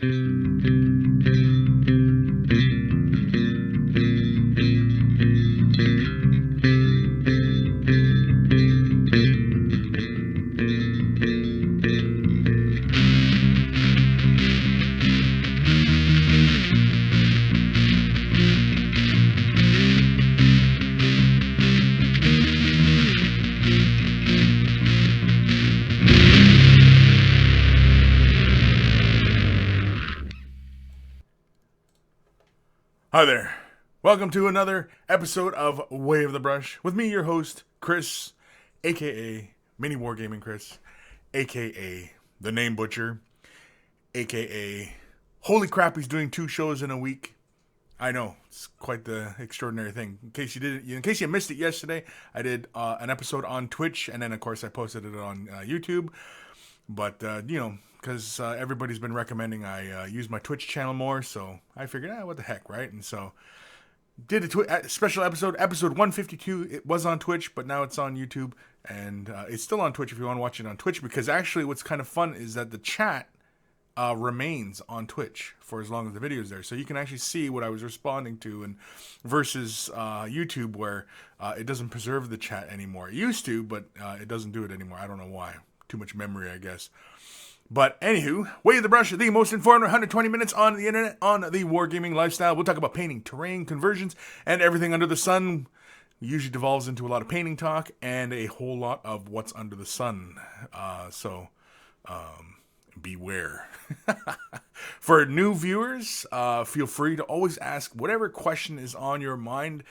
Hi there. Welcome to another episode of Way of the Brush with me, your host, Kris, aka Mini Wargaming Kris, aka The Name Butcher, aka holy crap, he's doing 2 shows in a week. I know, it's quite the extraordinary thing. In case you missed it yesterday, I did an episode on Twitch, and then of course I posted it on YouTube. But because everybody's been recommending I use my Twitch channel more, so I figured, what the heck, right? And so did a special episode 152. It was on Twitch, but now it's on YouTube, and it's still on Twitch if you want to watch it on Twitch, because actually what's kind of fun is that the chat remains on Twitch for as long as the video is there, so you can actually see what I was responding to, and versus YouTube where it doesn't preserve the chat anymore. It used to, but it doesn't do it anymore. I don't know why. Too much memory, I guess. But anywho, Way of the Brush, the most informed 120 minutes on the internet on the wargaming lifestyle. We'll talk about painting, terrain, conversions, and everything under the sun. Usually devolves into a lot of painting talk and a whole lot of what's under the sun. So beware. For new viewers, feel free to always ask whatever question is on your mind.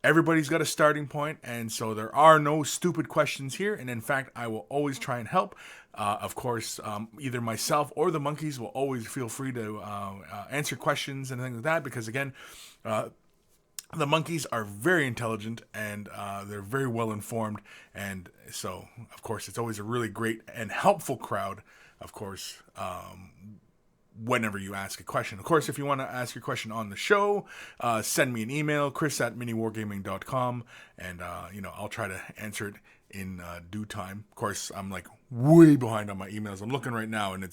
Everybody's got a starting point, and so there are no stupid questions here. And in fact, I will always try and help. Of course, either myself or the monkeys will always feel free to answer questions and things like that, because again, the monkeys are very intelligent and they're very well informed. And so, of course, it's always a really great and helpful crowd, of course, whenever you ask a question. Of course, if you want to ask your question on the show, send me an email, kris@miniwargaming.com, and I'll try to answer it in due time. Of course, I'm like way behind on my emails. I'm looking right now, and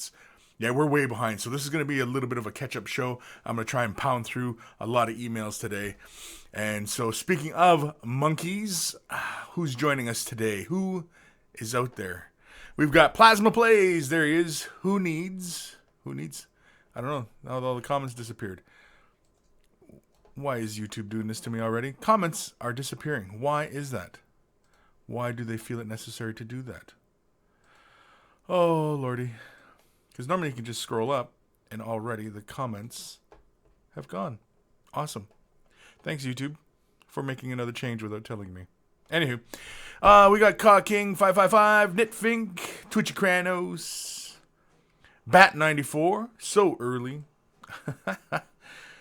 we're way behind. So this is going to be a little bit of a catch-up show. I'm going to try and pound through a lot of emails today. And so speaking of monkeys, who's joining us today? Who is out there? We've got Plasma Plays. There he is. Who needs? I don't know. Now all the comments disappeared. Why is YouTube doing this to me already? Comments are disappearing. Why is that? Why do they feel it necessary to do that? Oh, Lordy. Because normally you can just scroll up, and already the comments have gone. Awesome. Thanks, YouTube, for making another change without telling me. Anywho, we got Caw King 555, Knitfink, Twitchy Kranos, Bat 94, so early.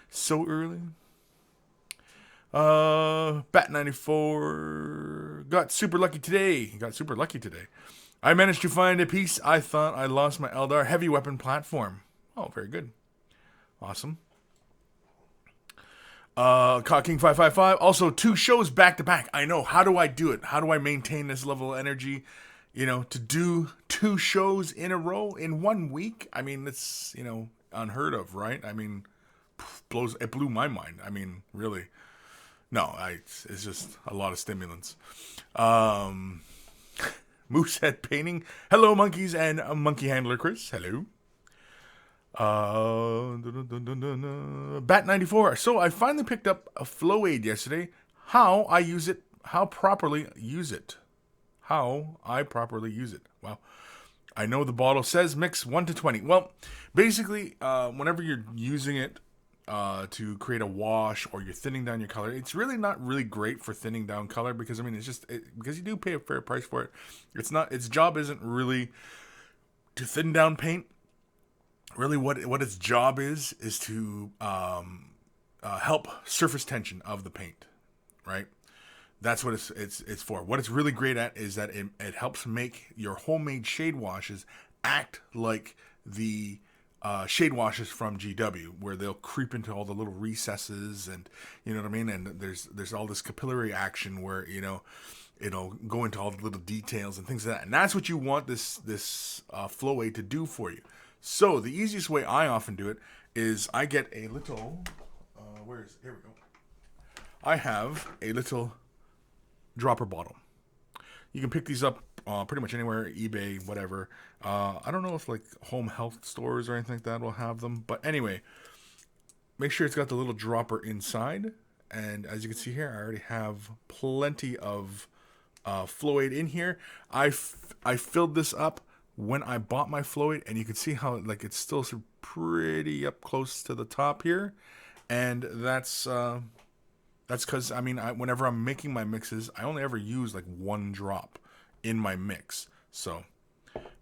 So early. Bat 94 got super lucky today. I managed to find a piece. I thought I lost my Eldar heavy weapon platform. Oh, very good. Awesome. Caw King 555, also 2 shows back to back. I know. How do I do it? How do I maintain this level of energy? To do 2 shows in a row in 1 week. I mean, it's, unheard of, right? I mean, it blew my mind. I mean, really. No, it's just a lot of stimulants. Moosehead Painting. Hello, monkeys, and Monkey Handler Kris. Hello. Bat 94. So I finally picked up a flow aid yesterday. How I properly use it. Well, I know the bottle says mix 1 to 20. Well, basically, whenever you're using it to create a wash or you're thinning down your color, it's really not really great for thinning down color, because because you do pay a fair price for it. Its job isn't really to thin down paint. Really, what its job is to help surface tension of the paint, right? That's what it's for. What it's really great at is that it helps make your homemade shade washes act like the shade washes from GW, where they'll creep into all the little recesses, and you know what I mean. And there's all this capillary action where it'll go into all the little details and things like that. And that's what you want this flow aid to do for you. So the easiest way I often do it is I get a little. Here we go. I have a little dropper bottle. You can pick these up pretty much anywhere, eBay, whatever. I don't know if like home health stores or anything like that will have them, but anyway, make sure it's got the little dropper inside. And as you can see here, I already have plenty of Floyd in here. I filled this up when I bought my Floyd, and you can see how like it's still pretty up close to the top here, and that's because I mean, whenever I'm making my mixes, I only ever use like one drop in my mix. So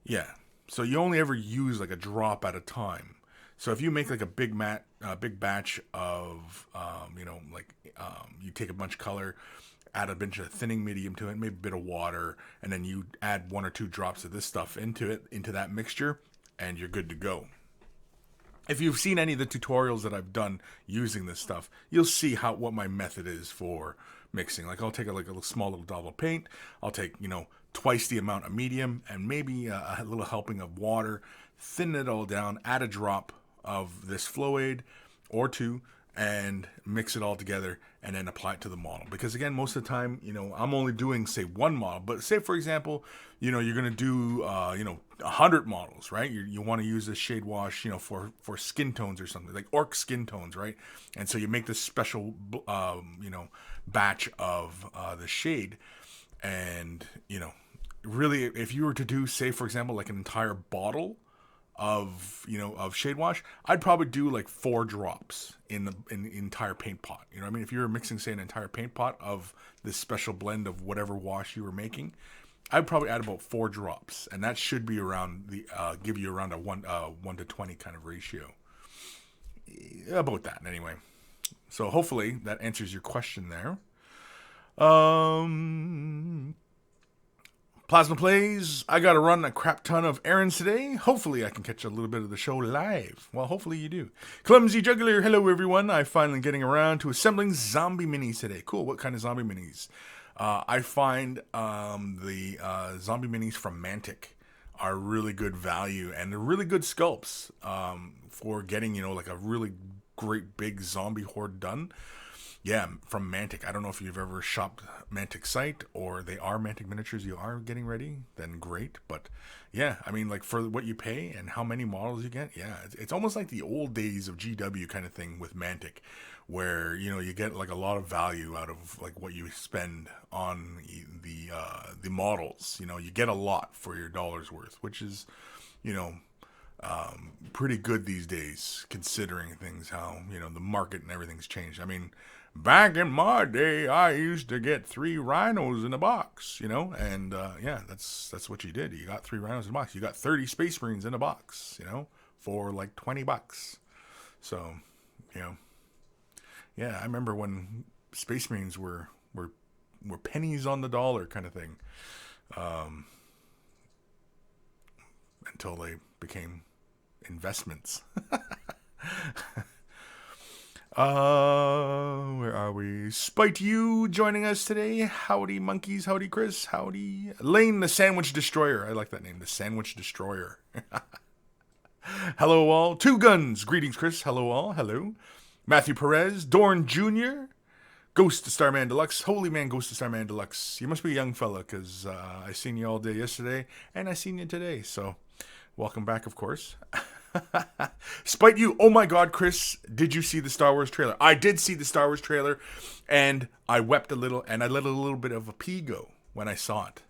yeah, so you only ever use like a drop at a time. So if you make like a big batch of, you take a bunch of color, add a bunch of thinning medium to it, maybe a bit of water, and then you add 1 or 2 drops of this stuff into that mixture, and you're good to go. If you've seen any of the tutorials that I've done using this stuff, you'll see what my method is for mixing. Like I'll take a small little daub of paint, I'll take, twice the amount of medium, and maybe a little helping of water, thin it all down, add a drop of this Floyd or 2, and mix it all together, and then apply it to the model. Because again, most of the time, I'm only doing say 1 model, but say for example, you're going to do 100 models, right? You want to use this shade wash, for skin tones or something, like orc skin tones, right? And so you make this special batch of the shade, and really, if you were to do, say for example, like an entire bottle of shade wash, I'd probably do like 4 drops in the entire paint pot. I mean, if you were mixing say an entire paint pot of this special blend of whatever wash you were making, I'd probably add about 4 drops, and that should be around give you around a 1 to 20 kind of ratio. About that anyway. So hopefully that answers your question there. Plasma Plays, I gotta run a crap ton of errands today. Hopefully I can catch a little bit of the show live. Well, hopefully you do. Clumsy Juggler, hello everyone. I'm finally getting around to assembling zombie minis today. Cool, what kind of zombie minis? I find the zombie minis from Mantic are really good value, and they're really good sculpts for getting, like a really great big zombie horde done. Yeah, from Mantic. I don't know if you've ever shopped Mantic site, or they are Mantic miniatures you are getting ready, then great. But yeah, I mean, like for what you pay and how many models you get, yeah, it's almost like the old days of GW kind of thing with Mantic, where, you get like a lot of value out of like what you spend on the models. You get a lot for your dollar's worth, which is, pretty good these days, considering things, how, the market and everything's changed. I mean, back in my day, I used to get 3 rhinos in a box, and yeah, that's what you did. You got 3 rhinos in a box. You got 30 Space Marines in a box, for like $20. So, yeah, I remember when Space Marines were pennies on the dollar kind of thing, until they became investments. Where are we? Spite you joining us today. Howdy monkeys, howdy Kris, howdy Lane the Sandwich Destroyer. I like that name, the Sandwich Destroyer. Hello all. 2 Guns, greetings Kris. Hello all, hello. Matthew Perez, Dorn Jr., Ghost of Starman Deluxe, Holy Man Ghost of Starman Deluxe. You must be a young fella, because I seen you all day yesterday, and I seen you today, so welcome back, of course. Spite you. Oh my god, Kris, did you see the Star Wars trailer? I did see the Star Wars trailer, and I wept a little, and I let a little bit of a pee go when I saw it.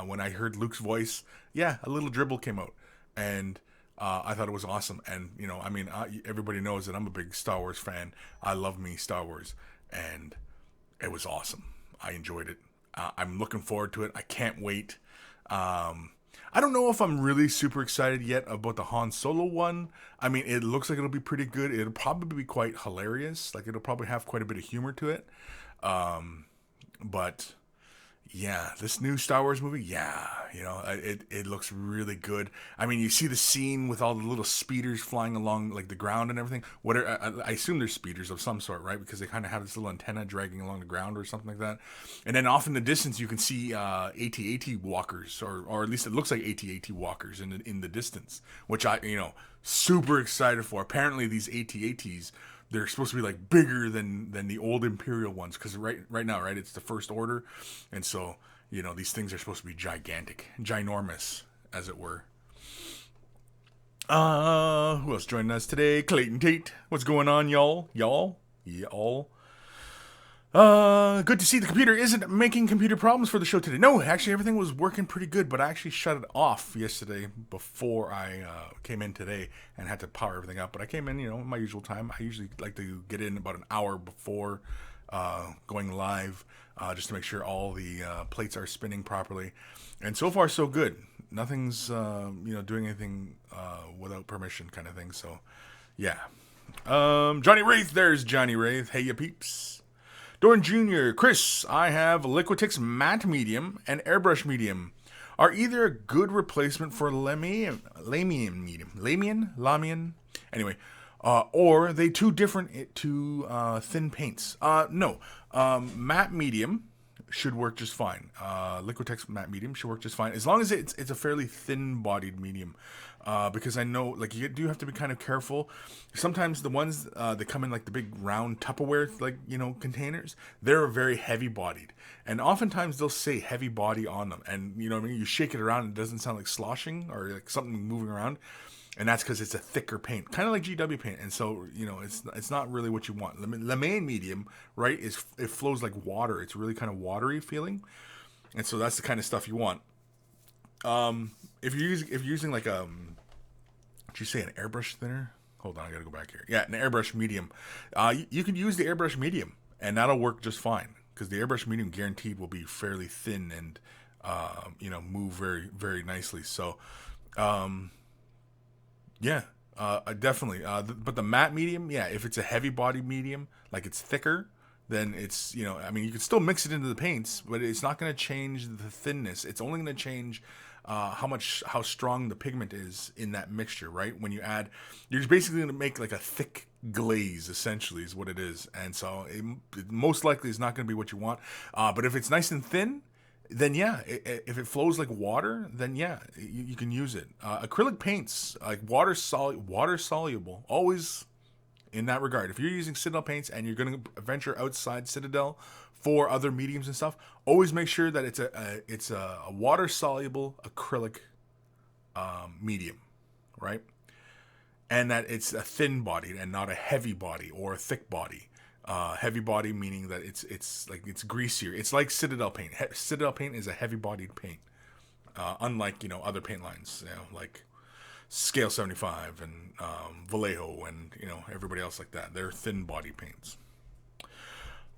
When I heard Luke's voice, yeah, a little dribble came out, and I thought it was awesome. And, I mean, everybody knows that I'm a big Star Wars fan. I love me Star Wars, and it was awesome. I enjoyed it. I'm looking forward to it. I can't wait. I don't know if I'm really super excited yet about the Han Solo one. I mean, it looks like it'll be pretty good. It'll probably be quite hilarious. Like, it'll probably have quite a bit of humor to it. But Yeah, this new Star Wars movie, yeah, it looks really good. I mean, you see the scene with all the little speeders flying along like the ground and everything. What are, I assume they're speeders of some sort, right? Because they kind of have this little antenna dragging along the ground or something like that. And then off in the distance, you can see AT-AT walkers, or at least it looks like AT-AT walkers in the distance, which super excited for. Apparently, these AT-ATs, they're supposed to be like bigger than the old Imperial ones, because right now, right, it's the First Order, and so these things are supposed to be gigantic, ginormous, as it were. Who else joining us today? Clayton Tate. What's going on, y'all? Good to see the computer isn't making computer problems for the show today. No, actually, everything was working pretty good, but I actually shut it off yesterday before I came in today and had to power everything up. But I came in, my usual time. I usually like to get in about an hour before going live, just to make sure all the plates are spinning properly. And so far, so good. Nothing's, doing anything without permission kind of thing. So, yeah. Johnny Wraith, there's Johnny Wraith. Hey, you peeps. Dorn Jr., Kris, I have Liquitex Matte Medium and Airbrush Medium. Are either a good replacement for Lamian Medium? Anyway, or are they too different to thin paints? No. Matte Medium should work just fine. Liquitex Matte Medium should work just fine, as long as it's a fairly thin-bodied medium. Because I know, like, you do have to be kind of careful. Sometimes the ones that come in, like, the big round Tupperware, like, containers, they're very heavy-bodied. And oftentimes they'll say heavy body on them. And, you shake it around and it doesn't sound like sloshing or like something moving around. And that's because it's a thicker paint, kind of like GW paint. And so, it's not really what you want. The main medium, right, it flows like water. It's really kind of watery feeling. And so that's the kind of stuff you want. If you're using like did you say an airbrush thinner? Hold on, I gotta go back here. Yeah, an airbrush medium. You can use the airbrush medium, and that'll work just fine, because the airbrush medium guaranteed will be fairly thin and move very, very nicely. So, yeah, definitely. But the matte medium, yeah, if it's a heavy body medium, like it's thicker, then it's, you can still mix it into the paints, but it's not going to change the thinness. It's only going to change how strong the pigment is in that mixture, right? When you add, you're just basically going to make like a thick glaze, essentially, is what it is. And so it most likely is not going to be what you want. But if it's nice and thin, then yeah, if it flows like water, then yeah, you can use it. Acrylic paints, like water soluble, always in that regard. If you're using Citadel paints and you're going to venture outside Citadel for other mediums and stuff, always make sure that it's a water soluble acrylic medium, right? And that it's a thin body and not a heavy body or a thick body. Heavy body meaning that it's like it's greasier. It's like Citadel paint. Citadel paint is a heavy bodied paint, unlike other paint lines, like Scale 75 and Vallejo and everybody else like that. They're thin body paints.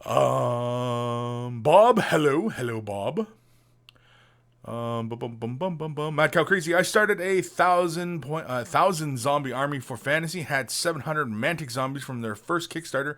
Bob, hello Bob. Mad Cow Crazy. I started a 1,000 zombie army for fantasy. Had 700 mantic zombies from their first Kickstarter.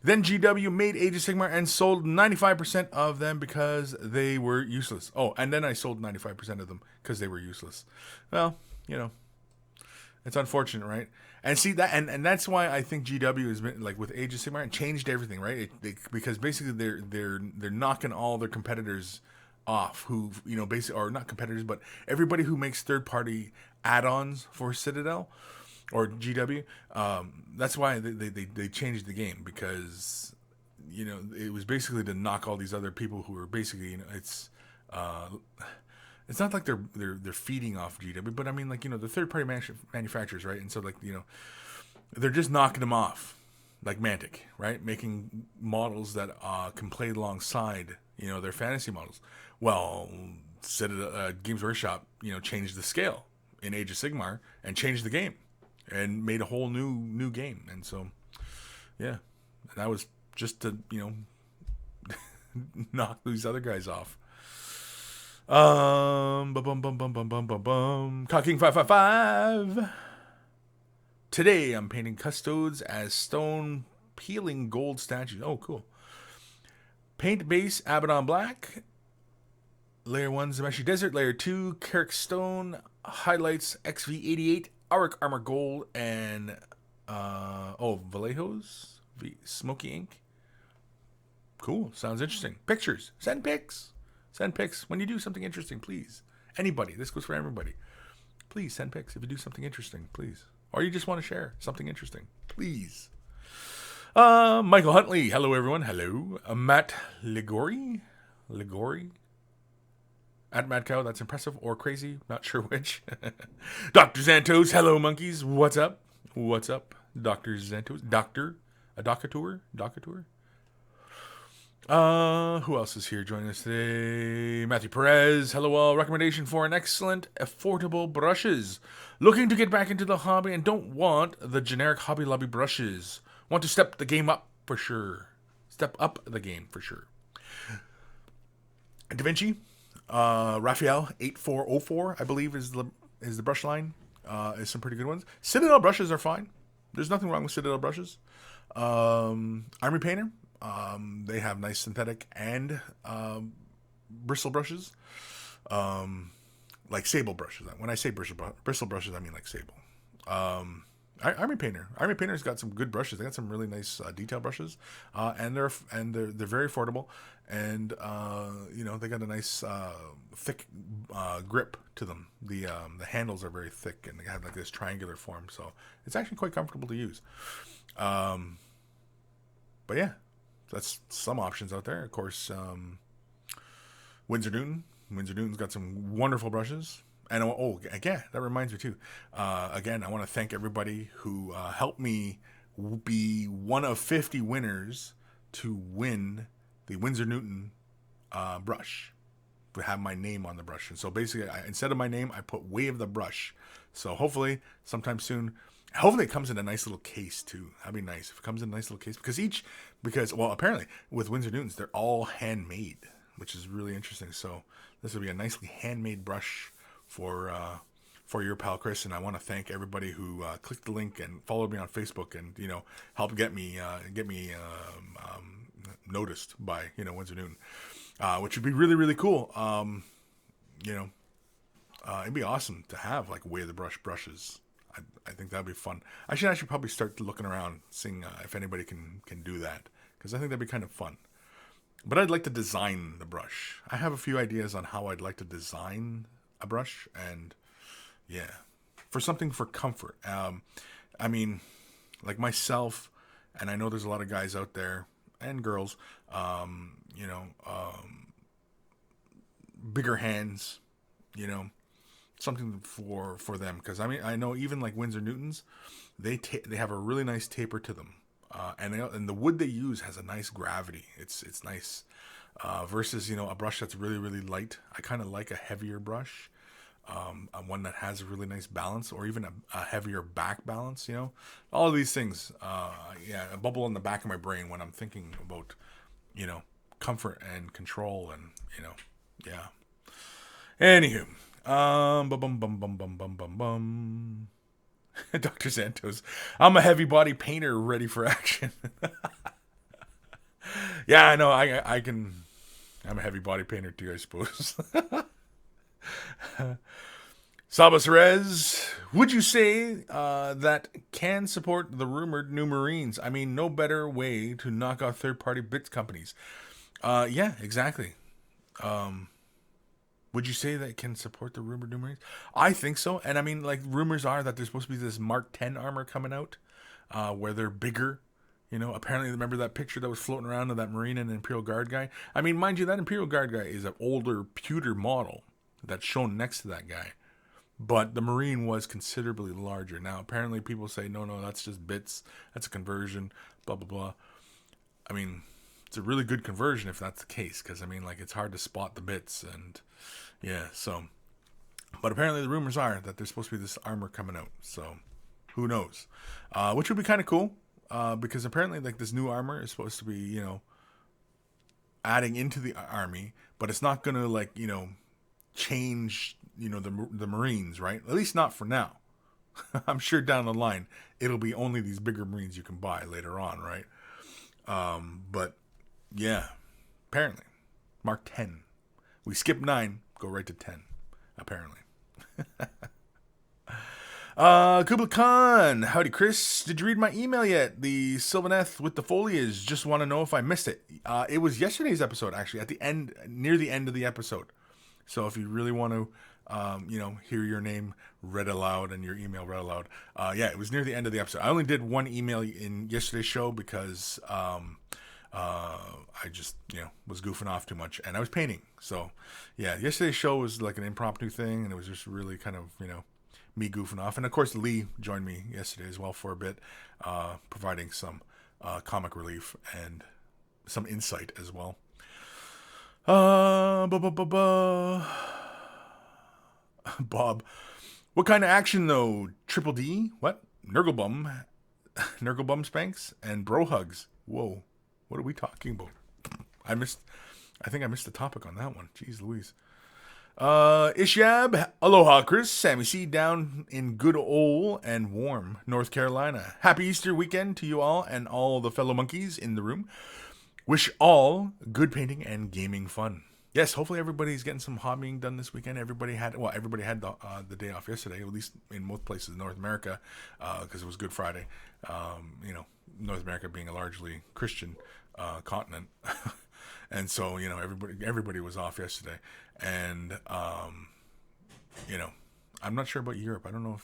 Then GW made Age of Sigmar and sold 95% of them because they were useless. Oh, and then I sold 95% of them because they were useless. Well, it's unfortunate, right? And see that, and that's why I think GW has been like with Age of Sigmar and changed everything, right? Because basically they're knocking all their competitors off, who basically, or not competitors, but everybody who makes third-party add-ons for Citadel or GW. That's why they changed the game, because it was basically to knock all these other people who were basically it's not like they're feeding off GW, but I mean, like, the third-party manufacturers, right? And so, like, they're just knocking them off, like Mantic, right? Making models that can play alongside, their fantasy models. Well, Games Workshop, changed the scale in Age of Sigmar and changed the game and made a whole new game. And so, yeah, that was just to, knock these other guys off. Cocking 555. Today I'm painting custodes as stone peeling gold statues. Oh, cool. Paint base Abaddon black. Layer 1, Zemeshi Desert. Layer 2, Carrick Stone. Highlights, XV88, Auric Armor Gold, and, Vallejo's? Smoky Ink. Cool. Sounds interesting. Pictures. Send pics. Send pics. When you do something interesting, please. Anybody. This goes for everybody. Please send pics if you do something interesting, please. Or you just want to share something interesting, please. Michael Huntley. Hello, everyone. Hello. Matt Ligori. At Mad Cow, that's impressive or crazy. Not sure which. Dr. Xantos. Hello, monkeys. What's up? What's up? Dr. Xantos. Docateur. Who else is here joining us today? Matthew Perez. Hello all. Recommendation for an excellent, affordable brushes. Looking to get back into the hobby and don't want the generic Hobby Lobby brushes. Want to step the game up for sure. Step up the game for sure. Da Vinci. Raphael 8404, I believe, is the brush line. Is some pretty good ones. Citadel brushes are fine. There's nothing wrong with Citadel brushes. Army Painter. They have nice synthetic and bristle brushes. Like sable brushes. When I say bristle brushes, I mean like sable. Army Painter's got some good brushes. They got some really nice detail brushes, and they're very affordable, and they got a nice thick grip to them. The handles are very thick, and they have like this triangular form, so it's actually quite comfortable to use. But yeah, that's some options out there. Of course, Winsor Newton's got some wonderful brushes. And again, that reminds me too. Again, I want to thank everybody who helped me be one of 50 winners to win the Winsor Newton brush. To have my name on the brush. And so basically, instead of my name, I put Wave the Brush. So hopefully, sometime soon, hopefully it comes in a nice little case too. That'd be nice if it comes in a nice little case. Because apparently with Winsor Newtons, they're all handmade, which is really interesting. So this will be a nicely handmade brush for your pal Kris, and I want to thank everybody who clicked the link and followed me on Facebook and helped get me noticed by Winsor Newton, which would be really, really cool. It'd be awesome to have like Way of the Brush brushes. I think that'd be fun. I should actually probably start looking around, seeing if anybody can do that, because I think that'd be kind of fun. But I'd like to design the brush. I have a few ideas on how I'd like to design a brush, and yeah, for something for comfort. I mean, like myself, and I know there's a lot of guys out there and girls, bigger hands, something for them. Because I mean, I know even like Winsor Newtons, they have a really nice taper to them, and the wood they use has a nice gravity. It's nice. Versus a brush that's really, really light. I kind of like a heavier brush, one that has a really nice balance, or even a heavier back balance. All of these things. A bubble in the back of my brain when I'm thinking about comfort and control, and yeah. Anywho, Dr. Santos, I'm a heavy body painter ready for action. Yeah, I know. I can. I'm a heavy body painter too, I suppose. Sabas Rez, would you say that can support the rumored new Marines? I mean, no better way to knock out third-party bits companies. Yeah, exactly. Would you say that it can support the rumored new Marines? I think so. And I mean, like, rumors are that there's supposed to be this Mark 10 armor coming out, where they're bigger. Apparently, remember that picture that was floating around of that Marine and Imperial Guard guy? I mean, mind you, that Imperial Guard guy is an older pewter model that's shown next to that guy. But the Marine was considerably larger. Now, apparently people say, no, that's just bits. That's a conversion, blah, blah, blah. I mean, it's a really good conversion if that's the case. Because, I mean, like, it's hard to spot the bits. And, yeah, so. But apparently the rumors are that there's supposed to be this armor coming out. So, who knows? Which would be kind of cool. Because apparently, like, this new armor is supposed to be, adding into the army, but it's not going to, like, change, the Marines, right? At least not for now. I'm sure down the line, it'll be only these bigger Marines you can buy later on, right? But, yeah, apparently, Mark 10. We skip 9, go right to 10, apparently. Kubla Khan, howdy Kris. Did you read my email yet? The Sylvaneth with the foliage. Just want to know if I missed it. It was yesterday's episode, actually, at the end, near the end of the episode. So if you really want to, hear your name read aloud and your email read aloud, it was near the end of the episode. I only did one email in yesterday's show because I just, was goofing off too much, and I was painting. So, yeah, yesterday's show was like an impromptu thing, and it was just really kind of, me goofing off. And of course, Lee joined me yesterday as well for a bit, providing some comic relief and some insight as well. Bob, what kind of action though? Triple D? What? Nurglebum? Nurglebum spanks and bro hugs. Whoa, what are we talking about? I think I missed the topic on that one. Jeez Louise. Ishyab, aloha Kris, Sammy C down in good old and warm North Carolina. Happy Easter weekend to you all and all the fellow monkeys in the room. Wish all good painting and gaming fun. Yes, hopefully everybody's getting some hobbying done this weekend. Everybody had the day off yesterday, at least in most places in North America, because it was Good Friday. North America being a largely Christian continent. And so, everybody was off yesterday. And, I'm not sure about Europe. I don't know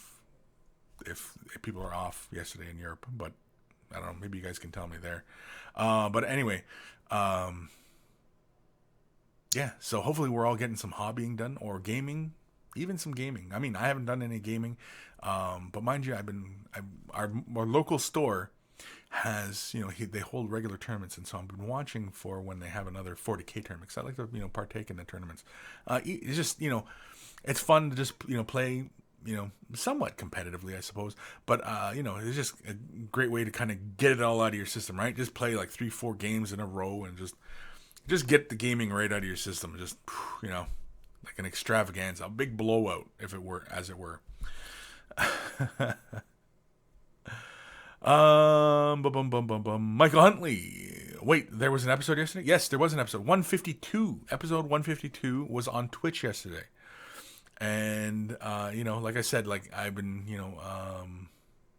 if people are off yesterday in Europe, but I don't know. Maybe you guys can tell me there. But anyway, so hopefully we're all getting some hobbying done or gaming, even some gaming. I mean, I haven't done any gaming, but mind you, our local store has, they hold regular tournaments, and so I've been watching for when they have another 40K tournament, because I like to, partake in the tournaments. It's just, it's fun to just, play, somewhat competitively, I suppose, but, it's just a great way to kind of get it all out of your system, right? Just play like 3-4 games in a row and just get the gaming right out of your system, just, like an extravaganza, a big blowout, as it were. Michael Huntley. Wait, there was an episode yesterday? Yes, there was an episode. 152. Episode 152 was on Twitch yesterday. And, like I said, I've been,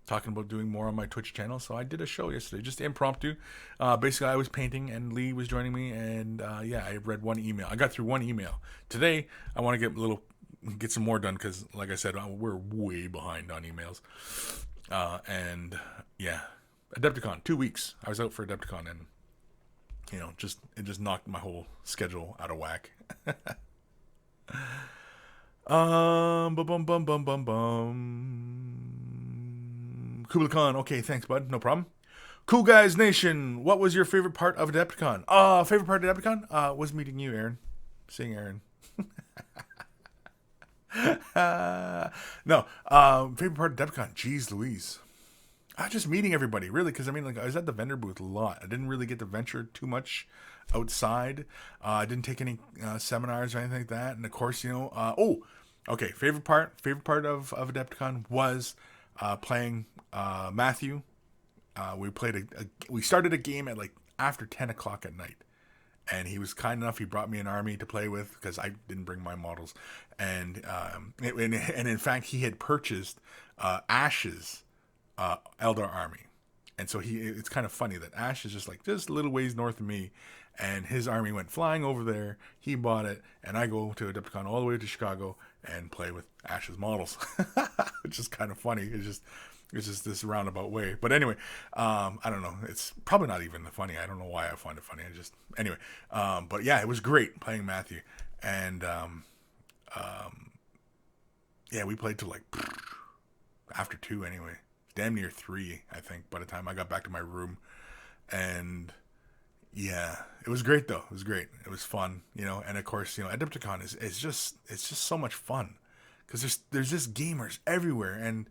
talking about doing more on my Twitch channel. So I did a show yesterday, just impromptu. Basically, I was painting and Lee was joining me. And, I read one email. I got through one email. Today, I want to get some more done because, like I said, we're way behind on emails. Adepticon, 2 weeks. I was out for Adepticon, and it just knocked my whole schedule out of whack. Kubla Khan, okay, thanks, bud, no problem. Cool Guys Nation, what was your favorite part of Adepticon? Favorite part of Adepticon was meeting you, Aaron. Seeing Aaron. No, favorite part of Adepticon, jeez Louise. Just meeting everybody, really, because I was at the vendor booth a lot. I didn't really get to venture too much outside. I didn't take any seminars or anything like that. And of course, favorite part of Adepticon was playing Matthew. We started a game at after 10 o'clock at night. And he was kind enough. He brought me an army to play with because I didn't bring my models. And in fact, he had purchased Ash's Eldar army. And so it's kind of funny that Ash is just a little ways north of me. And his army went flying over there. He bought it. And I go to Adepticon all the way to Chicago and play with Ash's models. Which is kind of funny. It's just this roundabout way. But anyway, I don't know. It's probably not even funny. I don't know why I find it funny. But yeah, it was great playing Matthew. And we played till after 2 anyway. Damn near 3, I think, by the time I got back to my room. And yeah, it was great though. It was great. It was fun, and of course, Adepticon is just so much fun because there's just gamers everywhere. And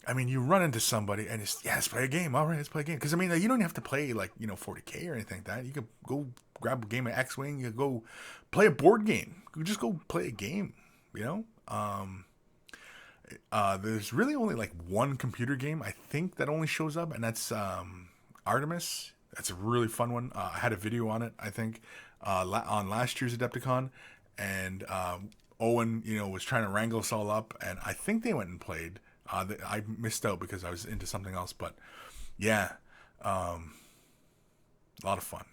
I mean, you run into somebody and let's play a game. All right, let's play a game. Because I mean, you don't have to play 40K or anything like that. You could go grab a game of X-Wing. You could go play a board game. You could just go play a game, There's really only one computer game I think that only shows up, and that's Artemis. That's a really fun one. I had a video on it, I think, on last year's Adepticon, and Owen, was trying to wrangle us all up, and I think they went and played. I missed out because I was into something else, but yeah, a lot of fun.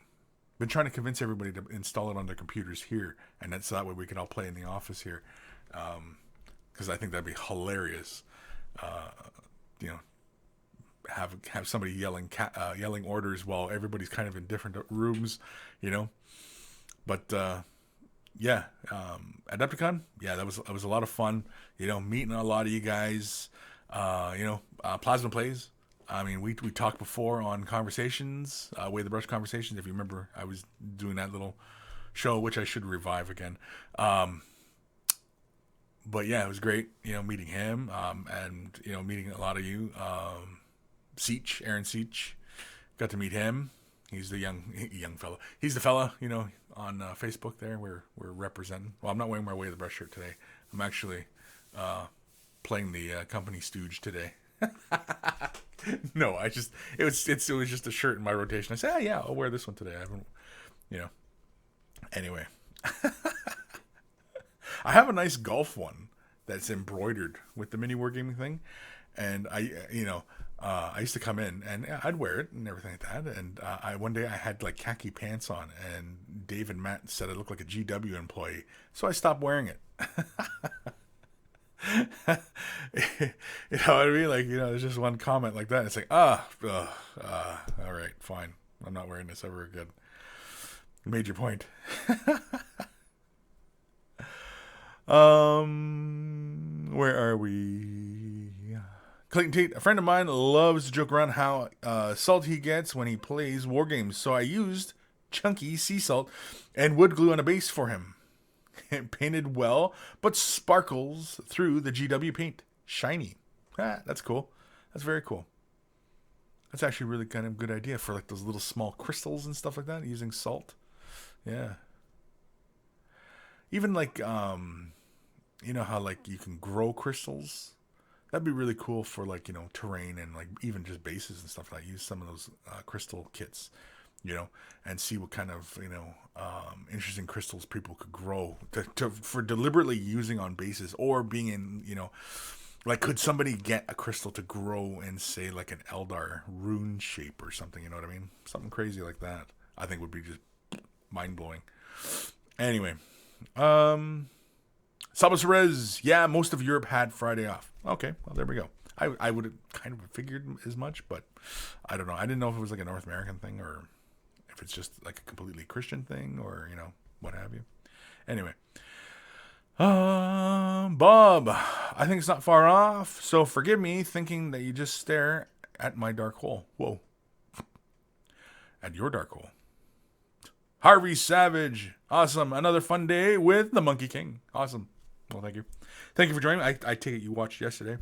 Been trying to convince everybody to install it on their computers here, and so that way we can all play in the office here, because I think that'd be hilarious. You know, have somebody yelling orders while everybody's kind of in different rooms, But yeah, Adepticon, yeah, that was a lot of fun. Meeting a lot of you guys. Plasma Plays. I mean, we talked before on Conversations, Way the Brush Conversations. If you remember, I was doing that little show, which I should revive again. But yeah, it was great, meeting him, and meeting a lot of you. Aaron Seach, got to meet him. He's the young fella. He's the fella, on Facebook there. We're representing. Well, I'm not wearing my Way the Brush shirt today. I'm actually playing the company stooge today. No, it was just a shirt in my rotation. I said, yeah, I'll wear this one today. I haven't, Anyway, I have a nice golf one that's embroidered with the mini wargaming thing, and I used to come in and I'd wear it and everything like that. And one day I had like khaki pants on, and Dave and Matt said I looked like a GW employee, so I stopped wearing it. You know what I mean? Like, there's just one comment like that. And it's like, all right, fine. I'm not wearing this ever again. You made your point. Where are we? Clayton Tate, a friend of mine, loves to joke around how salty he gets when he plays war games. So I used chunky sea salt and wood glue on a base for him. It painted well, but sparkles through the GW paint. Shiny. That's cool. That's very cool. That's actually really kind of a good idea for like those little small crystals and stuff like that, using salt. Yeah. Even like, how like you can grow crystals? That'd be really cool for like, terrain and like even just bases and stuff like that. Use some of those crystal kits, and see what kind of, interesting crystals people could grow for deliberately using on bases, or being in, like, could somebody get a crystal to grow in, say, like an Eldar rune shape or something, you know what I mean? Something crazy like that, I think would be just mind-blowing. Anyway, Sabas Rez, yeah, most of Europe had Friday off. Okay, well, there we go. I would have kind of figured as much, but I don't know. I didn't know if it was like a North American thing, or if it's just like a completely Christian thing, or, what have you. Anyway. Bob, I think it's not far off, so forgive me thinking that you just stare at my dark hole. Whoa. At your dark hole. Harvey Savage. Awesome. Another fun day with the Monkey King. Awesome. Well, thank you. Thank you for joining. I take it you watched yesterday.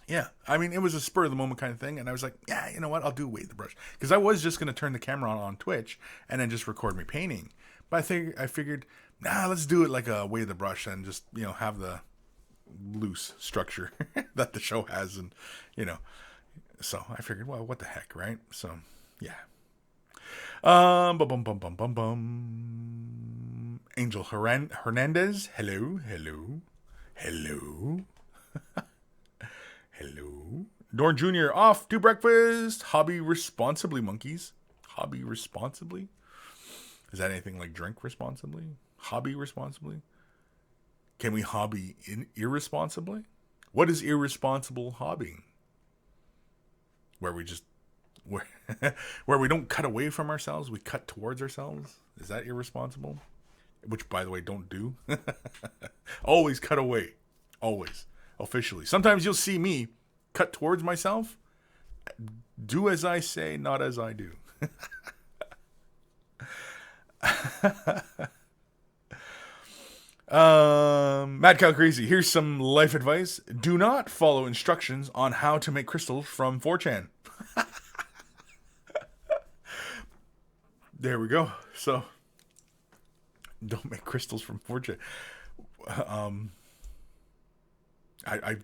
Yeah. I mean, it was a spur of the moment kind of thing, and I was like, yeah, you know what? I'll do Way the Brush. Because I was just going to turn the camera on Twitch and then just record me painting. But I figured, let's do it like a Way the Brush and just, have the loose structure that the show has. And, so I figured, well, what the heck, right? So, yeah. Angel Hernandez. Hello. Hello. Dorn Jr. off to breakfast. Hobby responsibly, monkeys. Hobby responsibly? Is that anything like drink responsibly? Hobby responsibly? Can we hobby irresponsibly? What is irresponsible hobbying? Where we just where we don't cut away from ourselves, we cut towards ourselves? Is that irresponsible? Which, by the way, don't do. Always cut away. Always. Officially. Sometimes you'll see me cut towards myself. Do as I say, not as I do. Mad Cow Crazy. Here's some life advice. Do not follow instructions on how to make crystals from 4chan. There we go. So, don't make crystals from 4chan. I'm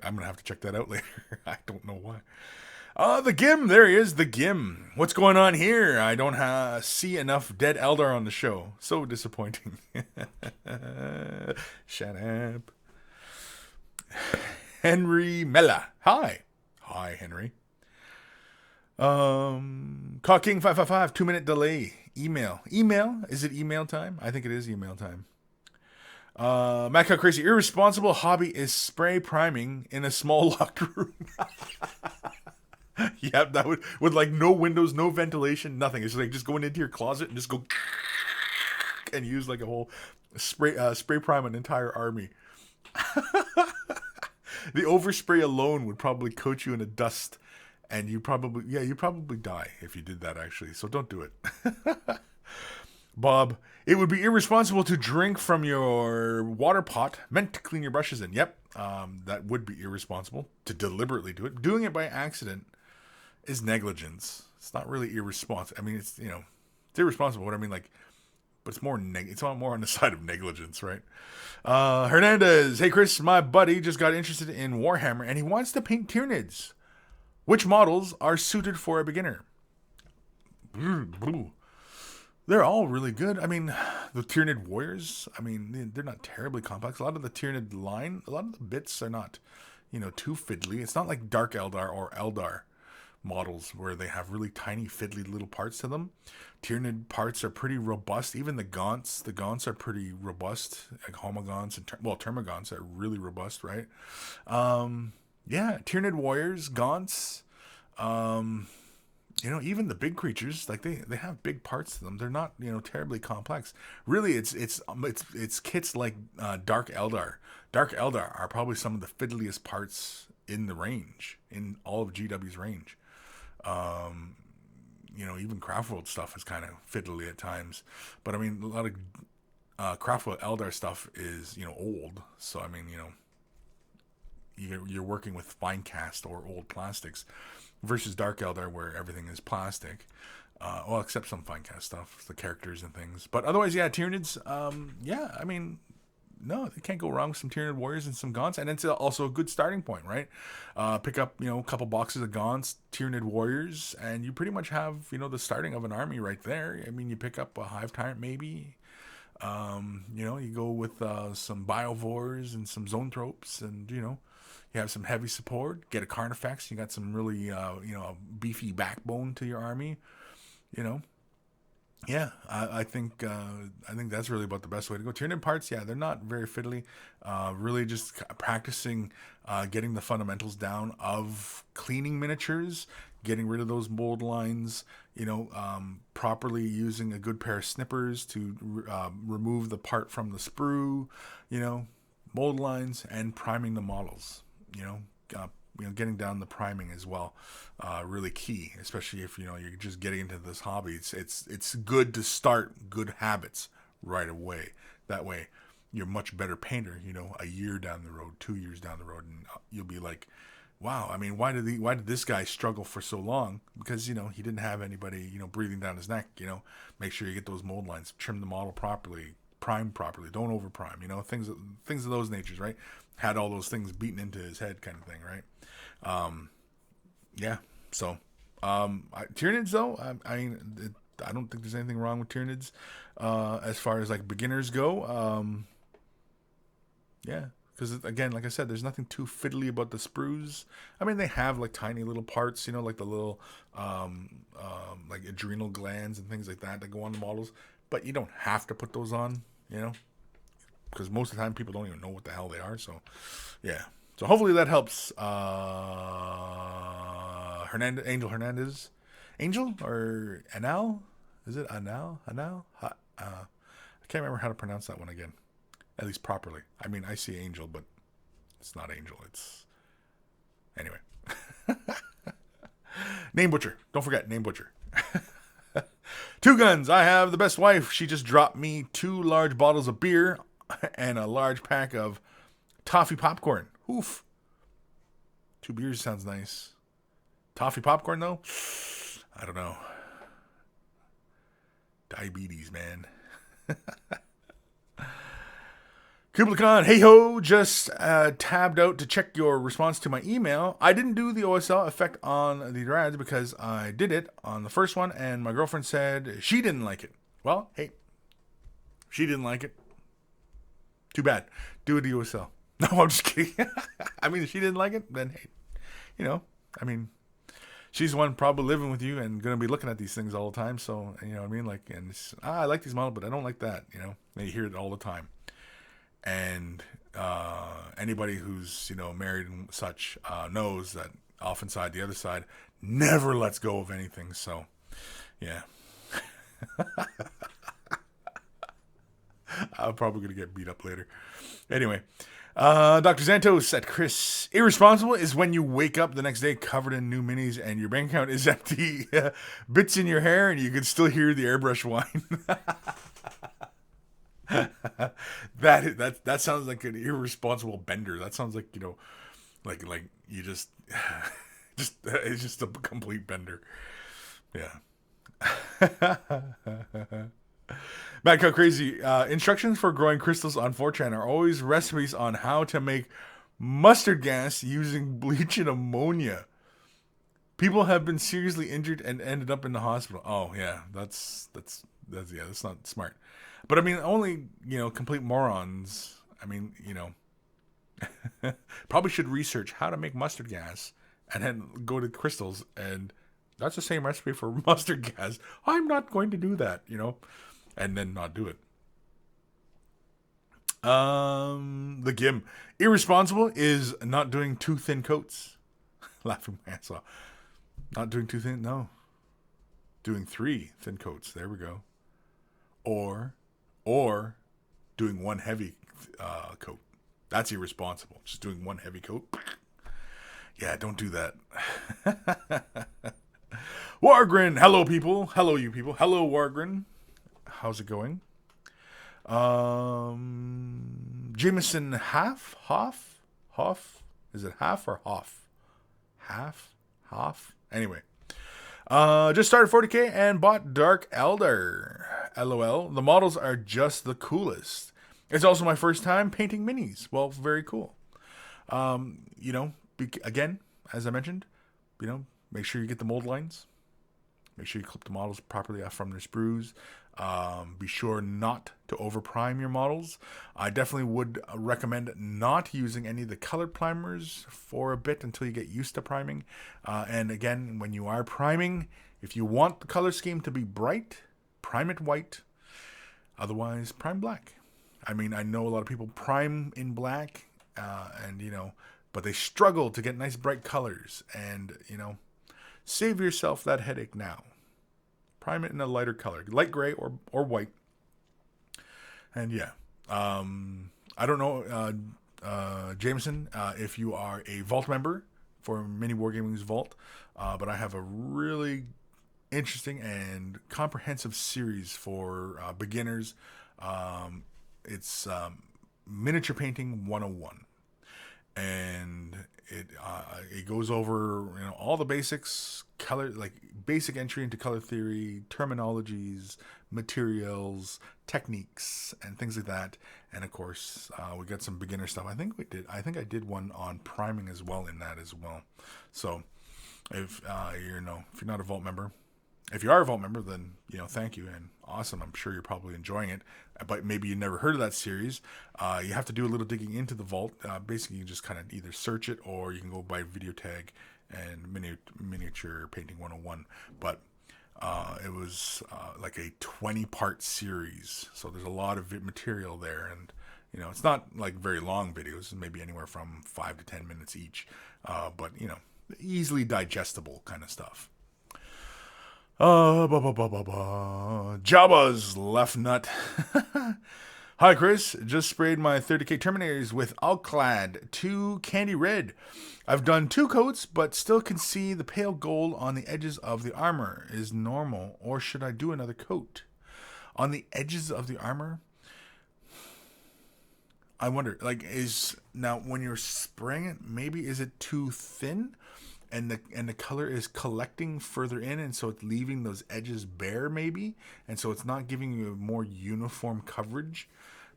gonna have to check that out later. I don't know why. The Gim, there he is, the Gim. What's going on here? I don't see enough dead Eldar on the show. So disappointing. Shut up. Henry Mella. Hi. Hi, Henry. Call King 555, 2-minute delay. Email. Is it email time? I think it is email time. Matt Cut Crazy. Irresponsible hobby is spray priming in a small locked room. Yeah, that would, with like no windows, no ventilation, nothing. It's like just going into your closet and just go and use like a whole spray prime an entire army. The overspray alone would probably coat you in a dust, and you probably die if you did that, actually. So don't do it. Bob, it would be irresponsible to drink from your water pot meant to clean your brushes in. Yep, that would be irresponsible to deliberately do it. Doing it by accident is negligence. It's not really irresponsible. I mean, it's irresponsible. What I mean, like, but it's more it's more on the side of negligence, right? Hernandez, hey Kris, my buddy just got interested in Warhammer and he wants to paint Tyranids. Which models are suited for a beginner? They're all really good. I mean, the Tyranid Warriors, I mean, they're not terribly complex. A lot of the Tyranid line, a lot of the bits are not, too fiddly. It's not like Dark Eldar or Eldar models where they have really tiny fiddly little parts to them. Tyranid parts are pretty robust. Even the gaunts are pretty robust. Like Homogaunts and Termagants are really robust, right? Yeah, Tyranid Warriors, gaunts, even the big creatures, like they have big parts to them. They're not, terribly complex. Really, it's kits like Dark Eldar. Dark Eldar are probably some of the fiddliest parts in the range, in all of GW's range. Even Craftworld stuff is kind of fiddly at times. But I mean, a lot of Craftworld Eldar stuff is, old. So, I mean, you're working with fine cast or old plastics versus Dark Eldar where everything is plastic. Except some fine cast stuff, the characters and things. But otherwise, yeah, Tyranids, I mean, no, they can't go wrong with some Tyranid Warriors and some Gaunts. And it's also a good starting point, right? Pick up, a couple boxes of Gaunts, Tyranid Warriors, and you pretty much have, the starting of an army right there. I mean, you pick up a Hive Tyrant maybe. You go with some Biovores and some Zoanthropes, and, you have some heavy support, get a Carnifex, you got some really, beefy backbone to your army, Yeah, I think that's really about the best way to go. Tyranid parts, yeah, they're not very fiddly. Really just practicing getting the fundamentals down of cleaning miniatures, getting rid of those mold lines, properly using a good pair of snippers to remove the part from the sprue, mold lines, and priming the models, getting down the priming as well, really key, especially if you're just getting into this hobby. It's good to start good habits right away. That way, you're a much better painter. A year down the road, 2 years down the road, and you'll be like, wow. I mean, why did this guy struggle for so long? Because he didn't have anybody breathing down his neck. Make sure you get those mold lines, trim the model properly, prime properly, don't over prime. Things of those natures, right? Had all those things beaten into his head, kind of thing, right? So Tyranids though, I don't think there's anything wrong with Tyranids as far as like beginners go. Because again, like I said, there's nothing too fiddly about the sprues. I mean, they have like tiny little parts, like the little like adrenal glands and things like that go on the models, but you don't have to put those on, because most of the time people don't even know what the hell they are. So yeah. So hopefully that helps. Angel Hernandez, Angel or Anal? Is it Anal? I can't remember how to pronounce that one again, at least properly. I mean, I see Angel, but it's not Angel. It's anyway. Name Butcher. Don't forget Name Butcher. Two Guns. I have the best wife. She just dropped me 2 large bottles of beer and a large pack of toffee popcorn. Oof. 2 beers sounds nice. Toffee popcorn, though? I don't know. Diabetes, man. Kublai Khan, hey ho, just tabbed out to check your response to my email. I didn't do the OSL effect on the Durads because I did it on the first one and my girlfriend said she didn't like it. Well, hey, she didn't like it. Too bad. Do the OSL. No, I'm just kidding. I mean, if she didn't like it, then hey, I mean, she's the one probably living with you and going to be looking at these things all the time. So, you know what I mean? Like, and I like these models, but I don't like that, They hear it all the time. And anybody who's, married and such knows that off inside the other side never lets go of anything. So, yeah. I'm probably going to get beat up later. Anyway, Dr. Zantos at Kris. Irresponsible is when you wake up the next day covered in new minis and your bank account is empty. Bits in your hair and you can still hear the airbrush whine. That sounds like an irresponsible bender. That sounds like, like you just it's just a complete bender. Yeah. Mad Cow Crazy. Instructions for growing crystals on 4chan are always recipes on how to make mustard gas using bleach and ammonia. People have been seriously injured and ended up in the hospital. Oh yeah, that's not smart. But I mean, only, complete morons. I mean, probably should research how to make mustard gas and then go to crystals. And that's the same recipe for mustard gas. I'm not going to do that, and then not do it. The Gim. Irresponsible is not doing too thin coats. Laughing my ass off. Not doing too thin? No. Doing 3 thin coats. There we go. Or doing 1 heavy coat. That's irresponsible. Just doing 1 heavy coat. Yeah, don't do that. Wargrin. Hello, people. Hello, you people. Hello, Wargrin. How's it going? Jameson Hoff? Is it half or Hoff? Hoff? Anyway. Just started 40k and bought Dark Elder. LOL. The models are just the coolest. It's also my first time painting minis. Well, very cool. Again, as I mentioned, make sure you get the mold lines. Make sure you clip the models properly off from their sprues. Be sure not to over prime your models. I definitely would recommend not using any of the colored primers for a bit until you get used to priming. And again, when you are priming, if you want the color scheme to be bright, prime it white. Otherwise, prime black. I mean, I know a lot of people prime in black, but they struggle to get nice bright colors. And, save yourself that headache now. Prime it in a lighter color, light gray or white. And yeah, I don't know, Jameson, if you are a Vault member for Mini Wargaming's Vault, but I have a really interesting and comprehensive series for beginners. It's Miniature Painting 101. And it goes over all the basics, color, like basic entry into color theory, terminologies, materials, techniques, and things like that. And of course, we got some beginner stuff. I think I did one on priming as well in that as well. So if you're not a Vault member, if you are a Vault member, then thank you and awesome. I'm sure you're probably enjoying it, but maybe you never heard of that series. You have to do a little digging into the Vault. Basically, you just kind of either search it or you can go by video tag and miniature painting 101. But it was like a 20-part series, so there's a lot of material there, and it's not like very long videos, maybe anywhere from 5 to 10 minutes each, but easily digestible kind of stuff. Jabba's left nut. Hi, Kris. Just sprayed my 30k Terminators with Alclad 2 Candy Red. I've done 2 coats, but still can see the pale gold on the edges of the armor. Is normal, or should I do another coat? On the edges of the armor? I wonder, now when you're spraying it, maybe is it too thin? And the color is collecting further in, and so it's leaving those edges bare, maybe, and so it's not giving you a more uniform coverage.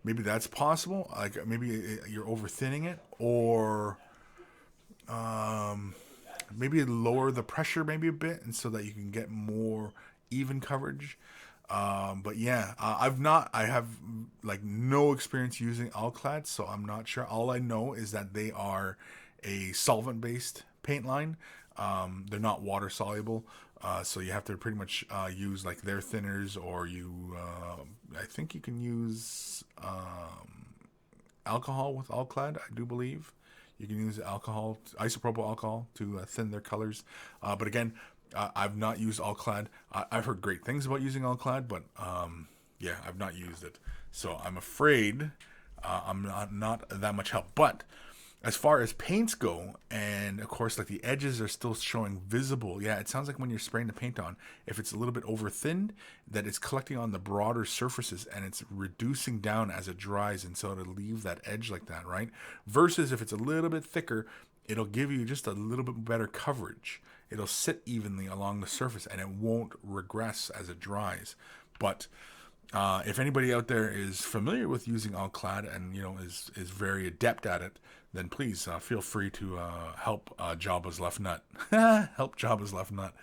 maybe that's possible. Like maybe you're overthinning it, or maybe lower the pressure maybe a bit, and so that you can get more even coverage. But yeah, I have like no experience using Alclad, so I'm not sure. All I know is that they are a solvent based paint line. They're not water soluble, so you have to pretty much use like their thinners, or I think you can use alcohol with Alclad. I do believe you can use alcohol, isopropyl alcohol, to thin their colors. But again, I've not used Alclad. I've heard great things about using Alclad, but yeah, I've not used it. So I'm afraid I'm not that much help. But as far as paints go, and of course, like the edges are still showing visible. Yeah, it sounds like when you're spraying the paint on, if it's a little bit over thinned, that it's collecting on the broader surfaces and it's reducing down as it dries, and so it'll leave that edge like that, right? Versus if it's a little bit thicker, it'll give you just a little bit better coverage. It'll sit evenly along the surface and it won't regress as it dries. But if anybody out there is familiar with using Alclad and is very adept at it, then please feel free to help Jabba's left nut. Help Jabba's left nut,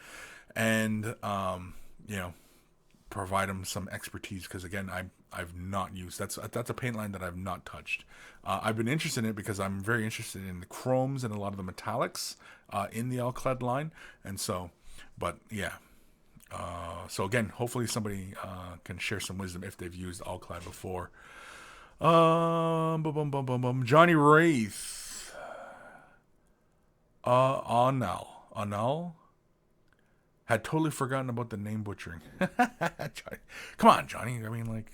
and provide him some expertise, because again, I've not used that's a paint line that I've not touched. I've been interested in it because I'm very interested in the chromes and a lot of the metallics in the Alclad line, and so, but yeah. So again, hopefully somebody can share some wisdom if they've used Alclad before. Johnny Wraith. Anal. Had totally forgotten about the name butchering. Johnny. Come on, Johnny. I mean, like,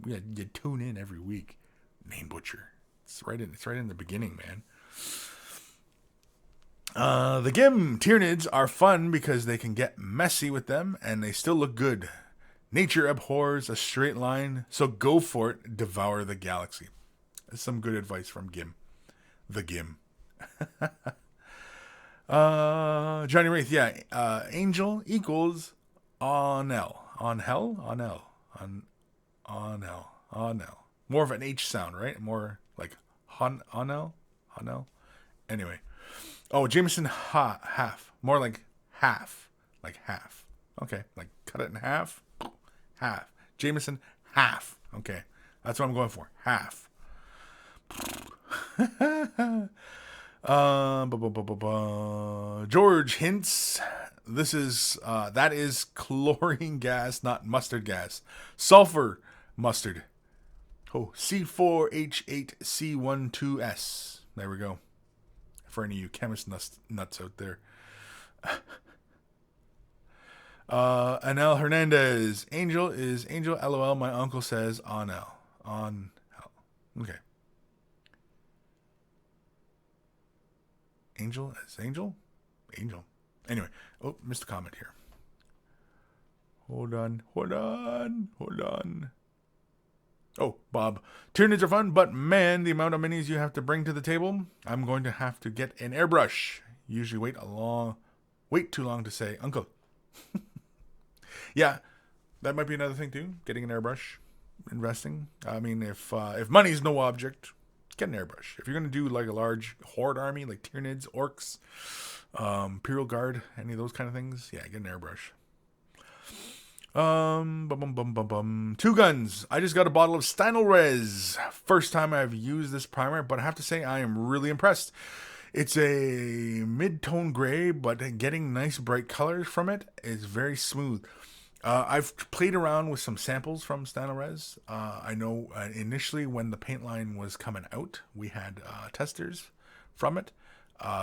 you tune in every week. Name butcher. It's right in the beginning, man. The Gim Tyranids are fun because they can get messy with them and they still look good. Nature abhors a straight line, so go for it. Devour the galaxy. That's some good advice from Gim. The Gim. Johnny Wraith, yeah. Angel equals Onel. Onel. More of an H sound, right? More like Onel. Anyway. Oh, Jameson half. More like half. Like half. Okay. Like cut it in half. Half. Jameson half. Okay. That's what I'm going for. Half. George hints that is chlorine gas, not mustard gas. Sulfur mustard. Oh, C4H8C12S. There we go. For any of you chemist nuts out there. Anel Hernandez. Angel is Angel. LOL. My uncle says Onel. Okay. Angel is Angel? Angel. Anyway. Oh, missed a comment here. Hold on. Oh, Bob. Tyranids are fun, but man, the amount of minis you have to bring to the table, I'm going to have to get an airbrush. Usually wait too long to say, Uncle. Yeah, that might be another thing too, getting an airbrush, investing. I mean, if money's no object, get an airbrush. If you're going to do like a large horde army, like Tyranids, Orcs, Imperial Guard, any of those kind of things, yeah, get an airbrush. Two guns. I just got a bottle of Stynylrez. First time I've used this primer, but I have to say I am really impressed. It's a mid-tone gray, but getting nice bright colors from it is very smooth. I've played around with some samples from Stynylrez. I know initially when the paint line was coming out, we had testers from it,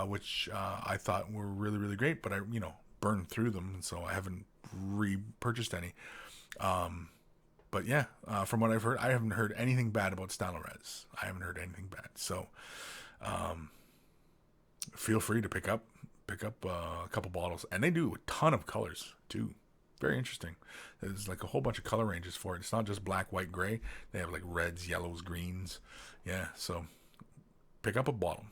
which I thought were really, really great, but I burned through them, so I haven't repurchased any. But yeah, from what I've heard, I haven't heard anything bad about Stynylrez. I haven't heard anything bad. So feel free to pick up a couple bottles, and they do a ton of colors too. Very interesting. There's like a whole bunch of color ranges for it. It's not just black, white, gray. They have like reds, yellows, greens. Yeah, so pick up a bottle.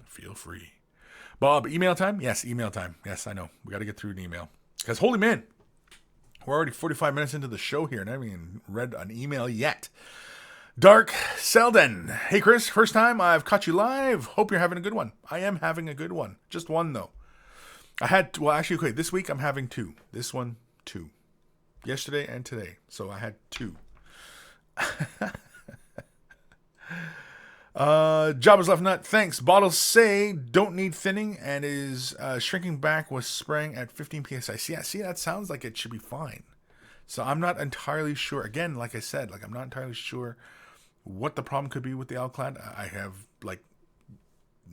Feel free. Bob, email time? Yes, email time. Yes, I know. We got to get through an email. Because holy man, We're already 45 minutes into the show here, and I haven't even read an email yet. Dark Selden. Hey, Kris. First time I've caught you live. Hope you're having a good one. I am having a good one. Just one, though. Actually, okay, this week I'm having two. This one, two. Yesterday and today. So I had two. Jabba's Left Nut. Thanks. Bottles say don't need thinning and is shrinking back with spraying at 15 psi. See, that sounds like it should be fine. So I'm not entirely sure. Again, like I said, I'm not entirely sure what the problem could be with the Alclad. I have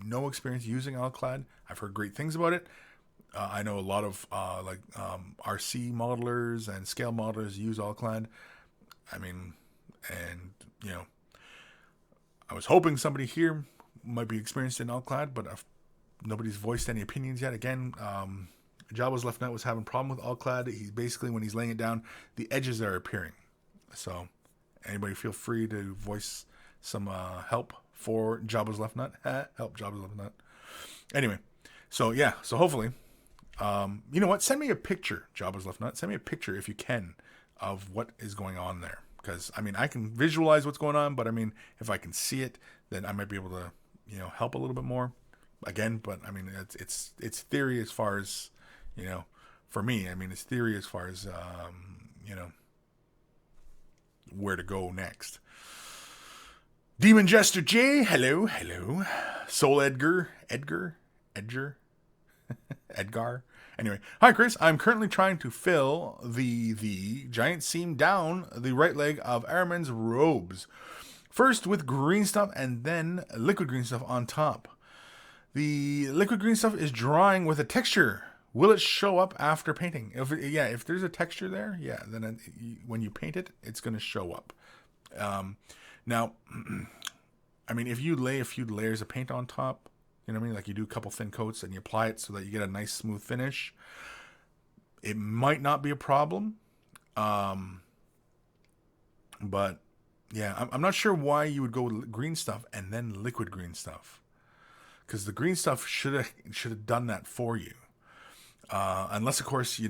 no experience using Alclad. I've heard great things about it. I know a lot of RC modelers and scale modelers use Alclad. I mean, and I was hoping somebody here might be experienced in Alclad, but nobody's voiced any opinions yet. Again, Jabba's Left Nut was having a problem with Alclad. He's basically, when he's laying it down, the edges are appearing. So anybody feel free to voice some help for Jabba's Left Nut. Help Jabba's Left Nut. Anyway, so hopefully, you know what? Send me a picture, Jabba's Left Nut. Send me a picture if you can of what is going on there. Because, I can visualize what's going on, but, if I can see it, then I might be able to, help a little bit more. Again, but, it's theory as far as, for me, it's theory as far as, where to go next. Demon Jester J, hello. Soul Edgar. Anyway, hi Kris, I'm currently trying to fill the giant seam down the right leg of Airman's robes. First with green stuff and then liquid green stuff on top. The liquid green stuff is drying with a texture. Will it show up after painting? If there's a texture there, then when you paint it, it's going to show up. Now, if you lay a few layers of paint on top, you know what I mean? Like you do a couple thin coats and you apply it so that you get a nice smooth finish. It might not be a problem. But yeah, I'm not sure why you would go with green stuff and then liquid green stuff. Because the green stuff should have done that for you. Unless, of course, you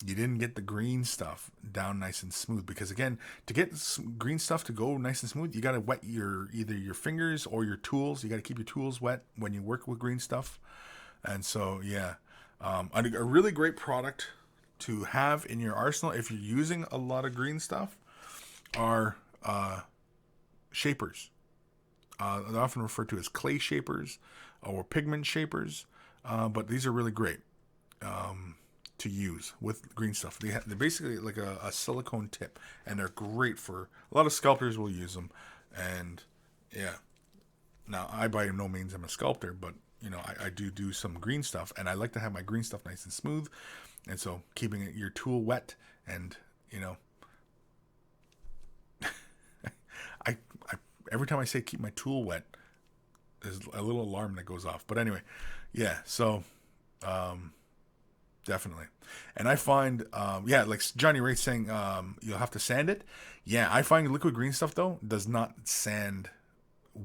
didn't get the green stuff down nice and smooth. Because again, to get green stuff to go nice and smooth, you got to wet either your fingers or your tools. You got to keep your tools wet when you work with green stuff. And so, a really great product to have in your arsenal if you're using a lot of green stuff are shapers. They're often referred to as clay shapers or pigment shapers. But these are really great to use with green stuff. They're basically like a silicone tip, and they're great for a lot of sculptors will use them. And now I by no means am a sculptor, but I do some green stuff, and I like to have my green stuff nice and smooth. And so keeping your tool wet, and I every time I say keep my tool wet, there's a little alarm that goes off. But anyway. Yeah, so definitely. And I find, like Johnny Ray saying you'll have to sand it. Yeah, I find liquid green stuff, though, does not sand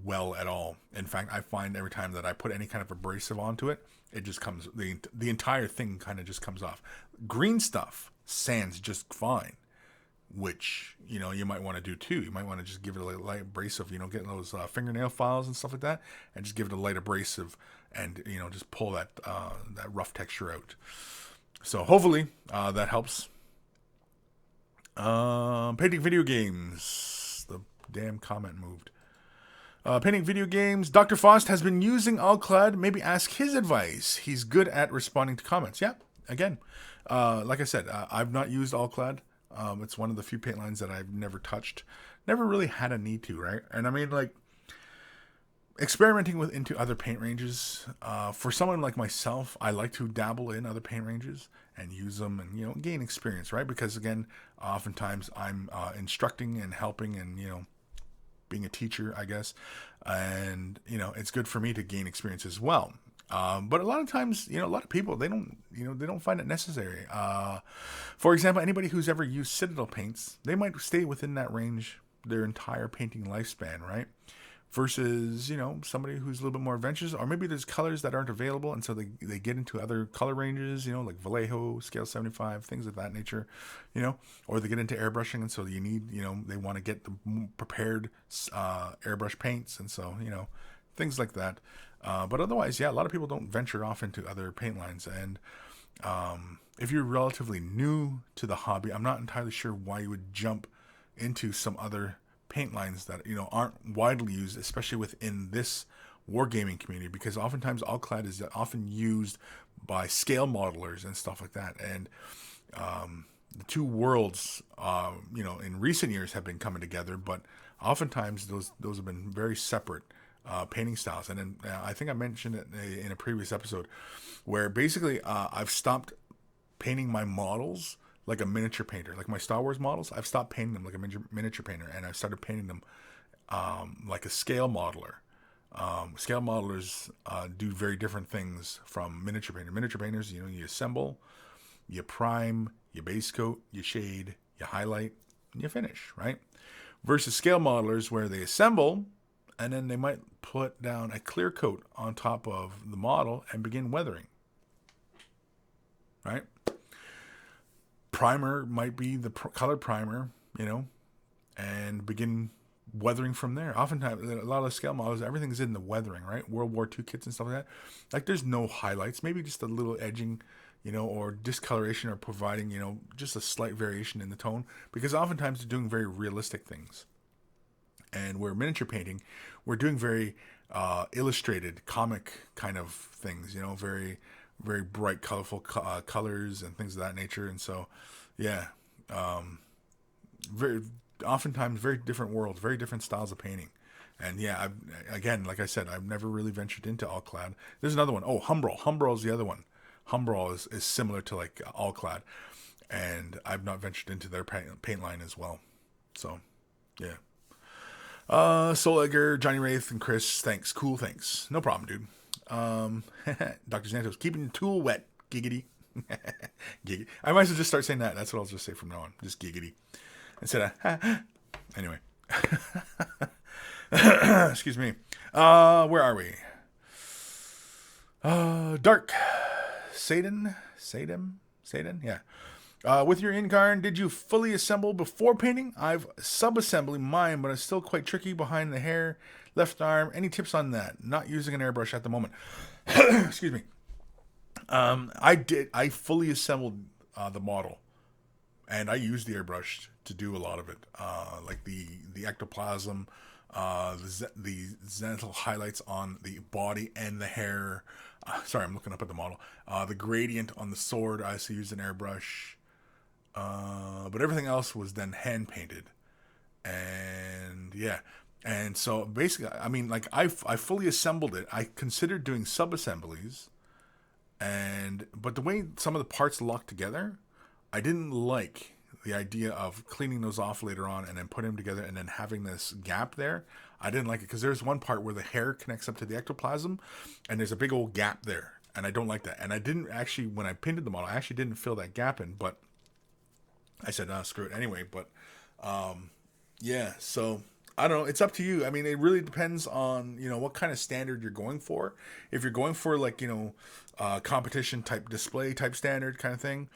well at all. In fact, I find every time that I put any kind of abrasive onto it, it just comes, the entire thing kind of just comes off. Green stuff sands just fine, which, you might want to do too. You might want to just give it a light abrasive, get those fingernail files and stuff like that, and just give it a light abrasive and, just pull that rough texture out. So hopefully that helps. Painting video games. The damn comment moved. Painting video games. Dr. Faust has been using Alclad. Maybe ask his advice. He's good at responding to comments. Yeah, again, like I said, I've not used Alclad. It's one of the few paint lines that I've never touched. Never really had a need to, right? And experimenting into other paint ranges. For someone like myself, I like to dabble in other paint ranges and use them and, gain experience, right? Because again, oftentimes I'm instructing and helping and, being a teacher, I guess. And, it's good for me to gain experience as well. But a lot of times, a lot of people, they don't find it necessary. For example, anybody who's ever used Citadel paints, they might stay within that range their entire painting lifespan, right? versus, somebody who's a little bit more adventurous, or maybe there's colors that aren't available, and so they get into other color ranges, like Vallejo, scale 75, things of that nature, or they get into airbrushing, and so you need, they want to get the prepared airbrush paints, and so, things like that. But otherwise, yeah, a lot of people don't venture off into other paint lines, and if you're relatively new to the hobby, I'm not entirely sure why you would jump into some other paint lines that aren't widely used, especially within this wargaming community, because oftentimes Alclad is often used by scale modelers and stuff like that, and the two worlds in recent years have been coming together, but oftentimes those have been very separate painting styles. And then I think I mentioned it in a previous episode where basically I've stopped painting my models like a miniature painter. Like my Star Wars models, I've stopped painting them like a miniature painter, and I've started painting them like a scale modeler. Scale modelers do very different things from miniature painter. Miniature painters, you assemble, you prime, you base coat, you shade, you highlight, and you finish, right? Versus scale modelers where they assemble, and then they might put down a clear coat on top of the model and begin weathering, right? Primer might be the color primer, and begin weathering from there. Oftentimes, a lot of scale models, everything's in the weathering, right? World War II kits and stuff like that. Like, there's no highlights, maybe just a little edging, or discoloration, or providing, just a slight variation in the tone, because oftentimes they're doing very realistic things. And where miniature painting, we're doing very illustrated, comic kind of things, very, very bright, colorful colors and things of that nature. And so, yeah, oftentimes very different worlds, very different styles of painting. And yeah, again, like I said, I've never really ventured into Alclad. There's another one. Oh, Humbrol. Humbrol is the other one. Humbrol is similar to like Alclad, and I've not ventured into their paint line as well. So, yeah. Soul Egger, Johnny Wraith, and Kris, thanks. Cool, thanks. No problem, dude. Dr. Santos, keeping the tool wet. Giggity. Giggity. I might as well just start saying that. That's what I'll just say from now on. Just giggity. Instead of, anyway. Excuse me. Where are we? Dark. Satan? Yeah. With your Incarn, did you fully assemble before painting? I've sub-assembly mine, but it's still quite tricky behind the hair, left arm. Any tips on that? Not using an airbrush at the moment. Excuse me. I fully assembled the model, and I used the airbrush to do a lot of it, like the ectoplasm, the zenithal highlights on the body and the hair. Sorry, I'm looking up at the model. The gradient on the sword, I also used an airbrush. But everything else was then hand painted. And yeah. And so basically, I mean, like I fully assembled it. I considered doing sub-assemblies, but the way some of the parts locked together, I didn't like the idea of cleaning those off later on and then putting them together and then having this gap there. I didn't like it because there's one part where the hair connects up to the ectoplasm and there's a big old gap there. And I don't like that. And I didn't actually, when I painted the model, I actually didn't fill that gap in, but I said, screw it anyway. But, yeah, so I don't know. It's up to you. I mean, it really depends on, what kind of standard you're going for. If you're going for like, competition type display type standard kind of thing,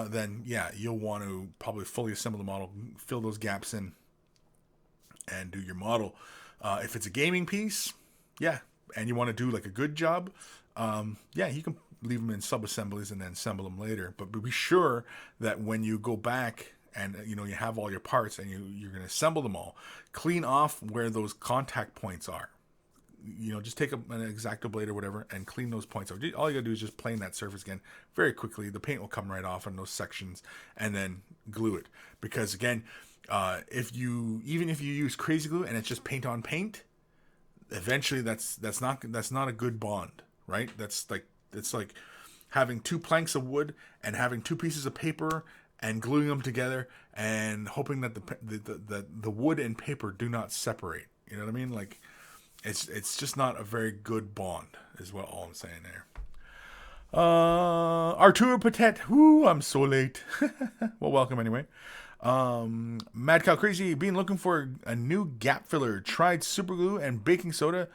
then yeah, you'll want to probably fully assemble the model, fill those gaps in, and do your model. If it's a gaming piece, yeah, and you want to do like a good job, yeah, you can leave them in sub-assemblies and then assemble them later. But be sure that when you go back and you have all your parts and you're going to assemble them all, clean off where those contact points are. Just take an X-Acto blade or whatever and clean those points out. All you gotta do is just plane that surface again very quickly. The paint will come right off on those sections, and then glue it. Because again, even if you use crazy glue and it's just paint on paint, eventually that's not a good bond, right? It's like having two planks of wood and having two pieces of paper and gluing them together and hoping that the wood and paper do not separate. You know what I mean? Like, it's just not a very good bond, is what all I'm saying there. Arturo Patet. Whoo, I'm so late. Well, welcome anyway. Mad Cow Crazy, been looking for a new gap filler. Tried super glue and baking soda.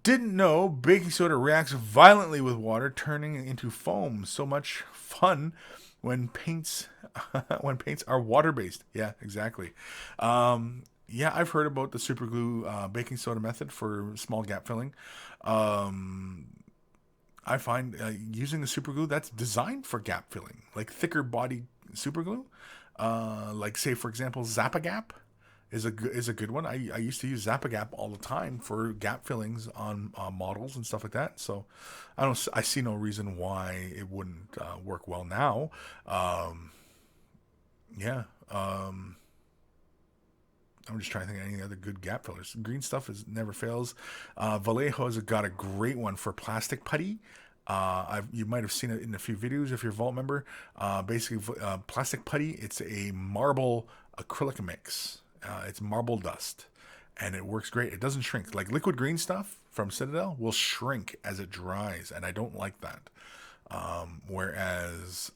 Didn't know baking soda reacts violently with water, turning it into foam. So much fun when paints when paints are water based. Yeah, exactly. Yeah, I've heard about the super glue baking soda method for small gap filling. Um, I find using the super glue that's designed for gap filling, like thicker body super glue. Like say for example, Zap-A-Gap is a good one. I used to use Zap-A-Gap all the time for gap fillings on models and stuff like that. So I see no reason why it wouldn't work well now. Um, yeah. I'm just trying to think of any other good gap fillers. Green stuff never fails. Vallejo's got a great one for plastic putty. You might have seen it in a few videos if you're a Vault member. Basically, plastic putty. It's a marble acrylic mix. It's marble dust, and it works great. It doesn't shrink. Like liquid green stuff from Citadel will shrink as it dries, and I don't like that. Whereas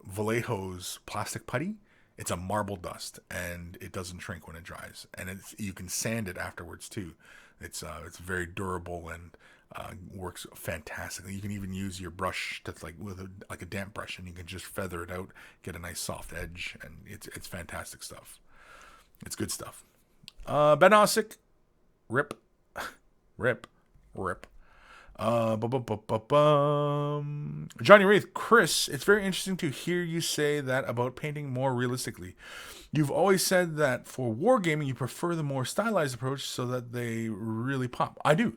Vallejo's plastic putty, it's a marble dust, and it doesn't shrink when it dries, and you can sand it afterwards too. It's very durable and works fantastically. You can even use your brush to like a damp brush, and you can just feather it out, get a nice soft edge, and it's fantastic stuff. It's good stuff. Ben Ossick, rip, rip, rip. Johnny Wraith, Kris, it's very interesting to hear you say that about painting more realistically. You've always said that for wargaming you prefer the more stylized approach so that they really pop. I do.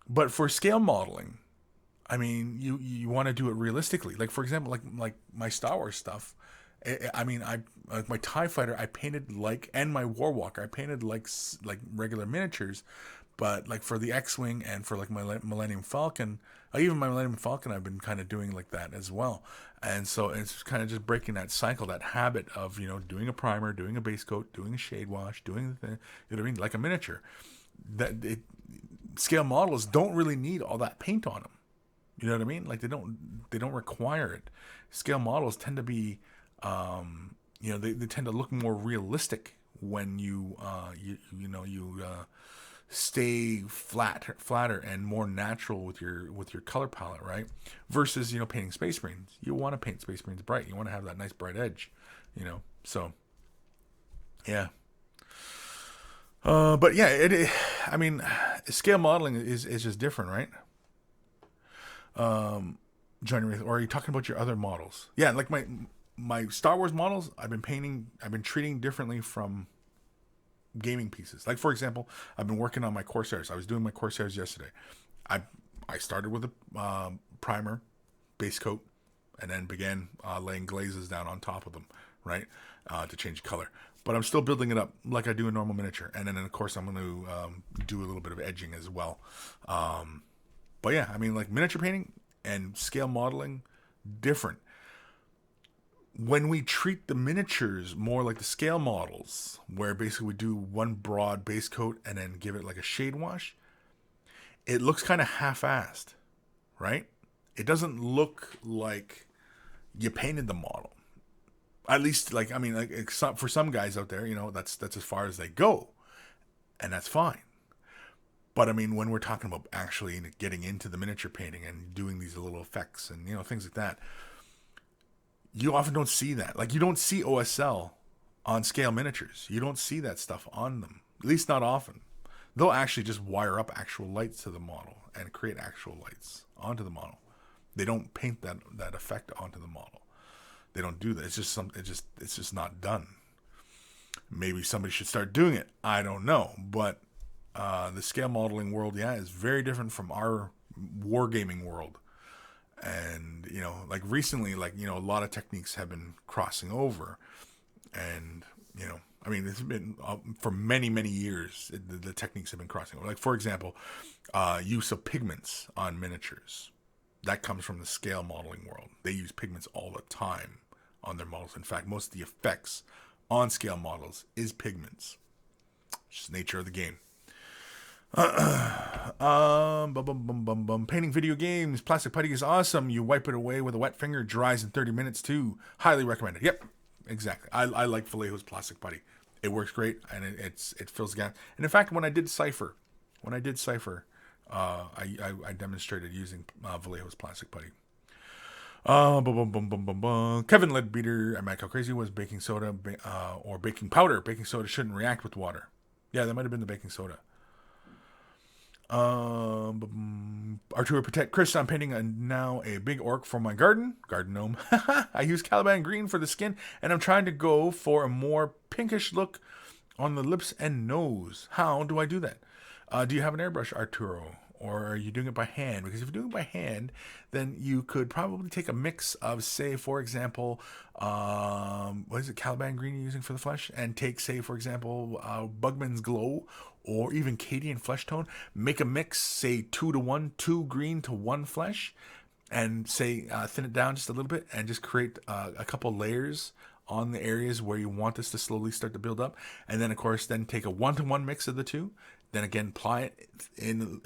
But for scale modeling, I mean, you want to do it realistically. Like for example, like my Star Wars stuff. I mean, like my TIE fighter, I painted and my Warwalker, I painted like regular miniatures. But like for the X-wing and for like my Millennium Falcon, even my Millennium Falcon, I've been kind of doing like that as well. And so it's kind of just breaking that cycle, that habit of doing a primer, doing a base coat, doing a shade wash, doing the thing, you know what I mean, like a miniature. Scale models don't really need all that paint on them. You know what I mean? Like they don't require it. Scale models tend to be, they tend to look more realistic when you stay flatter and more natural with your color palette, right? Versus painting Space Marines. You want to paint Space Marines bright. You want to have that nice bright edge, So yeah. But yeah, I mean, scale modeling is just different, right? Johnny, or are you talking about your other models? Yeah, like my Star Wars models, I've been treating differently from gaming pieces. Like for example, I've been working on my Corsairs. I was doing my Corsairs yesterday. I started with a primer, base coat, and then began laying glazes down on top of them, right, to change color. But I'm still building it up like I do a normal miniature, and then of course I'm going to do a little bit of edging as well. But yeah, I mean, like miniature painting and scale modeling, different. When we treat the miniatures more like the scale models, where basically we do one broad base coat and then give it like a shade wash, it looks kind of half-assed, right? It doesn't look like you painted the model. At least, like, I mean, like for some guys out there, that's as far as they go, and that's fine. But I mean, when we're talking about actually getting into the miniature painting and doing these little effects and things like that, you often don't see that. Like, you don't see OSL on scale miniatures. You don't see that stuff on them. At least not often. They'll actually just wire up actual lights to the model and create actual lights onto the model. They don't paint that effect onto the model. They don't do that. It's just not done. Maybe somebody should start doing it. I don't know. But the scale modeling world, is very different from our wargaming world. And like recently, a lot of techniques have been crossing over, and I mean, it's been for many years. The techniques have been crossing over. Like for example, use of pigments on miniatures, that comes from the scale modeling world. They use pigments all the time on their models. In fact, most of the effects on scale models is pigments. It's just the nature of the game. Painting video games. Plastic putty is awesome. You wipe it away with a wet finger. Dries in 30 minutes too. Highly recommended. Yep, exactly. I like Vallejo's plastic putty. It works great, and it fills the gap. And in fact, when I did Cipher, I demonstrated using Vallejo's plastic putty. Kevin Leadbeater at Mad Cow Crazy was baking soda or baking powder. Baking soda shouldn't react with water. Yeah, that might have been the baking soda. Arturo Protect Kris, I'm painting now a big orc for my garden gnome. I use Caliban green for the skin, and I'm trying to go for a more pinkish look on the lips and nose. How do I do that? Do you have an airbrush, Arturo? Or are you doing it by hand? Because if you're doing it by hand, then you could probably take a mix of, say, for example, what is it, Caliban green you're using for the flesh? And take, say, for example, Bugman's Glow or even Cadian Flesh Tone. Make a mix, say, 2-to-1, 2 green to 1 flesh. And, say, thin it down just a little bit and just create a couple layers on the areas where you want this to slowly start to build up. And then, of course, then take a 1-to-1 mix of the two. Then again, apply it in,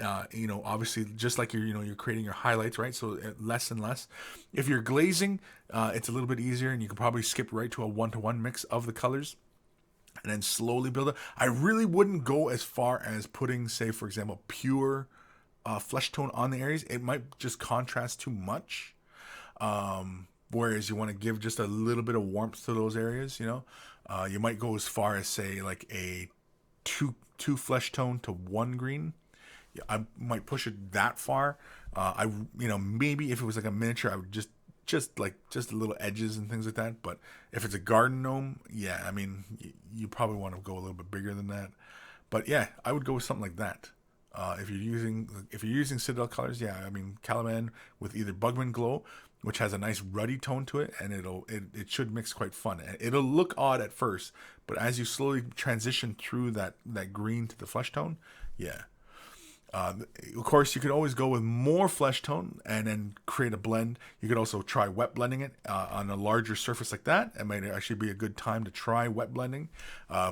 obviously just like you're creating your highlights, right? So less and less. If you're glazing, it's a little bit easier, and you can probably skip right to a 1-to-1 mix of the colors, and then slowly build it. I really wouldn't go as far as putting, say, for example, pure flesh tone on the areas. It might just contrast too much. Whereas you want to give just a little bit of warmth to those areas, you might go as far as, say, like a two flesh tone to 1 green. I might push it that far. Maybe if it was like a miniature, I would just a little edges and things like that. But if it's a garden gnome, yeah, I mean, you probably want to go a little bit bigger than that. But yeah, I would go with something like that. If you're using Citadel colors, yeah, I mean, Caliban with either Bugman Glow, which has a nice ruddy tone to it, and it should mix quite fun. It'll look odd at first, but as you slowly transition through that green to the flesh tone, yeah. Of course, you could always go with more flesh tone and then create a blend. You could also try wet blending it on a larger surface like that. It might actually be a good time to try wet blending.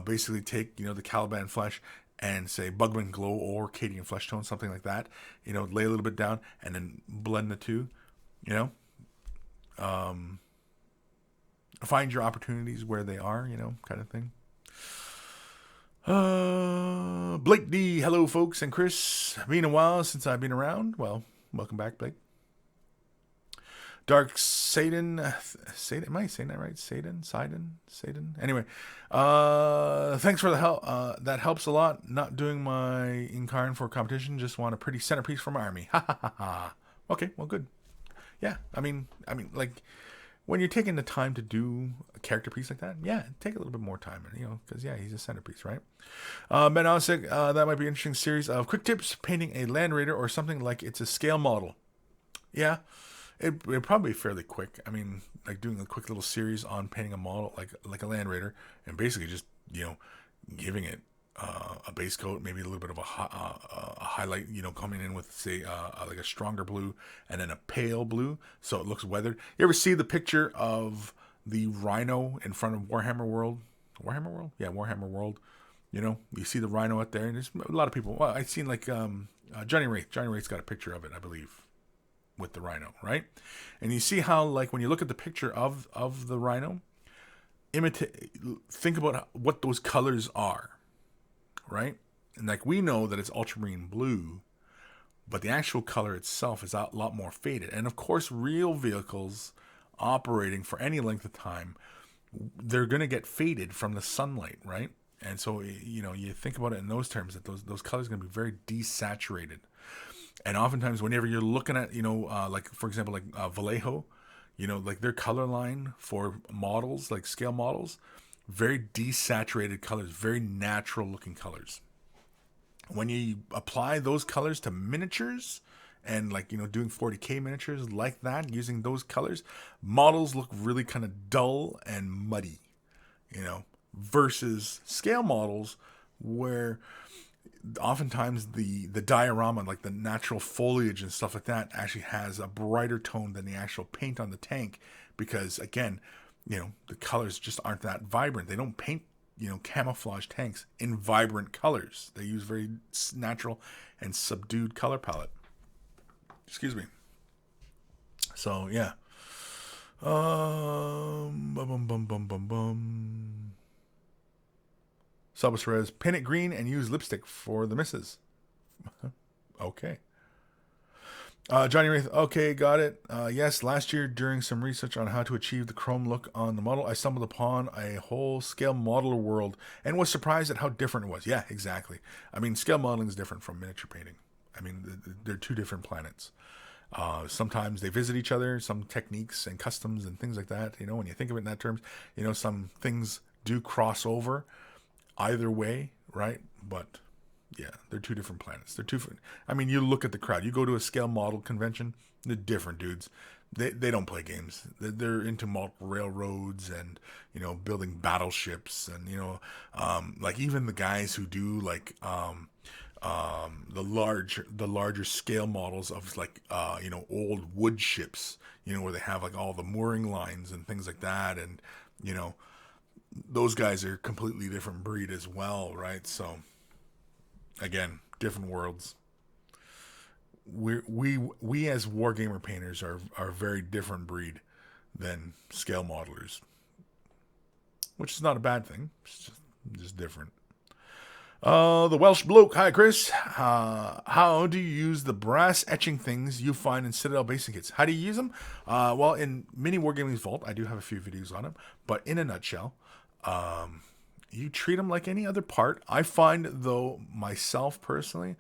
Basically take, the Caliban flesh and say Bugman Glow or Cadian Flesh Tone, something like that. Lay a little bit down and then blend the two, find your opportunities where they are, kind of thing. Blake D, hello folks, and Kris. Been a while since I've been around. Well, welcome back, Blake. Dark Satan, am I saying that right? Satan. Anyway, thanks for the help. That helps a lot. Not doing my Incarn for competition. Just want a pretty centerpiece for my army. Ha ha ha ha. Okay, well, good. Yeah, I mean, like, when you're taking the time to do a character piece like that, yeah, take a little bit more time, because yeah, he's a centerpiece, right? Ben Osik, that might be an interesting series of quick tips painting a Land Raider or something like it's a scale model. Yeah, it'd probably be fairly quick. I mean, like doing a quick little series on painting a model like a Land Raider, and basically just giving it a base coat, maybe a little bit of a highlight, coming in with, say, like a stronger blue and then a pale blue, so it looks weathered. You ever see the picture of the rhino in front of Warhammer World? Yeah, Warhammer World. You see the rhino out there, and there's a lot of people. Well, I've seen like Johnny Wraith. Johnny Wraith's got a picture of it, I believe, with the rhino, right? And you see how, like, when you look at the picture of the rhino, think about what those colors are. Right? And like, we know that it's ultramarine blue, but the actual color itself is a lot more faded. And of course, real vehicles operating for any length of time, they're going to get faded from the sunlight, right? And so, you think about it in those terms, that those colors are going to be very desaturated. And oftentimes, whenever you're looking at, like, for example, like Vallejo, like their color line for models, like scale models, very desaturated colors, very natural looking colors. When you apply those colors to miniatures and, like, doing 40K miniatures like that, using those colors, models look really kind of dull and muddy, versus scale models where oftentimes the diorama, like the natural foliage and stuff like that, actually has a brighter tone than the actual paint on the tank, because again, the colors just aren't that vibrant. They don't paint camouflage tanks in vibrant colors. They use very natural and subdued color palette. Excuse me. So yeah. Subasrez, paint it green and use lipstick for the misses. Okay. Johnny Wraith, okay, got it. Yes, last year during some research on how to achieve the chrome look on the model, I stumbled upon a whole scale modeler world and was surprised at how different it was. Yeah, exactly. I mean, scale modeling is different from miniature painting. I mean, they're two different planets. Sometimes they visit each other, some techniques and customs and things like that. When you think of it in that terms, some things do cross over either way, right? But yeah, they're two different planets. They're two. I mean, you look at the crowd. You go to a scale model convention. They're different dudes. They don't play games. They're into multiple railroads and building battleships and like even the guys who do like the larger scale models of like old wood ships. Where they have like all the mooring lines and things like that, and those guys are completely different breed as well, right? So. Again, different worlds. We as wargamer painters are a very different breed than scale modelers, which is not a bad thing. It's just different. The Welsh bloke. Hi, Kris. How do you use the brass etching things you find in Citadel basic kits? How do you use them? Well, in Mini Wargaming's Vault, I do have a few videos on them. But in a nutshell, you treat them like any other part. I find, though, myself personally,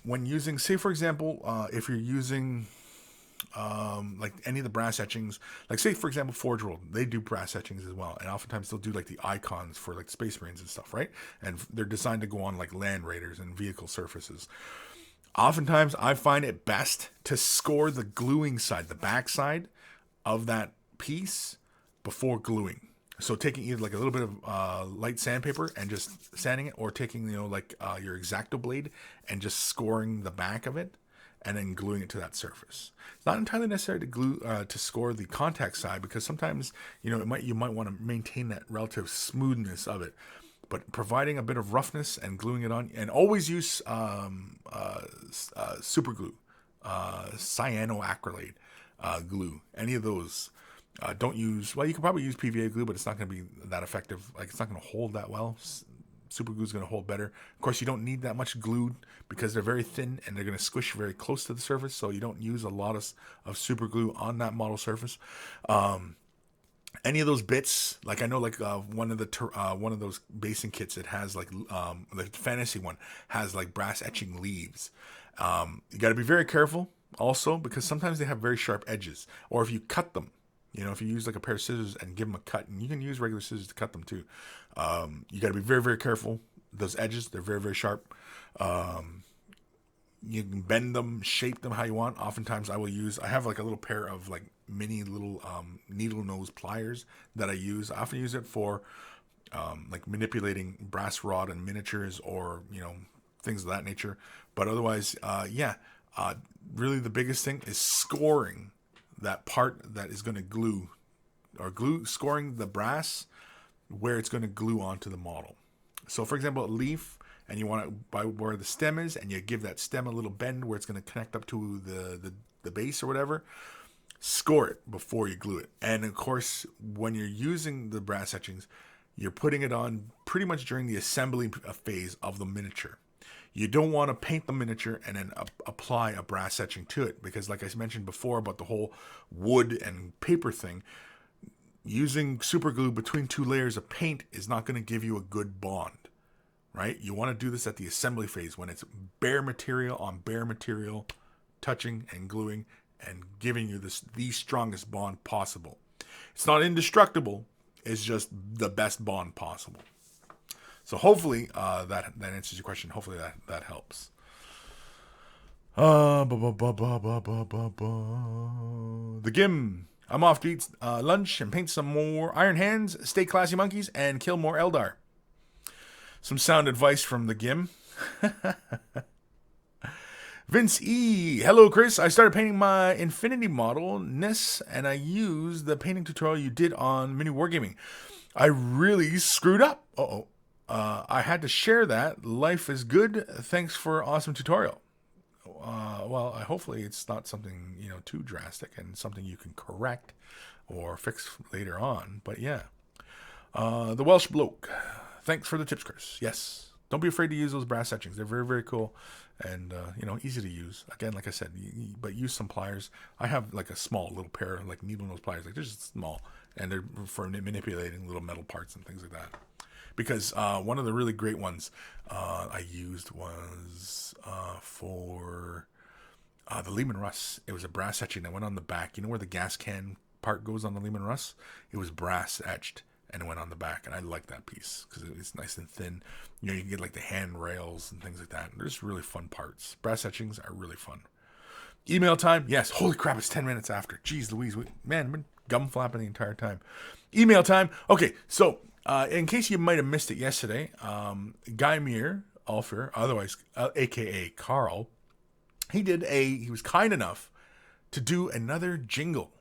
when using, say, for example, if you're using like any of the brass etchings, like say, for example, Forge World, they do brass etchings as well. And oftentimes they'll do like the icons for like Space Marines and stuff, right? And they're designed to go on like land raiders and vehicle surfaces. Oftentimes I find it best to score the gluing side, the back side of that piece before gluing. So taking either like a little bit of light sandpaper and just sanding it, or taking like your X-Acto blade and just scoring the back of it and then gluing it to that surface. It's not entirely necessary to glue to score the contact side, because sometimes you might want to maintain that relative smoothness of it. But providing a bit of roughness and gluing it on, and always use super glue, cyanoacrylate glue, any of those. Don't use, well, you can probably use PVA glue, but it's not going to be that effective. Like, it's not going to hold that well. Super glue is going to hold better. Of course, you don't need that much glue because they're very thin and they're going to squish very close to the surface. So you don't use a lot of super glue on that model surface. Any of those bits, like I know, like one of those basing kits, it has like the fantasy one has like brass etching leaves. You got to be very careful also, because sometimes they have very sharp edges, or if you cut them. If you use like a pair of scissors and give them a cut, and you can use regular scissors to cut them too. You got to be very, very careful. Those edges, they're very, very sharp. You can bend them, shape them how you want. Oftentimes I have like a little pair of like mini little needle nose pliers that I use. I often use it for like manipulating brass rod and miniatures, or, things of that nature. But otherwise, really the biggest thing is scoring that part that is going to glue, scoring the brass where it's going to glue onto the model. So for example, a leaf, and you want it by where the stem is, and you give that stem a little bend where it's going to connect up to the base or whatever, score it before you glue it. And of course, when you're using the brass etchings, you're putting it on pretty much during the assembly phase of the miniature. You don't want to paint the miniature and then apply a brass etching to it, because like I mentioned before about the whole wood and paper thing, using super glue between two layers of paint is not going to give you a good bond, right? You want to do this at the assembly phase when it's bare material on bare material, touching and gluing and giving you the strongest bond possible. It's not indestructible. It's just the best bond possible. So hopefully that answers your question. Hopefully that helps. The Gim. I'm off to eat lunch and paint some more Iron Hands, stay classy monkeys, and kill more Eldar. Some sound advice from the Gim. Vince E. Hello, Kris. I started painting my Infinity model, Nis, and I used the painting tutorial you did on Mini Wargaming. I really screwed up. Uh-oh. I had to share that. Life is good. Thanks for awesome tutorial. Well, hopefully it's not something, too drastic and something you can correct or fix later on. But yeah. The Welsh bloke. Thanks for the tips, Kris. Yes. Don't be afraid to use those brass etchings. They're very, very cool and, easy to use. Again, like I said, but use some pliers. I have like a small little pair of like needle nose pliers. Like they're just small and they're for manipulating little metal parts and things like that. Because one of the really great ones I used was for the Lehman Russ. It was a brass etching that went on the back. You know where the gas can part goes on the Lehman Russ? It was brass etched and it went on the back. And I like that piece because it's nice and thin. You can get like the hand rails and things like that. And there's really fun parts. Brass etchings are really fun. Email time? Yes. Holy crap, it's 10 minutes after. Jeez Louise. Man, I've been gum flapping the entire time. Email time. Okay, so in case you might have missed it yesterday, Guy Muir, Alfer, otherwise aka Carl, he was kind enough to do another jingle.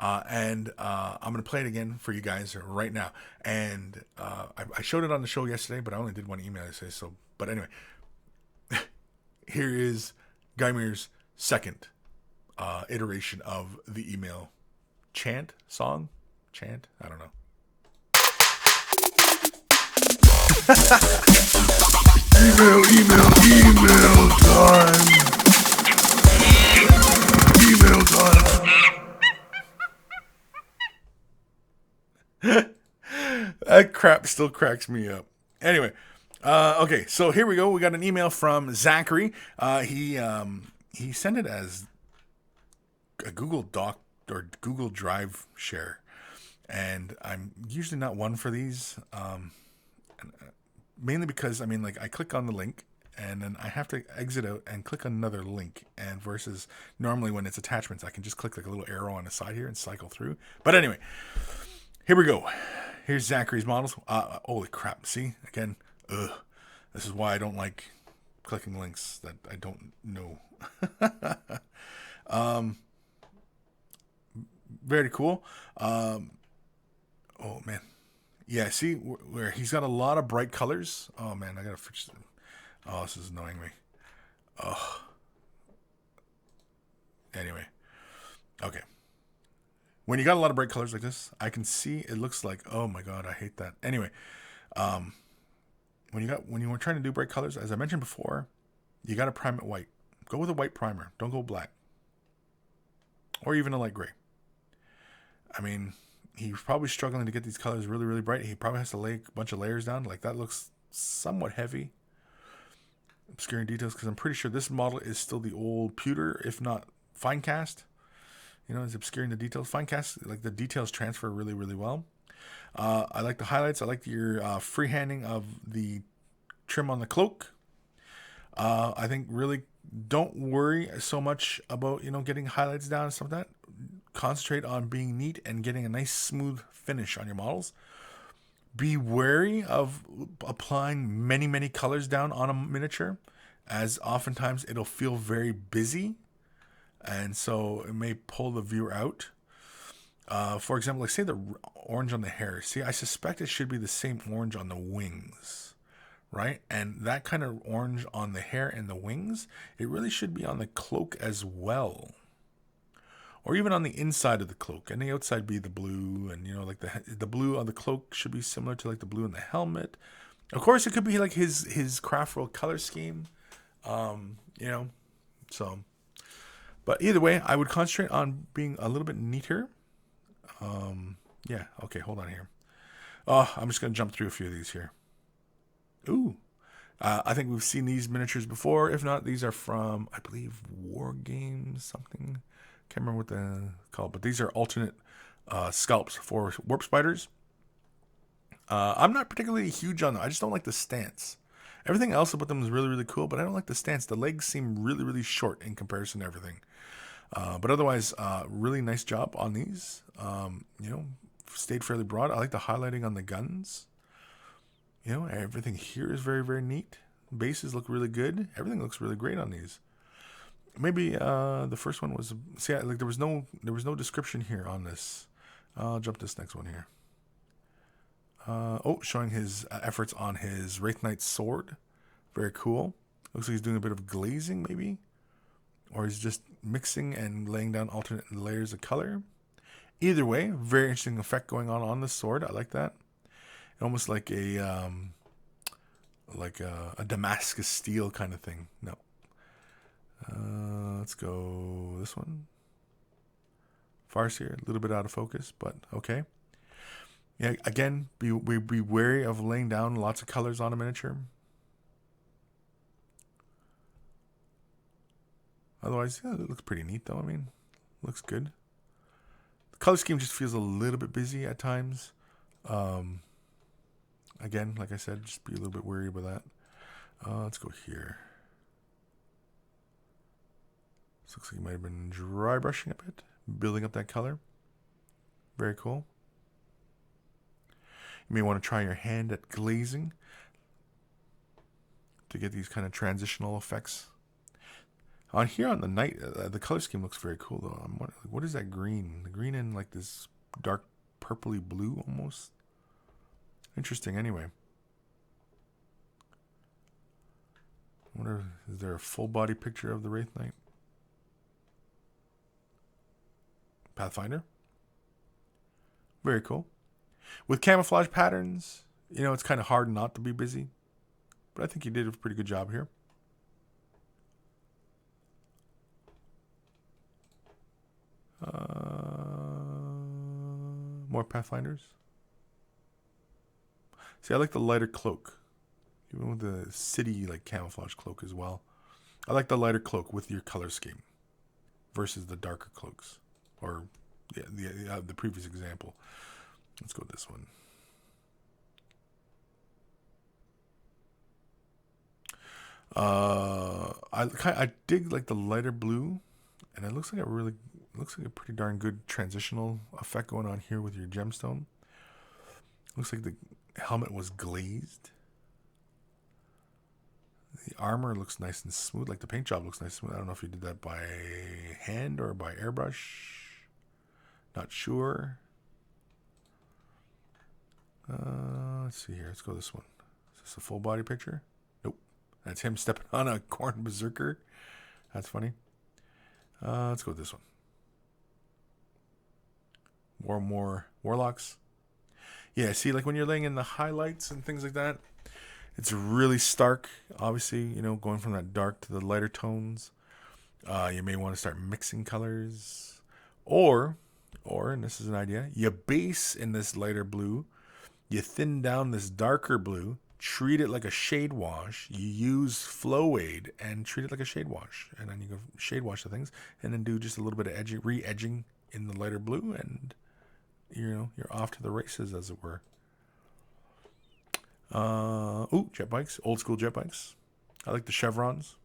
And I'm going to play it again for you guys right now. And I showed it on the show yesterday, but I only did one email yesterday. But anyway, here is Guy Muir's second iteration of the email song. I don't know. Email time. Email time. That crap still cracks me up. Anyway, okay, so here we go. We got an email from Zachary. He sent it as a Google Doc or Google Drive share, and I'm usually not one for these. Mainly because I click on the link and then I have to exit out and click on another link, and versus normally when it's attachments I can just click like a little arrow on the side here and cycle through. But anyway, here we go. Here's Zachary's models. Holy crap, see again, this is why I don't like clicking links that I don't know. Very cool. Oh man. Yeah, see where he's got a lot of bright colors. Oh man, I gotta fix them. Oh, this is annoying me. Oh. Anyway, okay. When you got a lot of bright colors like this, I can see it looks like. Oh my god, I hate that. Anyway, when you were trying to do bright colors, as I mentioned before, you got to prime it white. Go with a white primer. Don't go black, or even a light gray. I mean, he's probably struggling to get these colors really, really bright. He probably has to lay a bunch of layers down. Like that looks somewhat heavy. Obscuring details, because I'm pretty sure this model is still the old pewter, if not fine cast. It's obscuring the details. Fine cast, like the details transfer really, really well. I like the highlights. I like your freehanding of the trim on the cloak. I think really don't worry so much about, getting highlights down and stuff like that. Concentrate on being neat and getting a nice smooth finish on your models. Be wary of applying many, many colors down on a miniature, as oftentimes it'll feel very busy, and so it may pull the viewer out. For example, like say the orange on the hair. See, I suspect it should be the same orange on the wings, right? And that kind of orange on the hair and the wings, it really should be on the cloak as well. Or even on the inside of the cloak, and the outside be the blue, and like the blue on the cloak should be similar to like the blue in the helmet. Of course, it could be like his craft world color scheme, So, but either way, I would concentrate on being a little bit neater. Yeah. Okay. Hold on here. Oh, I'm just gonna jump through a few of these here. Ooh. I think we've seen these miniatures before. If not, these are from, I believe, Wargaming something. Can't remember what they're called, but these are alternate scalps for warp spiders. I'm not particularly huge on them. I just don't like the stance. Everything else about them is really, really cool, but I don't like the stance. The legs seem really, really short in comparison to everything. But otherwise, really nice job on these. Stayed fairly broad. I like the highlighting on the guns. Everything here is very, very neat. Bases look really good. Everything looks really great on these. Maybe the first one was there was no description here on this. I'll jump this next one here. Showing his efforts on his Wraith Knight sword. Very cool. Looks like he's doing a bit of glazing, maybe. Or he's just mixing and laying down alternate layers of color. Either way, very interesting effect going on the sword. I like that. Almost like a Damascus steel kind of thing. No. Let's go this one. Farseer, a little bit out of focus, but okay. Yeah, again, be wary of laying down lots of colors on a miniature. Otherwise, yeah, it looks pretty neat, though. I mean, looks good. The color scheme just feels a little bit busy at times. Again, like I said, just be a little bit wary about that. Let's go here. This looks like you might have been dry brushing a bit, building up that color. Very cool. You may want to try your hand at glazing to get these kind of transitional effects. On here on the night, the color scheme looks very cool though. I'm wondering, what is that green? The green in like this dark purpley blue almost. Interesting. Anyway, I wonder, is there a full body picture of the Wraith Knight? Pathfinder. Very cool. With camouflage patterns, you know, it's kind of hard not to be busy. But I think you did a pretty good job here. More Pathfinders. See, I like the lighter cloak. Even with the city like camouflage cloak as well. I like the lighter cloak with your color scheme versus the darker cloaks. Or yeah, the previous example. Let's go with this one. I dig like the lighter blue, and it looks like a pretty darn good transitional effect going on here with your gemstone. Looks like the helmet was glazed. The armor looks nice and smooth, like the paint job looks nice and smooth. I don't know if you did that by hand or by airbrush. Not sure. Let's see here. Let's go this one. Is this a full body picture? Nope. That's him stepping on a corn berserker. That's funny. Let's go with this one. More warlocks. Yeah, see, like when you're laying in the highlights and things like that, it's really stark. Obviously, you know, going from that dark to the lighter tones. You may want to start mixing colors. Or, and this is an idea, you base in this lighter blue. You thin down this darker blue, treat it like a shade wash. You use flow aid and treat it like a shade wash. And then you go shade wash the things and then do just a little bit of re-edging in the lighter blue, and you know, you're off to the races, as it were. Jet bikes, old school jet bikes. I like the chevrons.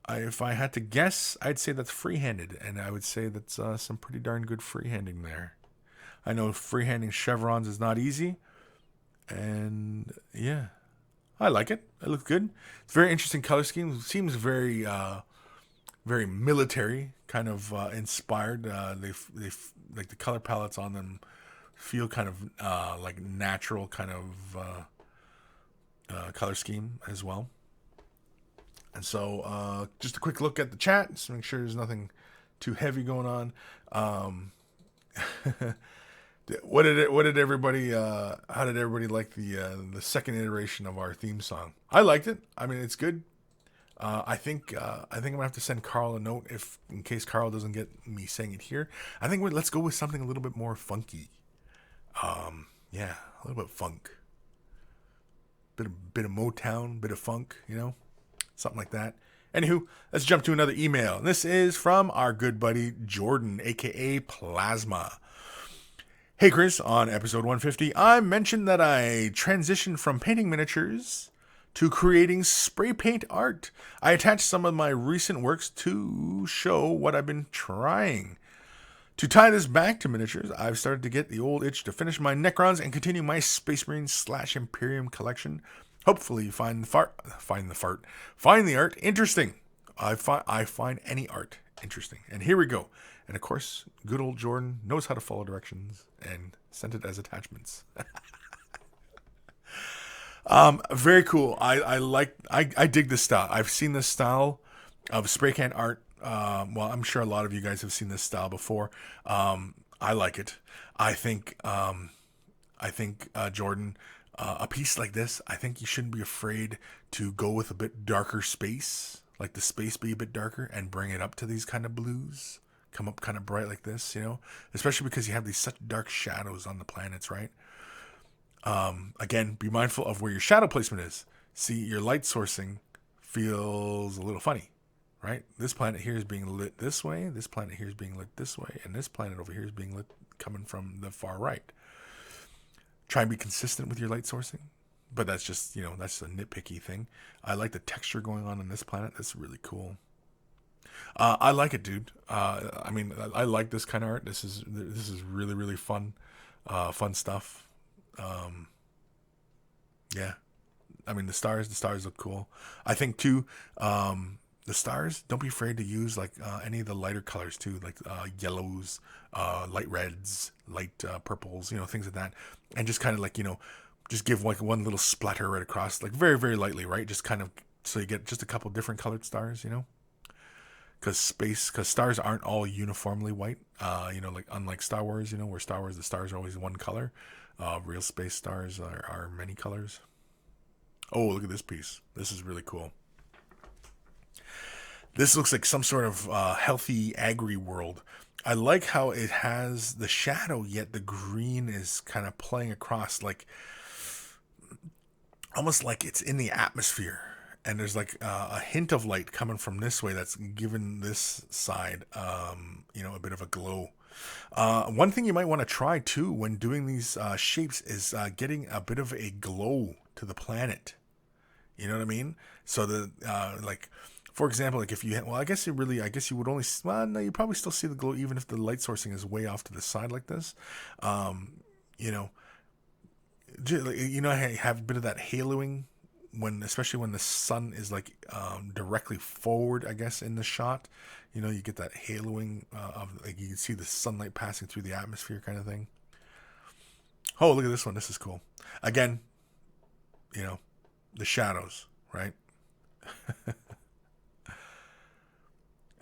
If I had to guess, I'd say that's free-handed, and I would say that's some pretty darn good free-handing there. I know free-handing chevrons is not easy, and yeah, I like it. It looks good. It's a very interesting color scheme. It seems very, very military, kind of inspired. They like the color palettes on them feel kind of like natural kind of color scheme as well. And so, just a quick look at the chat, just to make sure there's nothing too heavy going on. What did everybody? How did everybody like the second iteration of our theme song? I liked it. I mean, it's good. I think I'm gonna have to send Carl a note in case Carl doesn't get me saying it here. I think let's go with something a little bit more funky. Yeah, a little bit funk. Bit of Motown, bit of funk, you know, something like that. Anywho, let's jump to another email. This is from our good buddy Jordan, aka Plasma. Hey Kris, on episode 150, I mentioned that I transitioned from painting miniatures to creating spray paint art. I attached some of my recent works to show what I've been trying. To tie this back to miniatures, I've started to get the old itch to finish my Necrons and continue my Space Marine / Imperium collection. Hopefully find the art interesting. I find any art interesting. And here we go. And of course, good old Jordan knows how to follow directions and sent it as attachments. Very cool. I dig this style. I've seen this style of spray can art. Well, I'm sure a lot of you guys have seen this style before. I like it. I think Jordan, a piece like this, I think you shouldn't be afraid to go with a bit darker space, like the space be a bit darker, and bring it up to these kind of blues. Come up kind of bright like this, especially because you have these such dark shadows on the planets, right? Again, be mindful of where your shadow placement is. See, your light sourcing feels a little funny, right? This planet here is being lit this way, this planet here is being lit this way, and this planet over here is being lit coming from the far right. Try and be consistent with your light sourcing, but that's just, that's a nitpicky thing. I like the texture going on this planet. That's really cool. I like it, dude. I like this kind of art. This is really, really fun, fun stuff. Yeah, the stars look cool. I think too, the stars, don't be afraid to use like any of the lighter colors too, like yellows, light reds, light purples, things like that, and just kind of like just give like one little splatter right across, like very, very lightly, right? Just kind of so you get just a couple different colored stars, because stars aren't all uniformly white, like unlike Star Wars, where Star Wars the stars are always one color. Real space stars are many colors. Oh, look at this piece. This is really cool. This looks like some sort of healthy agri world. I like how it has the shadow, yet the green is kind of playing across, like almost like it's in the atmosphere. And there's like a hint of light coming from this way that's given this side, a bit of a glow. One thing you might want to try too when doing these shapes is getting a bit of a glow to the planet. You know what I mean? So like, for example, like if you I guess you would only, well, no, you probably still see the glow even if the light sourcing is way off to the side like this. You have a bit of that haloing especially when the sun is like directly forward, I guess, in the shot. You get that haloing of, like, you can see the sunlight passing through the atmosphere kind of thing. Oh, look at this one. This is cool. Again, the shadows, right?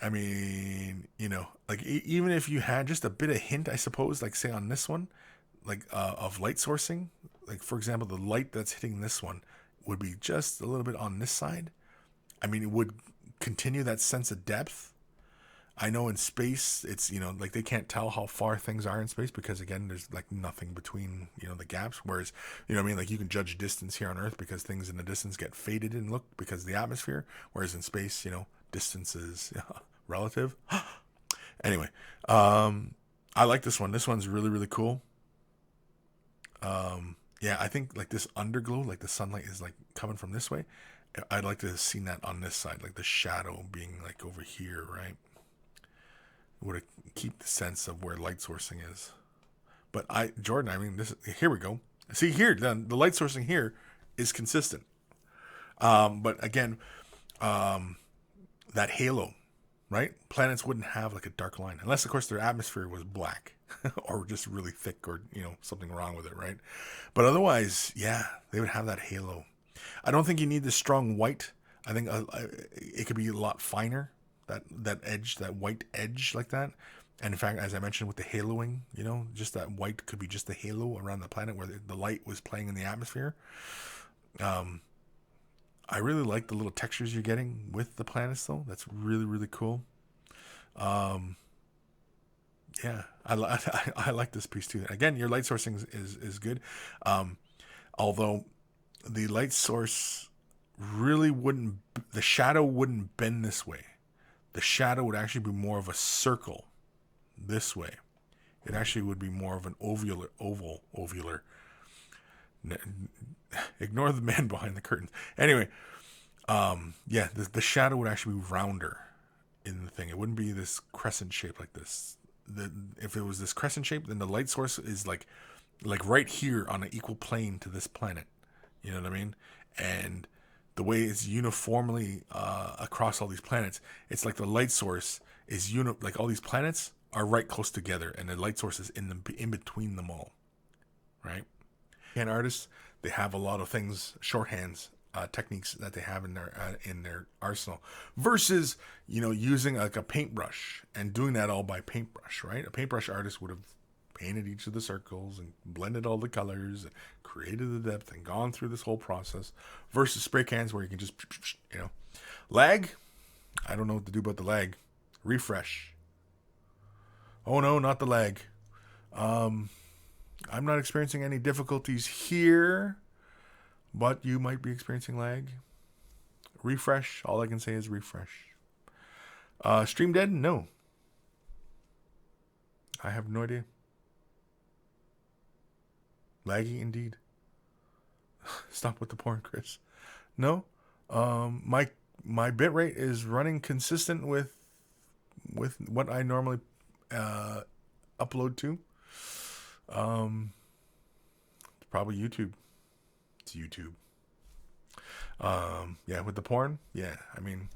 Like even if you had just a bit of hint, I suppose, like say on this one, like of light sourcing, like for example, the light that's hitting this one would be just a little bit on this side. It would continue that sense of depth. I know in space, it's, like they can't tell how far things are in space because, again, there's like nothing between, the gaps. Whereas, like you can judge distance here on Earth because things in the distance get faded and look because of the atmosphere. Whereas in space, distance is relative. Anyway, I like this one. This one's really, really cool. Yeah, I think like this underglow, like the sunlight is like coming from this way. I'd like to have seen that on this side, like the shadow being like over here, right? It would keep the sense of where light sourcing is. But Jordan, here we go. See here, then the light sourcing here is consistent. But again, that halo, right? Planets wouldn't have like a dark line unless, of course, their atmosphere was black or just really thick or, something wrong with it, right? But otherwise, yeah, they would have that halo. I don't think you need the strong white. I think it could be a lot finer, that edge, that white edge like that. And in fact, as I mentioned with the haloing, just that white could be just the halo around the planet where the light was playing in the atmosphere. I really like the little textures you're getting with the planets, though. That's really, really cool. Yeah, I like this piece too. Again, your light sourcing is good. Although the light source really the shadow wouldn't bend this way. The shadow would actually be more of a circle this way. It actually would be more of an ovular. Ignore the man behind the curtains. Anyway, yeah, the shadow would actually be rounder in the thing. It wouldn't be this crescent shape like this. If it was this crescent shape, then the light source is like right here on an equal plane to this planet. You know what I mean? And the way it's uniformly across all these planets, it's like the light source is like all these planets are right close together, and the light source is in between them all, right? And artists, they have a lot of things, shorthands, techniques that they have in their arsenal, versus using like a paintbrush and doing that all by paintbrush, right? A paintbrush artist would have painted each of the circles and blended all the colors and created the depth and gone through this whole process, versus spray cans where you can just lag. I don't know what to do about the lag. Refresh. Oh no, not the lag. I'm not experiencing any difficulties here, but you might be experiencing lag. Refresh. All I can say is refresh. Stream dead? No. I have no idea. Laggy indeed. Stop with the porn, Kris. No. My bitrate is running consistent with what I normally upload to. Probably YouTube. It's YouTube. Yeah, with the porn. Yeah, I mean,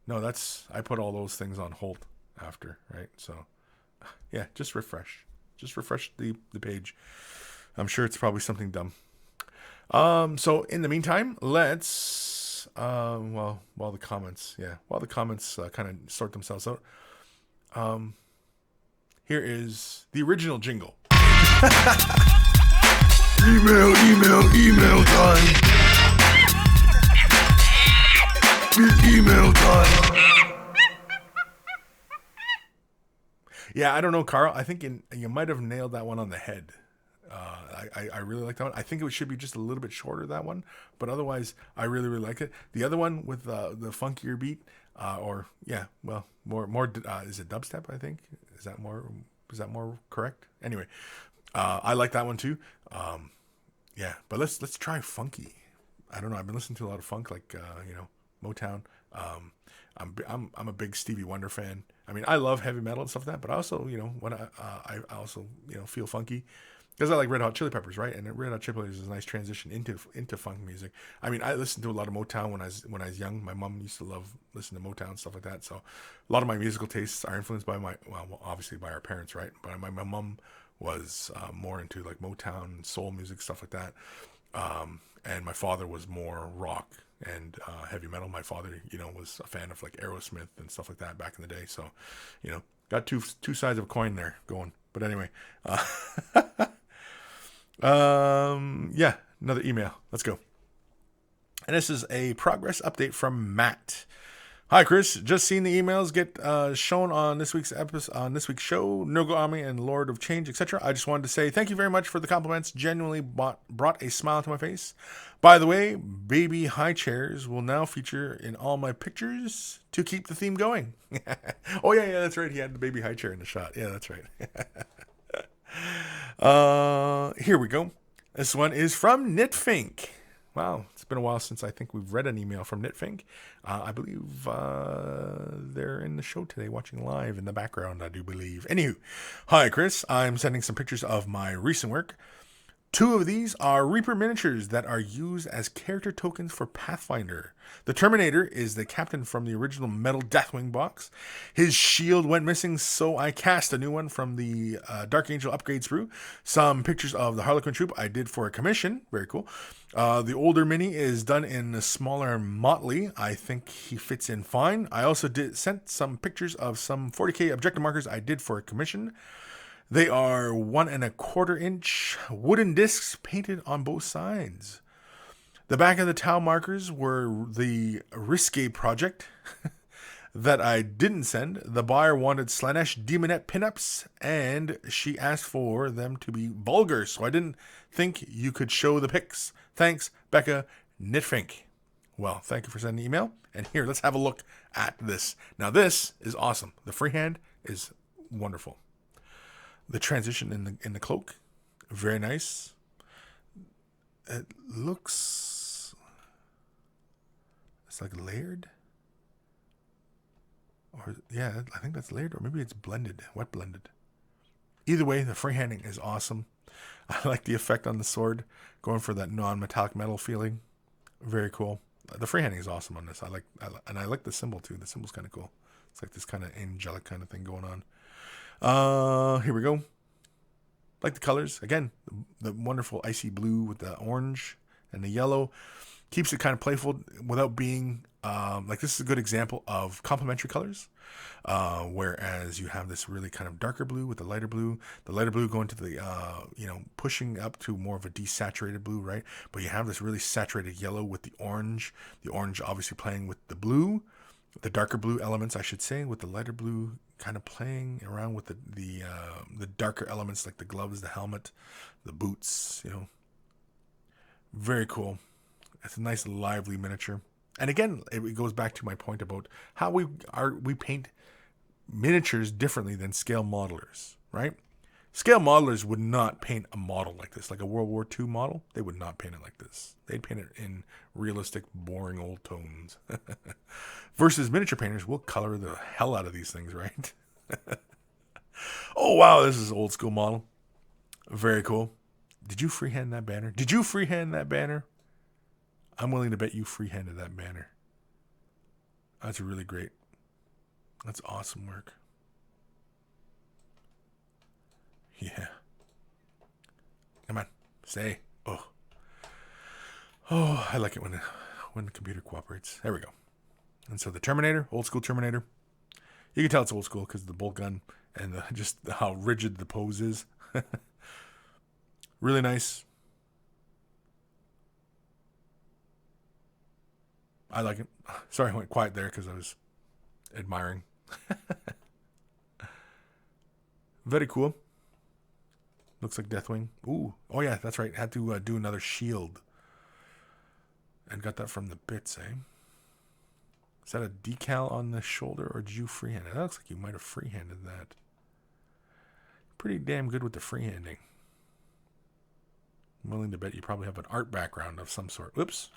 no, I put all those things on hold after, right? So, yeah, just refresh. Just refresh the page. I'm sure it's probably something dumb. So in the meantime, let's while the comments kind of sort themselves out. Here is the original jingle. Email time. It's email time. Yeah, I don't know, Carl. I think you might have nailed that one on the head. I really like that one. I think it should be just a little bit shorter, that one, but otherwise I really like it. The other one with the funkier beat, more is it dubstep? I think is that more correct? Anyway, I like that one too. Yeah, but let's try funky. I don't know. I've been listening to a lot of funk, like Motown. I'm a big Stevie Wonder fan. I mean, I love heavy metal and stuff like that, but I also when I also feel funky. Because I like Red Hot Chili Peppers, right? And Red Hot Chili Peppers is a nice transition into funk music. I mean, I listened to a lot of Motown when I was young. My mom used to love listening to Motown and stuff like that. So a lot of my musical tastes are influenced by obviously by our parents, right? But my mom was more into like Motown, soul music, stuff like that. And my father was more rock and heavy metal. My father, was a fan of like Aerosmith and stuff like that back in the day. So, got two sides of a coin there going. But anyway, yeah, another email. Let's go. And this is a progress update from Matt. Hi, Kris. Just seen the emails get shown on this week's episode, on this week's show, Nogo Army and Lord of Change, etc. I just wanted to say thank you very much for the compliments. Genuinely brought a smile to my face. By the way, baby high chairs will now feature in all my pictures to keep the theme going. Oh yeah, that's right. He had the baby high chair in the shot. Yeah, that's right. Here we go. This one is from Knitfink. Wow, it's been a while since I think we've read an email from Knitfink. I believe they're in the show today, watching live in the background, I do believe. Anywho, hi Kris. I'm sending some pictures of my recent work. 2 of these are Reaper miniatures that are used as character tokens for Pathfinder. The Terminator is the captain from the original Metal Deathwing box. His shield went missing, so I cast a new one from the Dark Angel upgrade sprue. Some pictures of the Harlequin troop I did for a commission. Very cool. The older mini is done in a smaller motley. I think he fits in fine. I also sent some pictures of some 40k objective markers I did for a commission. They are 1 1/4 inch wooden discs painted on both sides. The back of the towel markers were the Risque project that I didn't send. The buyer wanted Slanesh Demonette pinups, and she asked for them to be vulgar, so I didn't think you could show the pics. Thanks, Becca Knitfink. Well, thank you for sending the email. And here, let's have a look at this. Now, this is awesome. The freehand is wonderful. The transition in the cloak, very nice. It looks, it's like layered, or yeah, I think that's layered, or maybe it's blended, wet blended. Either way, the freehanding is awesome. I like the effect on the sword, going for that non-metallic metal feeling. Very cool. The freehanding is awesome on this. I like the symbol too. The symbol's kind of cool. It's like this kind of angelic kind of thing going on. Here we go. Like the colors. Again, the wonderful icy blue with the orange and the yellow. Keeps it kind of playful without being, like, this is a good example of complementary colors. Whereas you have this really kind of darker blue with the lighter blue going to the, pushing up to more of a desaturated blue, right? But you have this really saturated yellow with the orange obviously playing with the blue, the darker blue elements, I should say, with the lighter blue kind of playing around with the darker elements like the gloves, the helmet, the boots, very cool. It's a nice lively miniature. And again, it goes back to my point about how we paint miniatures differently than scale modelers, right? Scale modelers would not paint a model like this, like a World War II model. They would not paint it like this. They'd paint it in realistic, boring old tones. Versus miniature painters will color the hell out of these things, right? Oh, wow, this is an old school model. Very cool. Did you freehand that banner? I'm willing to bet you freehanded that banner. That's really great. That's awesome work. Yeah. Come on. Say. Oh, I like it when the computer cooperates. There we go. And so the Terminator, old school Terminator. You can tell it's old school because of the bolt gun and just how rigid the pose is. Really nice. I like it. Sorry, I went quiet there because I was admiring. Very cool. Looks like Deathwing. Ooh. Oh, yeah, that's right. Had to do another shield. And got that from the bits, eh? Is that a decal on the shoulder, or did you freehand it? That looks like you might have freehanded that. Pretty damn good with the freehanding. I'm willing to bet you probably have an art background of some sort. Whoops.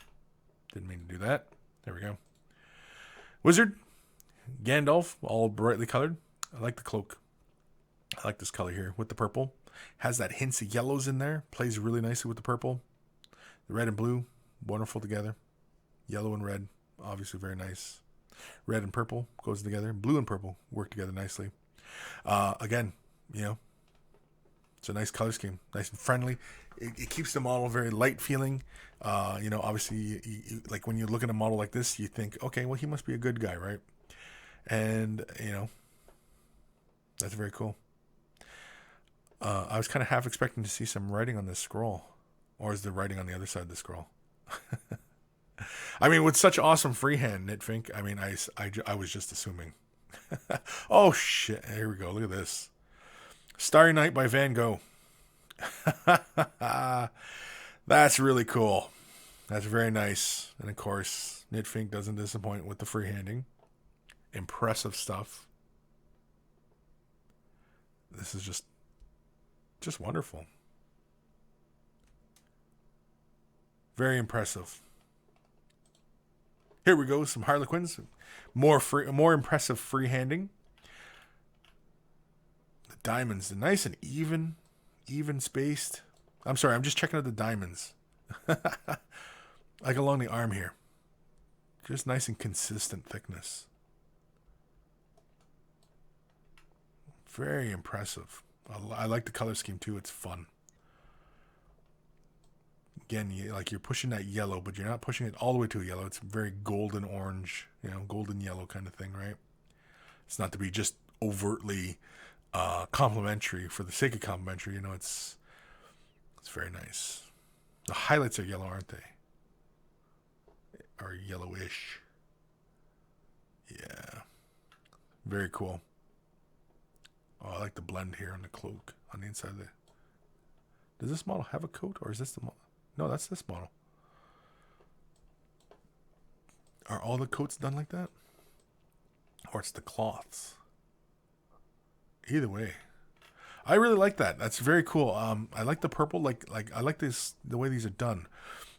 Didn't mean to do that. There we go. Wizard. Gandalf, all brightly colored. I like the cloak. I like this color here with the purple. Has that hints of yellows in there. Plays really nicely with the purple. The red and blue, wonderful together. Yellow and red, obviously very nice. Red and purple goes together. Blue and purple work together nicely. Again, it's a nice color scheme. Nice and friendly. It keeps the model very light feeling. Obviously, like when you look at a model like this, you think, okay, well, he must be a good guy, right? And, that's very cool. I was kind of half expecting to see some writing on this scroll. Or is the writing on the other side of the scroll? I mean, with such awesome freehand, Knitfink, I mean, I was just assuming. Oh, shit. Here we go. Look at this. Starry Night by Van Gogh. That's really cool. That's very nice. And, of course, Knitfink doesn't disappoint with the freehanding. Impressive stuff. This is just wonderful. Very impressive. Here we go, some Harlequins. More impressive freehanding. The diamonds, they're nice and even spaced. I'm sorry, I'm just checking out the diamonds. Like along the arm here. Just nice and consistent thickness. Very impressive. I like the color scheme too. It's fun. Again, you're pushing that yellow, but you're not pushing it all the way to a yellow. It's very golden orange, golden yellow kind of thing, right? It's not to be just overtly complimentary for the sake of complimentary. It's very nice. The highlights are yellow, aren't they? Or yellowish. Yeah. Very cool. Oh, I like the blend here on the cloak on the inside of the... Does this model have a coat, or is this the model? No, that's this model. Are all the coats done like that? Or it's the cloths? Either way. I really like that. That's very cool. I like the purple. Like I like this, the way these are done.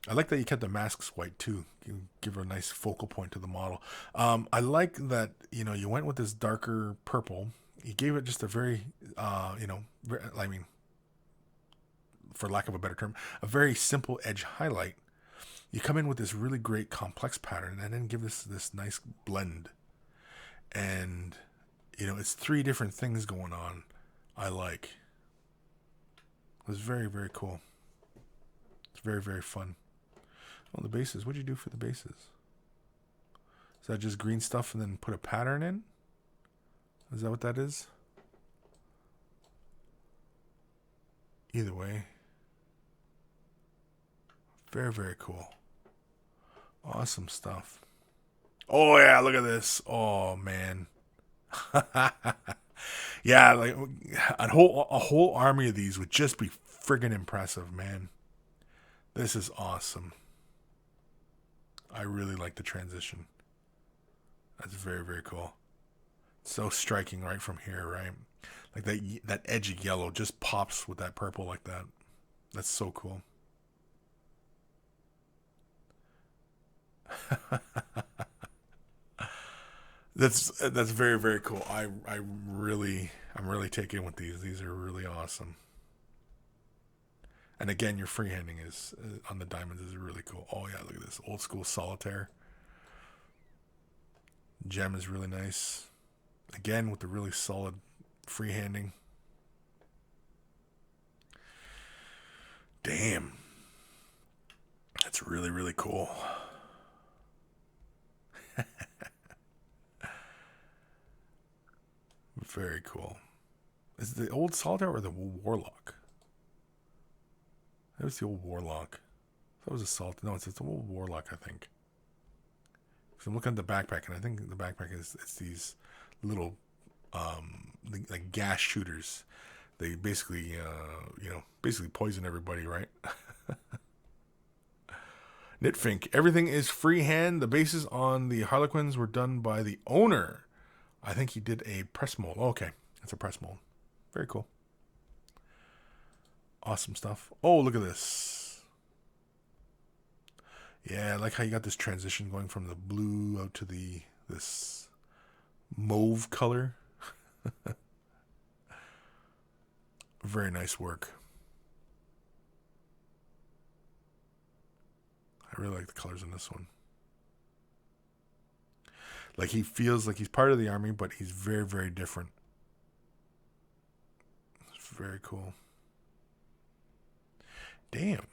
I like that you kept the masks white too. You give her a nice focal point to the model. I like that, you went with this darker purple. You gave it just a very, for lack of a better term, a very simple edge highlight. You come in with this really great complex pattern and then give this nice blend. And, it's three different things going on. I like. It was very, very cool. It's very, very fun. Oh, the bases. What'd you do for the bases? Is that just green stuff and then put a pattern in? Is that what that is? Either way. Very, very cool. Awesome stuff. Oh, yeah, look at this. Oh, man. Yeah, like a whole army of these would just be friggin' impressive, man. This is awesome. I really like the transition. That's very, very cool. So striking right from here, right? Like that edgy yellow just pops with that purple like that. That's so cool. That's very, very cool. I'm really taken with these. These are really awesome. And again, your freehanding is on the diamonds is really cool. Oh yeah, look at this old school solitaire. Gem is really nice. Again with the really solid freehanding. Damn. That's really, really cool. Very cool. Is it the old solitaire or the warlock? That was the old warlock. That was a salt. No, it's the old warlock, I think. So I'm looking at the backpack, and I think the backpack is it's these little like gas shooters. They basically basically poison everybody, right? Knitfink. Everything is freehand. The bases on the Harlequins were done by the owner. I think he did a press mold. Oh, okay, that's a press mold. Very cool. Awesome stuff. Oh, look at this. Yeah, I like how you got this transition going from the blue out to this mauve color. Very nice work. I really like the colors in this one. Like he feels like he's part of the army, but he's very, very different. It's very cool. Damn.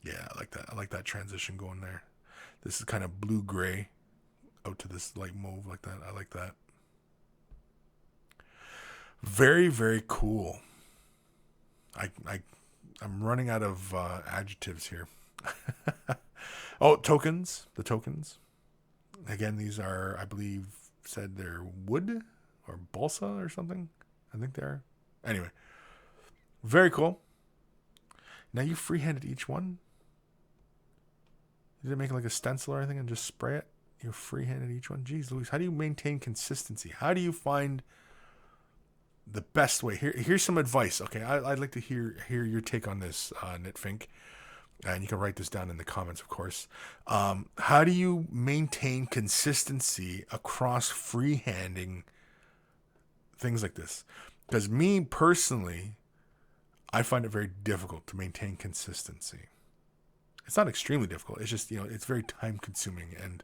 Yeah, I like that. I like that transition going there. This is kind of blue gray out to this light mauve like that. I like that. Very, very cool. I'm running out of adjectives here. Oh, tokens. The tokens. Again, these are, I believe, said they're wood or balsa or something. I think they're. Anyway, very cool. Now you freehanded each one. You didn't make like a stencil or anything and just spray it. You freehanded each one. Jeez, Louise, how do you maintain consistency? How do you find the best way? Here's some advice. Okay, I'd like to hear your take on this, Knitfink. And you can write this down in the comments, of course. How do you maintain consistency across freehanding things like this? Because me personally, I find it very difficult to maintain consistency. It's not extremely difficult. It's just, it's very time consuming. And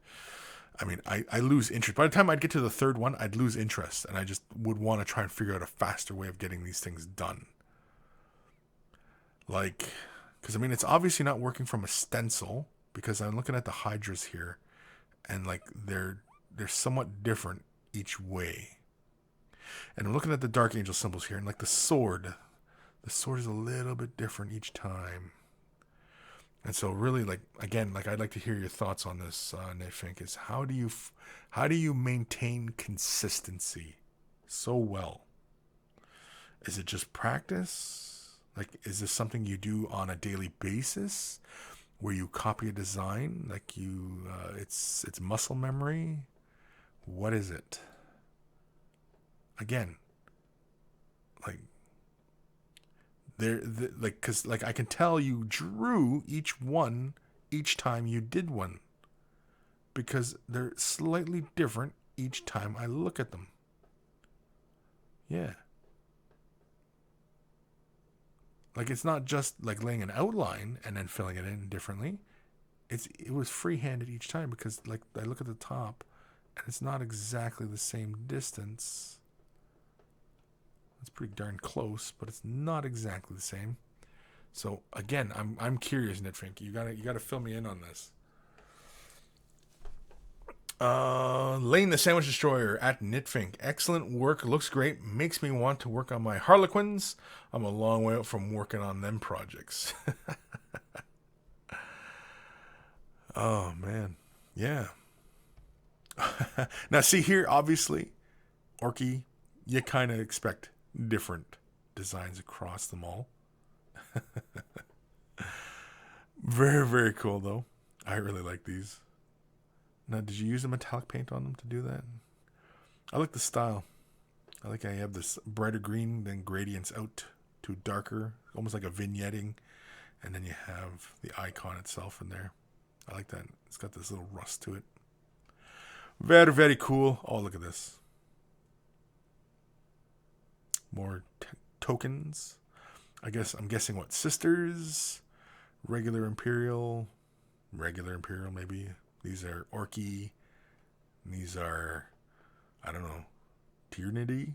I mean, I lose interest. By the time I'd get to the third one, I'd lose interest. And I just would want to try and figure out a faster way of getting these things done. Like, because I mean, it's obviously not working from a stencil because I'm looking at the hydras here and like they're somewhat different each way. And I'm looking at the Dark Angel symbols here and like the sword is a little bit different each time. And so really, like, again, like I'd like to hear your thoughts on this, Knitfink, is how do you maintain consistency so well? Is it just practice? Like, is this something you do on a daily basis where you copy a design? Like it's muscle memory? What is it? Again, like, because I can tell you drew each one each time you did one because they're slightly different each time I look at them. Yeah. Like it's not just like laying an outline and then filling it in differently. It was free-handed each time because like I look at the top and it's not exactly the same distance It's pretty darn close, but it's not exactly the same. So again, I'm curious, Nitfink. You gotta fill me in on this. Lane the Sandwich Destroyer at Nitfink. Excellent work. Looks great. Makes me want to work on my Harlequins. I'm a long way out from working on them projects. Oh, man. Yeah. Now, see here, obviously, Orky, you kind of expect different designs across them all. Very, very cool, though. I really like these. Now, did you use a metallic paint on them to do that? I like the style. I like how you have this brighter green, then gradients out to darker, almost like a vignetting. And then you have the icon itself in there. I like that. It's got this little rust to it. Very, very cool. Oh, look at this. More tokens. I'm guessing what? Sisters? Regular Imperial maybe. These are Orky. These are, I don't know, Tyrannity?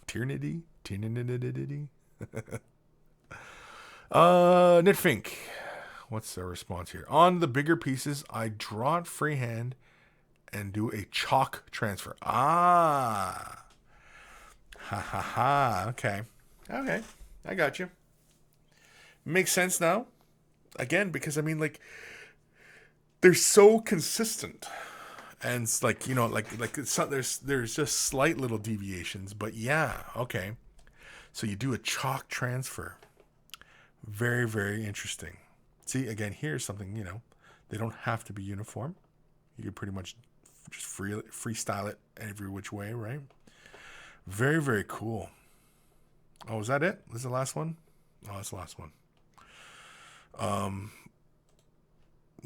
Tyrannity? Nitfink. What's the response here? On the bigger pieces, I draw it freehand and do a chalk transfer. Ah. Ha ha ha. Okay. Okay. I got you. Makes sense now. Again, because I mean, like, they're so consistent. And it's like, you know, it's not, there's just slight little deviations, but yeah, okay. So you do a chalk transfer. Very, very interesting. See, again, here's something, you know, they don't have to be uniform. You can pretty much just freestyle it every which way, right? Very, very cool. Oh, is that it? This is the last one? Oh, that's the last one.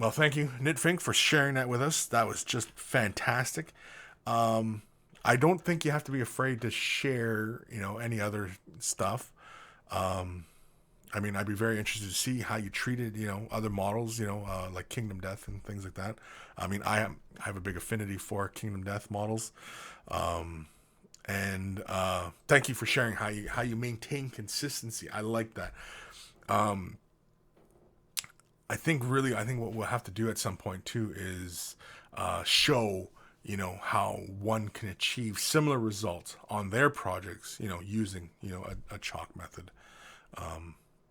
Well, thank you, Nitfink, for sharing that with us. That was just fantastic. I don't think you have to be afraid to share, you know, any other stuff. I mean, I'd be very interested to see how you treated, you know, other models, you know, like Kingdom Death and things like that. I mean, I have a big affinity for Kingdom Death models. And thank you for sharing how you maintain consistency. I like that. I think what we'll have to do at some point too is show, you know, how one can achieve similar results on their projects, you know, using, you know, a chalk method.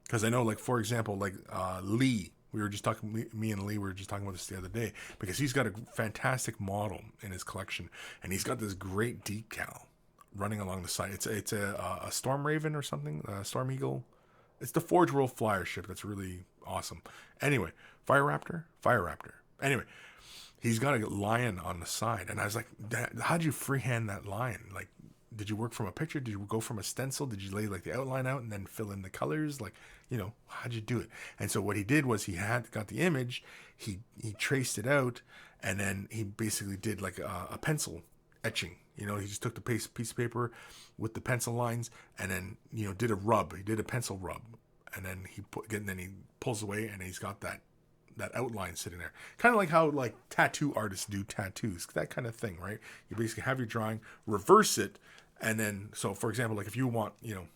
Because I know, like, for example, like Lee, me and Lee were just talking about this the other day, because he's got a fantastic model in his collection, and he's got this great decal running along the side. It's a Storm Raven or something, Storm Eagle. It's the Forge World Flyer ship that's really awesome. Anyway, Fire Raptor. Anyway, he's got a lion on the side, and I was like, how'd you freehand that lion? Like, did you work from a picture? Did you go from a stencil? Did you lay like the outline out and then fill in the colors? Like, you know, how'd you do it? And so what he did was he got the image, he traced it out, and then he basically did like a pencil etching. You know, he just took the piece of paper with the pencil lines, and then, you know, did a rub. He did a pencil rub, and then he pulls away, and he's got that outline sitting there. Kind of like how like tattoo artists do tattoos, that kind of thing, right? You basically have your drawing, reverse it, and then, so for example, like if you want, you know,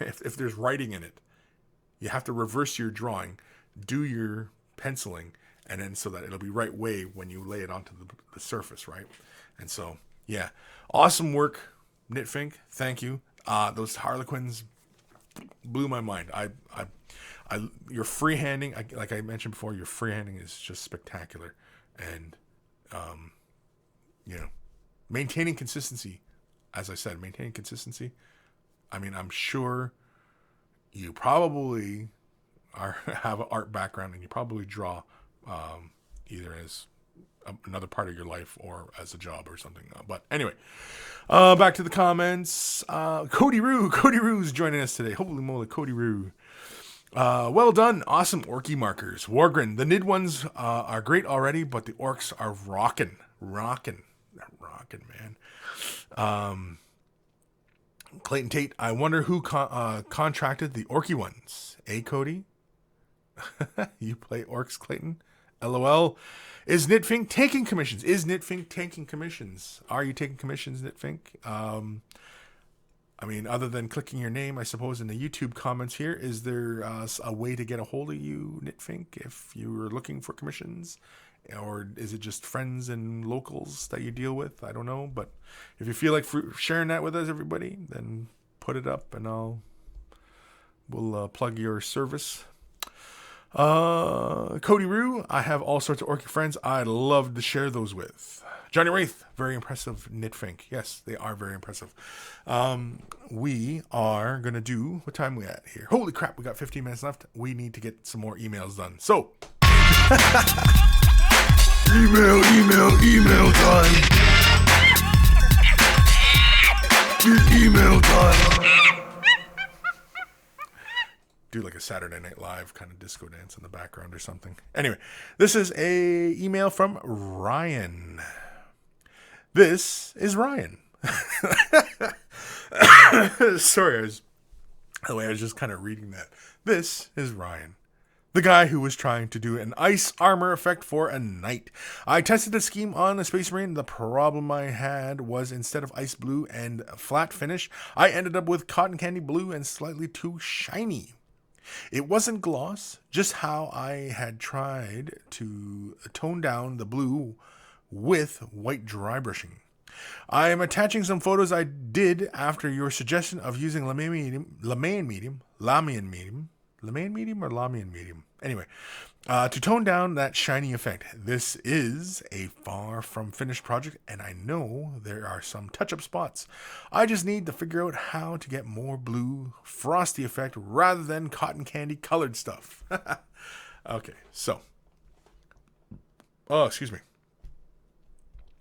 if there's writing in it, you have to reverse your drawing, do your penciling, and then so that it'll be right way when you lay it onto the surface, right? And so, yeah, awesome work, Nitfink. Thank you. Those Harlequins blew my mind. Your freehanding, like I mentioned before, your freehanding is just spectacular, and you know, maintaining consistency. As I said, maintaining consistency. I mean, I'm sure you probably have an art background, and you probably draw either as another part of your life or as a job or something. But anyway, back to the comments. Cody Roo's joining us today. Holy moly, Cody Roo. Well done. Awesome Orky markers. Wargren, the Nid ones are great already, but the Orcs are rocking, man. Clayton Tate, I wonder who contracted the Orky ones. Cody? You play Orcs, Clayton? LOL. Is Nitfink taking commissions? Are you taking commissions, Nitfink? I mean, other than clicking your name, I suppose, in the YouTube comments here, is there a way to get a hold of you, Knitfink, if you were looking for commissions? Or is it just friends and locals that you deal with? I don't know. But if you feel like sharing that with us, everybody, then put it up and we'll plug your service. Cody Rue, I have all sorts of orky friends I'd love to share those with. Johnny Wraith, very impressive. Knitfink, yes, they are very impressive. We are gonna do, what time are we at here? Holy crap, we got 15 minutes left. We need to get some more emails done. So email time. It's email time. Do like a Saturday Night Live kind of disco dance in the background or something. Anyway, this is a email from Ryan. This is Ryan. Sorry, I was just kind of reading that. This is Ryan, the guy who was trying to do an ice armor effect for a knight. I tested the scheme on a Space Marine. The problem I had was instead of ice blue and flat finish, I ended up with cotton candy blue and slightly too shiny. It wasn't gloss, just how I had tried to tone down the blue with white dry brushing. I am attaching some photos I did after your suggestion of using Lamian medium. Anyway, to tone down that shiny effect. This is a far from finished project, and I know there are some touch-up spots. I just need to figure out how to get more blue frosty effect rather than cotton candy colored stuff. Okay, so. Oh, excuse me.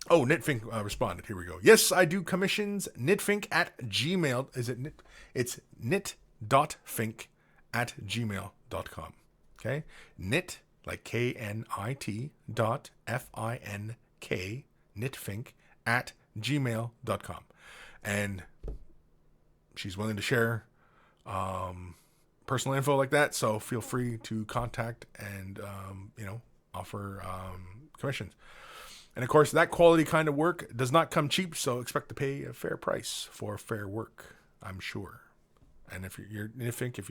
Oh, Knitfink responded. Here we go. Yes, I do commissions. Knitfink at Gmail. Is it knit? It's knit.fink@gmail.com. Okay? Knit, like KNIT .FINK, knitfink @gmail.com. And she's willing to share personal info like that, so feel free to contact and, offer commissions. And of course, that quality kind of work does not come cheap, so expect to pay a fair price for fair work, I'm sure. And if you're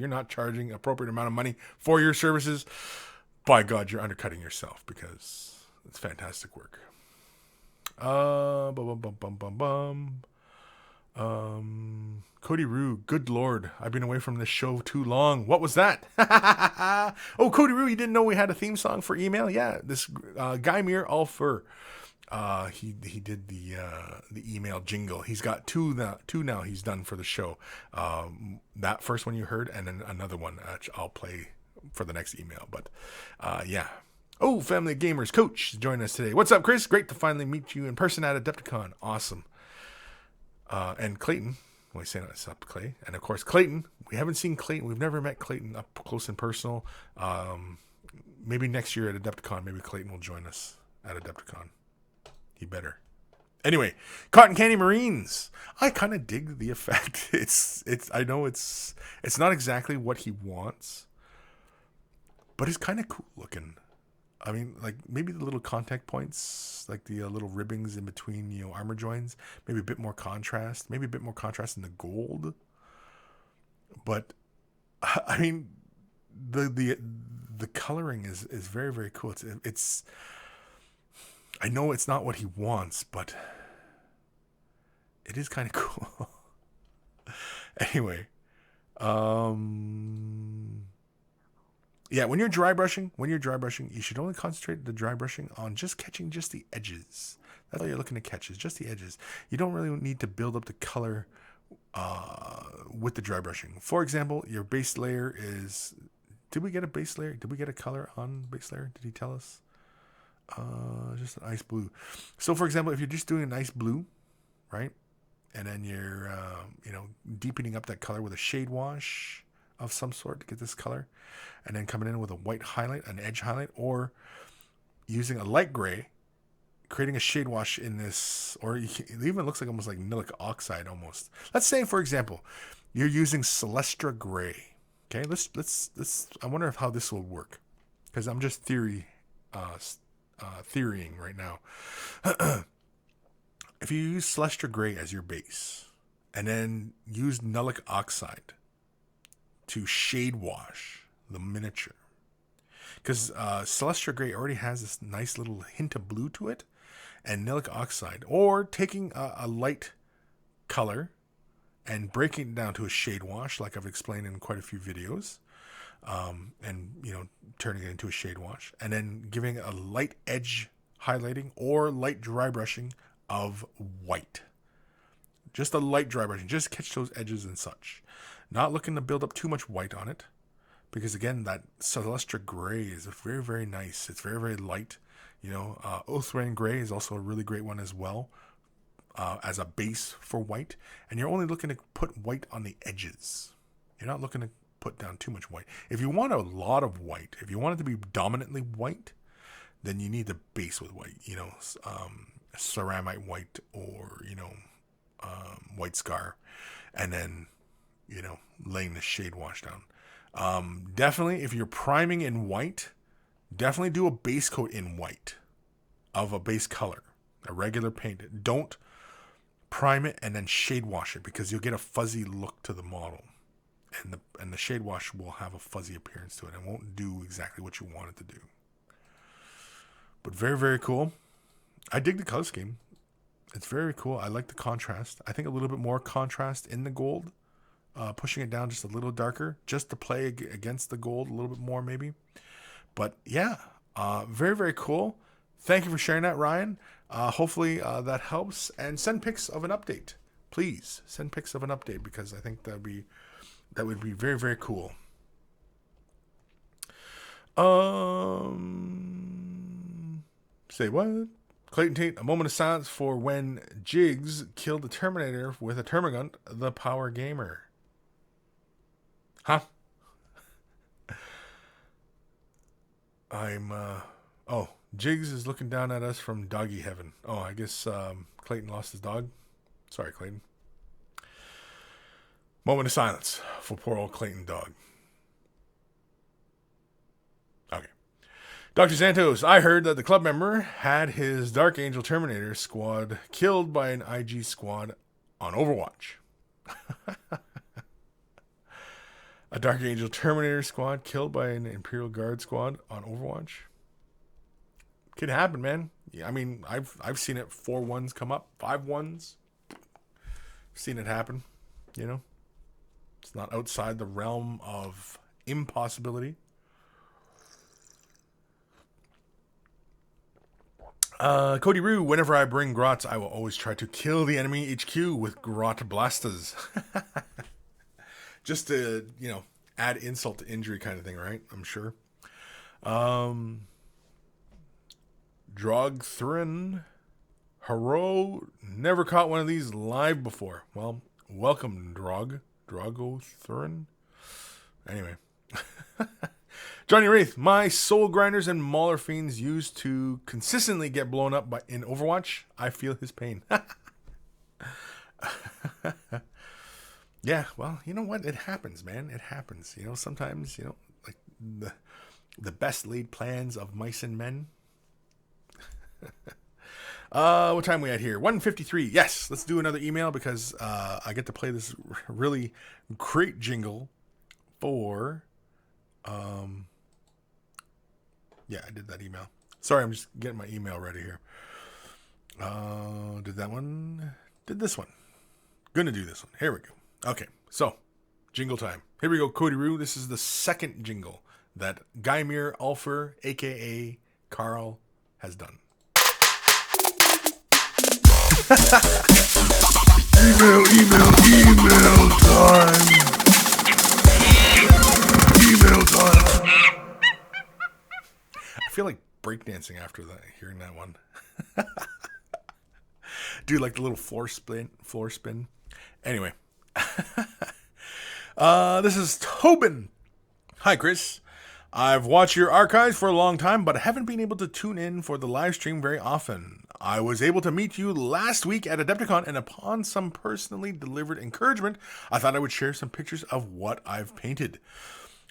not charging appropriate amount of money for your services, by God, you're undercutting yourself, because it's fantastic work. Cody Rue, good Lord, I've been away from this show too long. What was that? Oh, Cody Rue, you didn't know we had a theme song for email? Yeah, this Guymere Alfer. He did the email jingle. He's got two now he's done for the show. That first one you heard, and then another one I'll play for the next email. But yeah. Oh, Family of Gamers Coach joining us today. What's up, Chris? Great to finally meet you in person at Adepticon. Awesome. And Clayton. Well, he's saying what's up, Clay. And of course, Clayton. We haven't seen Clayton. We've never met Clayton up close and personal. Maybe next year at Adepticon, maybe Clayton will join us at Adepticon. He better. Anyway, Cotton Candy Marines. I kind of dig the effect. I know it's not exactly what he wants, but it's kind of cool looking. I mean, like maybe the little contact points, like the little ribbings in between, armor joins, maybe a bit more contrast, in the gold. But I mean, the coloring is very, very cool. It's I know it's not what he wants, but it is kind of cool. Anyway, yeah, when you're dry brushing, you should only concentrate the dry brushing on just catching just the edges. That's all you're looking to catch, is just the edges. You don't really need to build up the color with the dry brushing. For example, your base layer is... Did we get a base layer? Did we get a color on base layer? Did he tell us? Just an ice blue. So, for example, if you're just doing an ice blue, right? And then you're, deepening up that color with a shade wash of some sort to get this color, and then coming in with a white highlight, an edge highlight, or using a light gray, creating a shade wash in this, or it even looks like almost like nilic oxide almost. Let's say, for example, you're using Celestra gray. Okay, let's. I wonder how this will work, because I'm just theorying right now. If you use Celestra gray as your base, and then use nullic oxide to shade wash the miniature. Because Celestial Gray already has this nice little hint of blue to it, and nullic oxide, or taking a light color and breaking it down to a shade wash, like I've explained in quite a few videos, and turning it into a shade wash, and then giving a light edge highlighting or light dry brushing of white. Just a light dry brushing, just catch those edges and such. Not looking to build up too much white on it, because again, that Celestial Gray is very, very nice. It's very, very light. Oathrain Gray is also a really great one as well, as a base for white. And you're only looking to put white on the edges. You're not looking to put down too much white. If you want a lot of white, if you want it to be dominantly white, then you need the base with white. Ceramite white, or white scar, and then laying the shade wash down. Definitely, if you're priming in white, definitely do a base coat in white of a base color, a regular paint. Don't prime it and then shade wash it, because you'll get a fuzzy look to the model, and the shade wash will have a fuzzy appearance to it and won't do exactly what you want it to do. But very, very cool. I dig the color scheme. It's very cool. I like the contrast. I think a little bit more contrast in the gold. Pushing it down just a little darker, just to play against the gold a little bit more maybe. But yeah, very, very cool. Thank you for sharing that, Ryan. Hopefully that helps. And send pics of an update. Please send pics of an update, because I think that would be very, very cool. Say what? Clayton Tate, a moment of silence for when Jigs killed the Terminator with a Termagant, the Power Gamer. Huh? Jigs is looking down at us from doggy heaven. Oh, I guess Clayton lost his dog. Sorry, Clayton. Moment of silence for poor old Clayton dog. Okay. Dr. Santos, I heard that the club member had his Dark Angel Terminator squad killed by an IG squad on Overwatch. A Dark Angel Terminator squad killed by an Imperial Guard squad on Overwatch. Could happen, man. Yeah, I mean, I've seen it. 4 1s come up, 5 1s. Seen it happen. It's not outside the realm of impossibility. Cody Rue, whenever I bring grots, I will always try to kill the enemy HQ with grot blasters. Just to, add insult to injury kind of thing, right? I'm sure. Drogthrin. Haro. Never caught one of these live before. Well, welcome, Drogothurin. Anyway. Johnny Wraith. My soul grinders and mauler fiends used to consistently get blown up in Overwatch. I feel his pain. Yeah, well, you know what? It happens, man. It happens. Sometimes, like the best laid plans of mice and men. What time are we at here? 1:53. Yes, let's do another email, because I get to play this really great jingle for... yeah, I did that email. Sorry, I'm just getting my email ready here. Did that one. Did this one. Gonna do this one. Here we go. Okay, so, jingle time. Here we go, Cody Roo. This is the second jingle that Guymere Ulfer, a.k.a. Carl, has done. email time. Email time. I feel like breakdancing after that, hearing that one. Do like the little floor spin. Anyway. This is Tobin. Hi, Kris. I've watched your archives for a long time, but I haven't been able to tune in for the live stream very often. I was able to meet you last week at Adepticon, and upon some personally delivered encouragement, I thought I would share some pictures of what I've painted.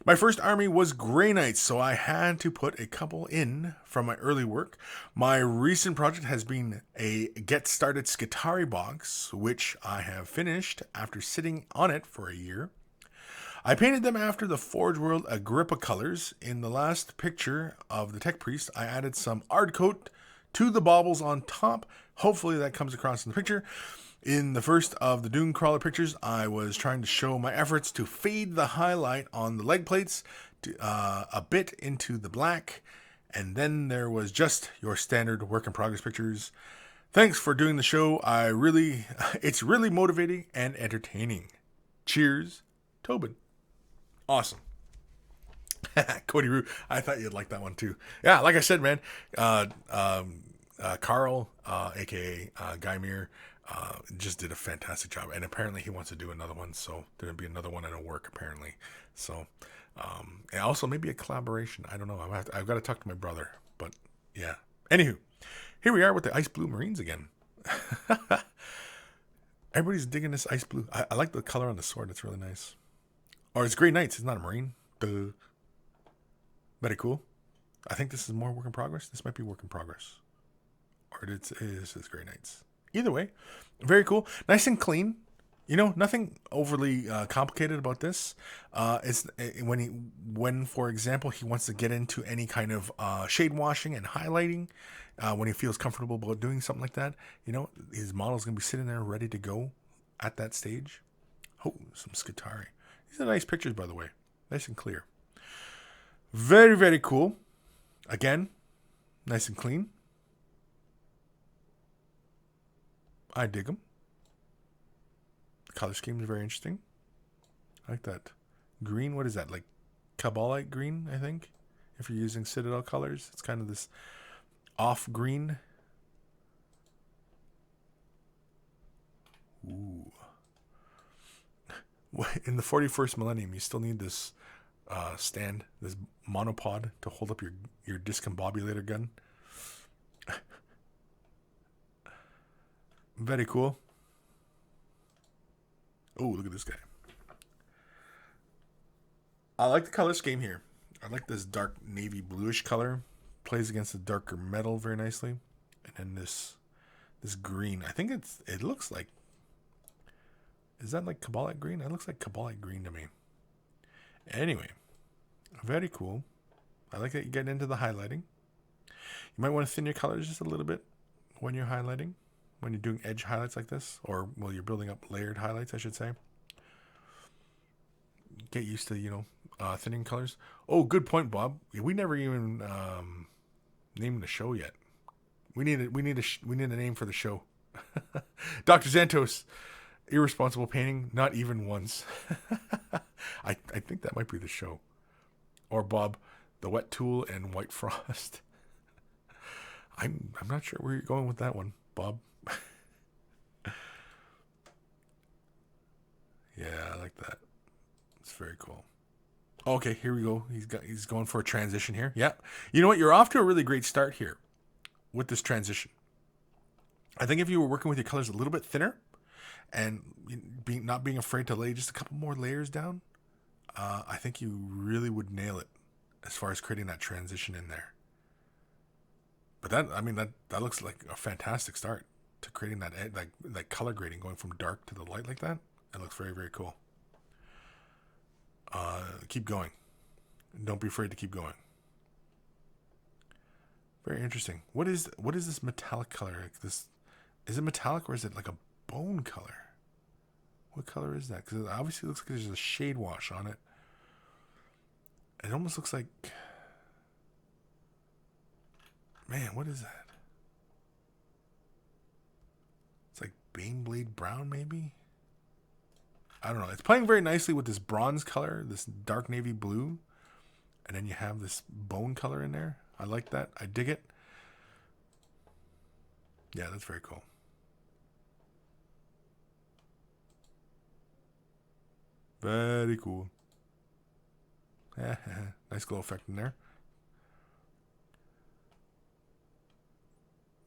My first army was Grey Knights, so I had to put a couple in from my early work. My recent project has been a Get Started Skitarii box, which I have finished after sitting on it for a year. I painted them after the Forge World Agrippa colors. In the last picture of the Tech Priest, I added some art coat to the baubles on top. Hopefully that comes across in the picture. In the first of the Dune Crawler pictures, I was trying to show my efforts to fade the highlight on the leg plates a bit into the black. And then there was just your standard work in progress pictures. Thanks for doing the show. It's really motivating and entertaining. Cheers, Tobin. Awesome. Cody Roo, I thought you'd like that one too. Yeah, like I said, man, Carl, aka Guy Meir, just did a fantastic job, and apparently he wants to do another one. So there'll be another one in a work apparently. So, and also maybe a collaboration. I don't know. I've got to talk to my brother, but yeah. Anywho, here we are with the Ice Blue Marines again. Everybody's digging this Ice Blue. I like the color on the sword. It's really nice. Or it's Grey Knights. It's not a Marine. Duh. Very cool. I think this is more work in progress. This might be work in progress. Or this is Grey Knights. Either way, very cool. Nice and clean. You know, nothing overly complicated about this. It's when, for example, he wants to get into any kind of shade washing and highlighting, when he feels comfortable about doing something like that, you know, his model's going to be sitting there ready to go at that stage. Oh, some Skitarii. These are nice pictures, by the way. Nice and clear. Very, very cool. Again, nice and clean. I dig them. The color scheme is very interesting. I like that green. What is that? Like Cabalite green, I think. If you're using Citadel colors, it's kind of this off green. Ooh. In the 41st millennium, you still need this stand, this monopod to hold up your discombobulator gun. Very cool. Oh, look at this guy. I like the color scheme here. I like this dark navy bluish color. Plays against the darker metal very nicely. And then this green. I think it looks like... Is that like Cabalite green? It looks like Cabalite green to me. Anyway. Very cool. I like that you get into the highlighting. You might want to thin your colors just a little bit when you're highlighting. When you're doing edge highlights like this, or you're building up layered highlights, I should say. Get used to, thinning colors. Oh, good point, Bob. We never even named the show yet. We need a name for the show. Dr. Xantos, irresponsible painting, not even once. I think that might be the show. Or Bob, the wet tool and white frost. I'm not sure where you're going with that one, Bob. Yeah, I like that. It's very cool. Okay, here we go. He's going for a transition here. Yeah. You know what? You're off to a really great start here with this transition. I think if you were working with your colors a little bit thinner and not being afraid to lay just a couple more layers down, I think you really would nail it as far as creating that transition in there. But that looks like a fantastic start to creating that color grading, going from dark to the light like that. It looks very, very cool. Keep going. Don't be afraid to keep going. Very interesting. What is this metallic color? Like this, is it metallic or is it like a bone color? What color is that? Because it obviously looks like there's a shade wash on it. It almost looks like... Man, what is that? It's like Baneblade brown, maybe? I don't know. It's playing very nicely with this bronze color, this dark navy blue. And then you have this bone color in there. I like that. I dig it. Yeah, that's very cool. Very cool. Nice glow effect in there.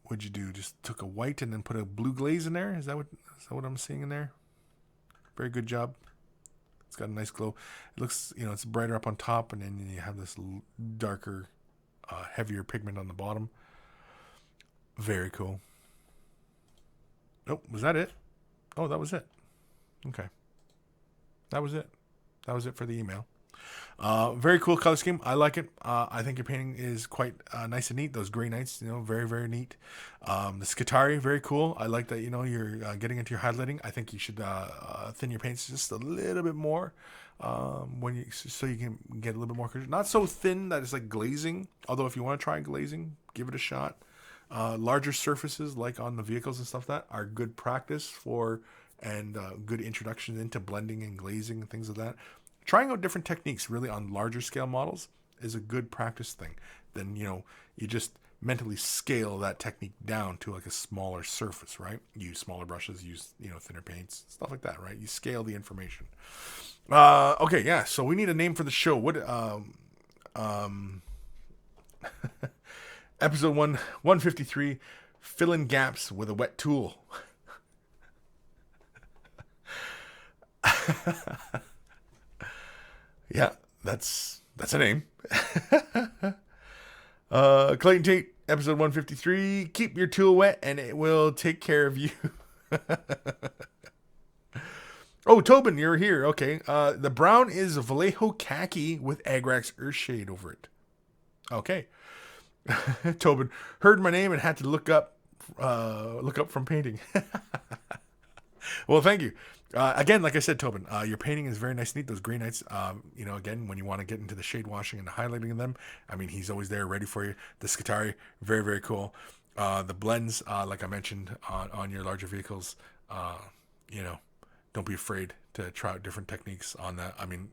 What'd you do? Just took a white and then put a blue glaze in there? Is that what I'm seeing in there? Very good job. It's got a nice glow. It looks, it's brighter up on top, and then you have this darker, heavier pigment on the bottom. Very cool. Oh, was that it? Oh, that was it. Okay. That was it. That was it for the email. Very cool color scheme. I like it. I think your painting is quite nice and neat. Those gray nights, very, very neat. The Skitari, very cool. I like that, you're getting into your highlighting. I think you should thin your paints just a little bit more so you can get a little bit more. Not so thin that it's like glazing. Although if you want to try glazing, give it a shot. Larger surfaces like on the vehicles and stuff that are good practice for and good introduction into blending and glazing and things like that. Trying out different techniques really on larger scale models is a good practice thing. Then, you just mentally scale that technique down to like a smaller surface, right? Use smaller brushes, use, thinner paints, stuff like that, right? You scale the information. Okay, yeah, so we need a name for the show. What, episode 153, fill in gaps with a wet tool. Yeah, that's a name. Clayton Tate, episode 153. Keep your tool wet and it will take care of you. Oh, Tobin, you're here. Okay. The brown is Vallejo khaki with Agrax Earthshade over it. Okay. Tobin heard my name and had to look up from painting. Well, thank you. Again, like I said, Tobin, your painting is very nice and neat. Those gray nights, again, when you want to get into the shade washing and the highlighting of them, I mean, he's always there ready for you. The Skitari, very, very cool. The blends, like I mentioned, on your larger vehicles, don't be afraid to try out different techniques on that. I mean,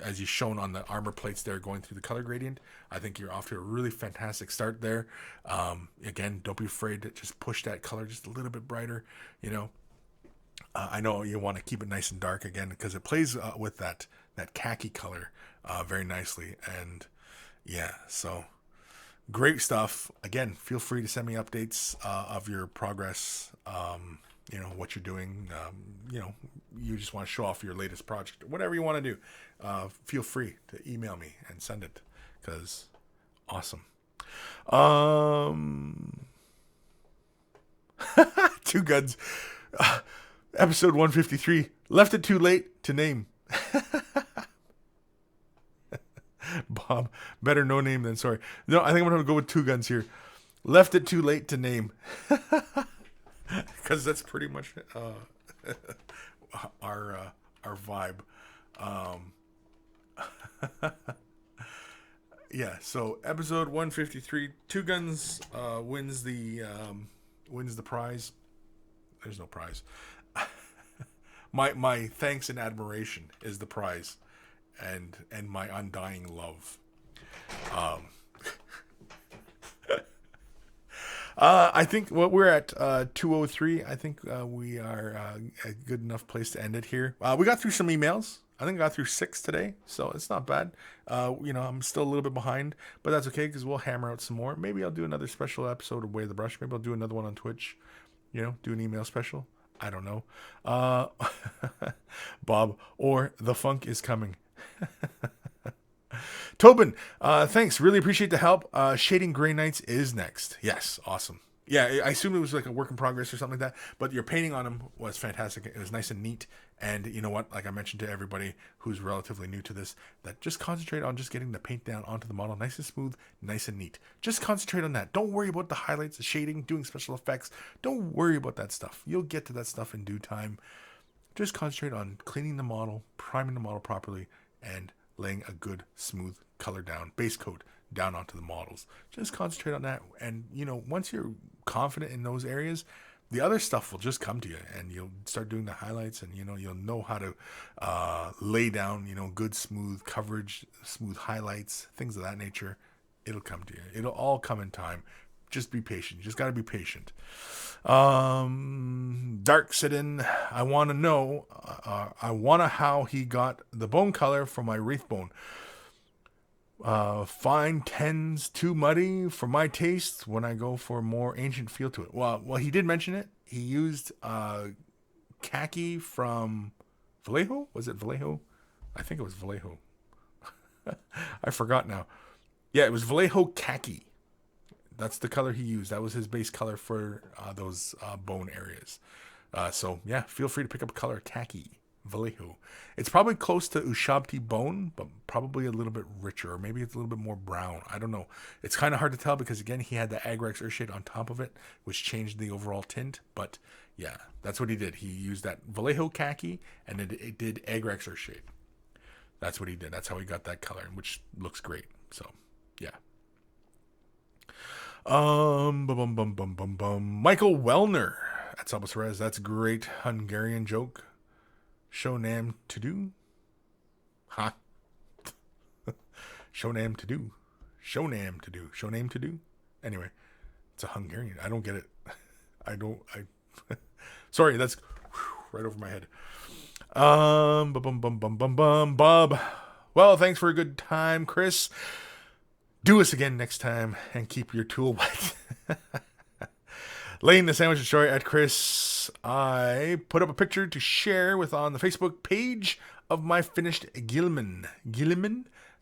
as you've shown on the armor plates there going through the color gradient, I think you're off to a really fantastic start there. Again, don't be afraid to just push that color just a little bit brighter, I know you want to keep it nice and dark again because it plays with that khaki color very nicely. And yeah, so great stuff. Again, feel free to send me updates of your progress, what you're doing. You just want to show off your latest project, whatever you want to do. Feel free to email me and send it because awesome. Two Guns. Episode 153. Left it too late to name. Bob, better no name than sorry. No, I think I'm going to go with Two Guns here. Left it too late to name. Because that's pretty much our vibe. Yeah, so episode 153. Two Guns wins the prize. There's no prize. My thanks and admiration is the prize, and my undying love. I think we're at 2:03. I think we are a good enough place to end it here. We got through some emails. I think I got through 6 today, so it's not bad. I'm still a little bit behind, but that's okay because we'll hammer out some more. Maybe I'll do another special episode of Way the Brush. Maybe I'll do another one on Twitch. Do an email special. I don't know. Bob, or the funk is coming. Tobin, thanks. Really appreciate the help. Shading Gray Nights is next. Yes, awesome. Yeah, I assumed it was like a work in progress or something like that, but your painting on him was fantastic. It was nice and neat. And you know what? Like I mentioned to everybody who's relatively new to this, that just concentrate on just getting the paint down onto the model nice and smooth, nice and neat. Just concentrate on that. Don't worry about the highlights, the shading, doing special effects. Don't worry about that stuff. You'll get to that stuff in due time. Just concentrate on cleaning the model, priming the model properly, and laying a good, smooth color down, base coat down onto the models. Just concentrate on that. And, once you're confident in those areas, the other stuff will just come to you, and you'll start doing the highlights, and, you'll know how to lay down, good, smooth coverage, smooth highlights, things of that nature. It'll come to you. It'll all come in time. Just be patient. You just got to be patient. Dark Sit-In, I want to know, how he got the bone color for my Wraith bone. Fine 10s too muddy for my taste when I go for a more ancient feel to it. Well, he did mention it. He used khaki from Vallejo. Was it Vallejo? I think it was Vallejo. I forgot now. Yeah, it was Vallejo khaki. That's the color he used. That was his base color for those bone areas. So yeah, feel free to pick up a color khaki Vallejo. It's probably close to Ushabti bone, but probably a little bit richer, or maybe it's a little bit more brown. I don't know. It's kind of hard to tell because again, he had the Agrex Earthshade on top of it, which changed the overall tint. But yeah, that's what he did. He used that Vallejo khaki, and it did Agrex Earthshade. That's what he did. That's how he got that color, which looks great. So yeah. Michael Wellner at Sabas. That's a great Hungarian joke. Shonam to do. Huh? Shonam to do. Shonam to do. Shonam to do. Anyway, it's a Hungarian. I don't get it. I sorry, that's right over my head. Bob. Well, thanks for a good time, Kris. Do us again next time and keep your tool wet. Lane the Sandwich Destroyer at Kris. I put up a picture to share with on the Facebook page of my finished Gilliman.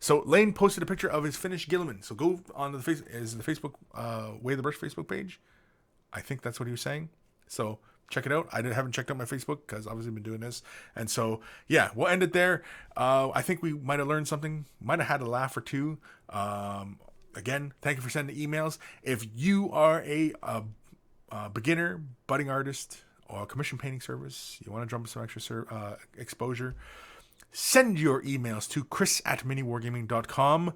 So Lane posted a picture of his finished Gilliman. So go on to the Facebook Way the Brush Facebook page. I think that's what he was saying. So check it out. I haven't checked out my Facebook because obviously I've been doing this. And so, yeah, we'll end it there. I think we might have learned something. Might have had a laugh or two. Again, thank you for sending emails. If you are a beginner, budding artist, or a commission painting service, you want to jump some extra exposure, send your emails to Kris@miniwargaming.com.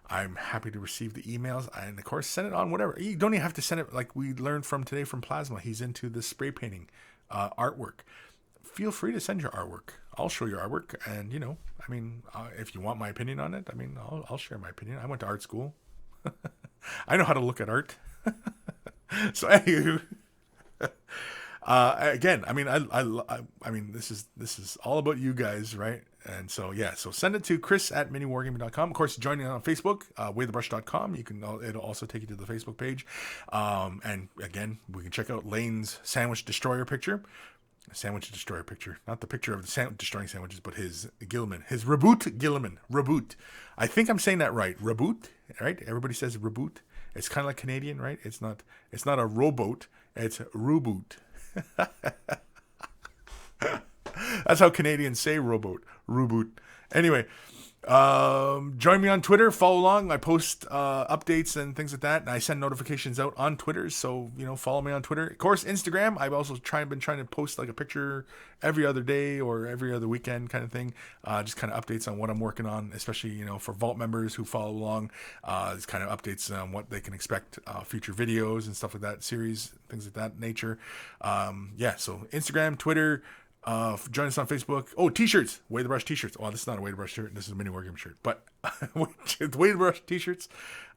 I'm happy to receive the emails, and of course, send it on whatever. You don't even have to send it like we learned from today from Plasma. He's into the spray painting artwork. Feel free to send your artwork. I'll show your artwork, and if you want my opinion on it, I'll share my opinion. I went to art school. I know how to look at art. So anyway, again, this is all about you guys, right? And so yeah, so send it to Kris@miniwargaming.com. Of course, joining on Facebook, waythebrush.com. It'll also take you to the Facebook page. And again, we can check out Lane's Sandwich Destroyer picture. Sandwich Destroyer picture, not the picture of the destroying sandwiches, but his Gilliman, his Reboot Gilliman. Reboot. I think I'm saying that right. Reboot, right? Everybody says reboot. It's kind of like Canadian, right? It's not a rowboat. It's reboot. That's how Canadians say rowboat. Reboot. Anyway, join me on Twitter. Follow along. I post updates and things like that, and I send notifications out on Twitter. So follow me on Twitter. Of course, Instagram. I've also been trying to post like a picture every other day or every other weekend, kind of thing. Just kind of updates on what I'm working on, especially for Vault members who follow along. Just kind of updates on what they can expect, future videos and stuff like that, series, things like that nature. So Instagram, Twitter. Join us on Facebook. Oh, t-shirts. Way the Brush t-shirts. Oh, this is not a Way the Brush shirt. This is a Mini Wargame shirt. But Way the Brush t-shirts.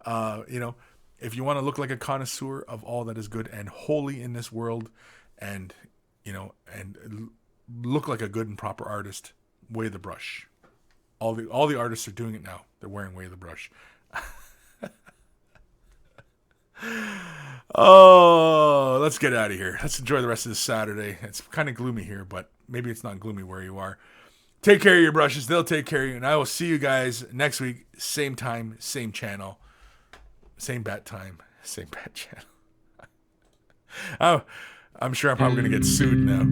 If you want to look like a connoisseur of all that is good and holy in this world, and look like a good and proper artist, Way the Brush. All the artists are doing it now. They're wearing Way the Brush. Oh, let's get out of here. Let's enjoy the rest of this Saturday. It's kind of gloomy here, but maybe it's not gloomy where you are. Take care of your brushes. They'll take care of you. And I will see you guys next week. Same time, same channel. Same bat time, same bat channel. Oh, I'm sure I'm probably going to get sued now.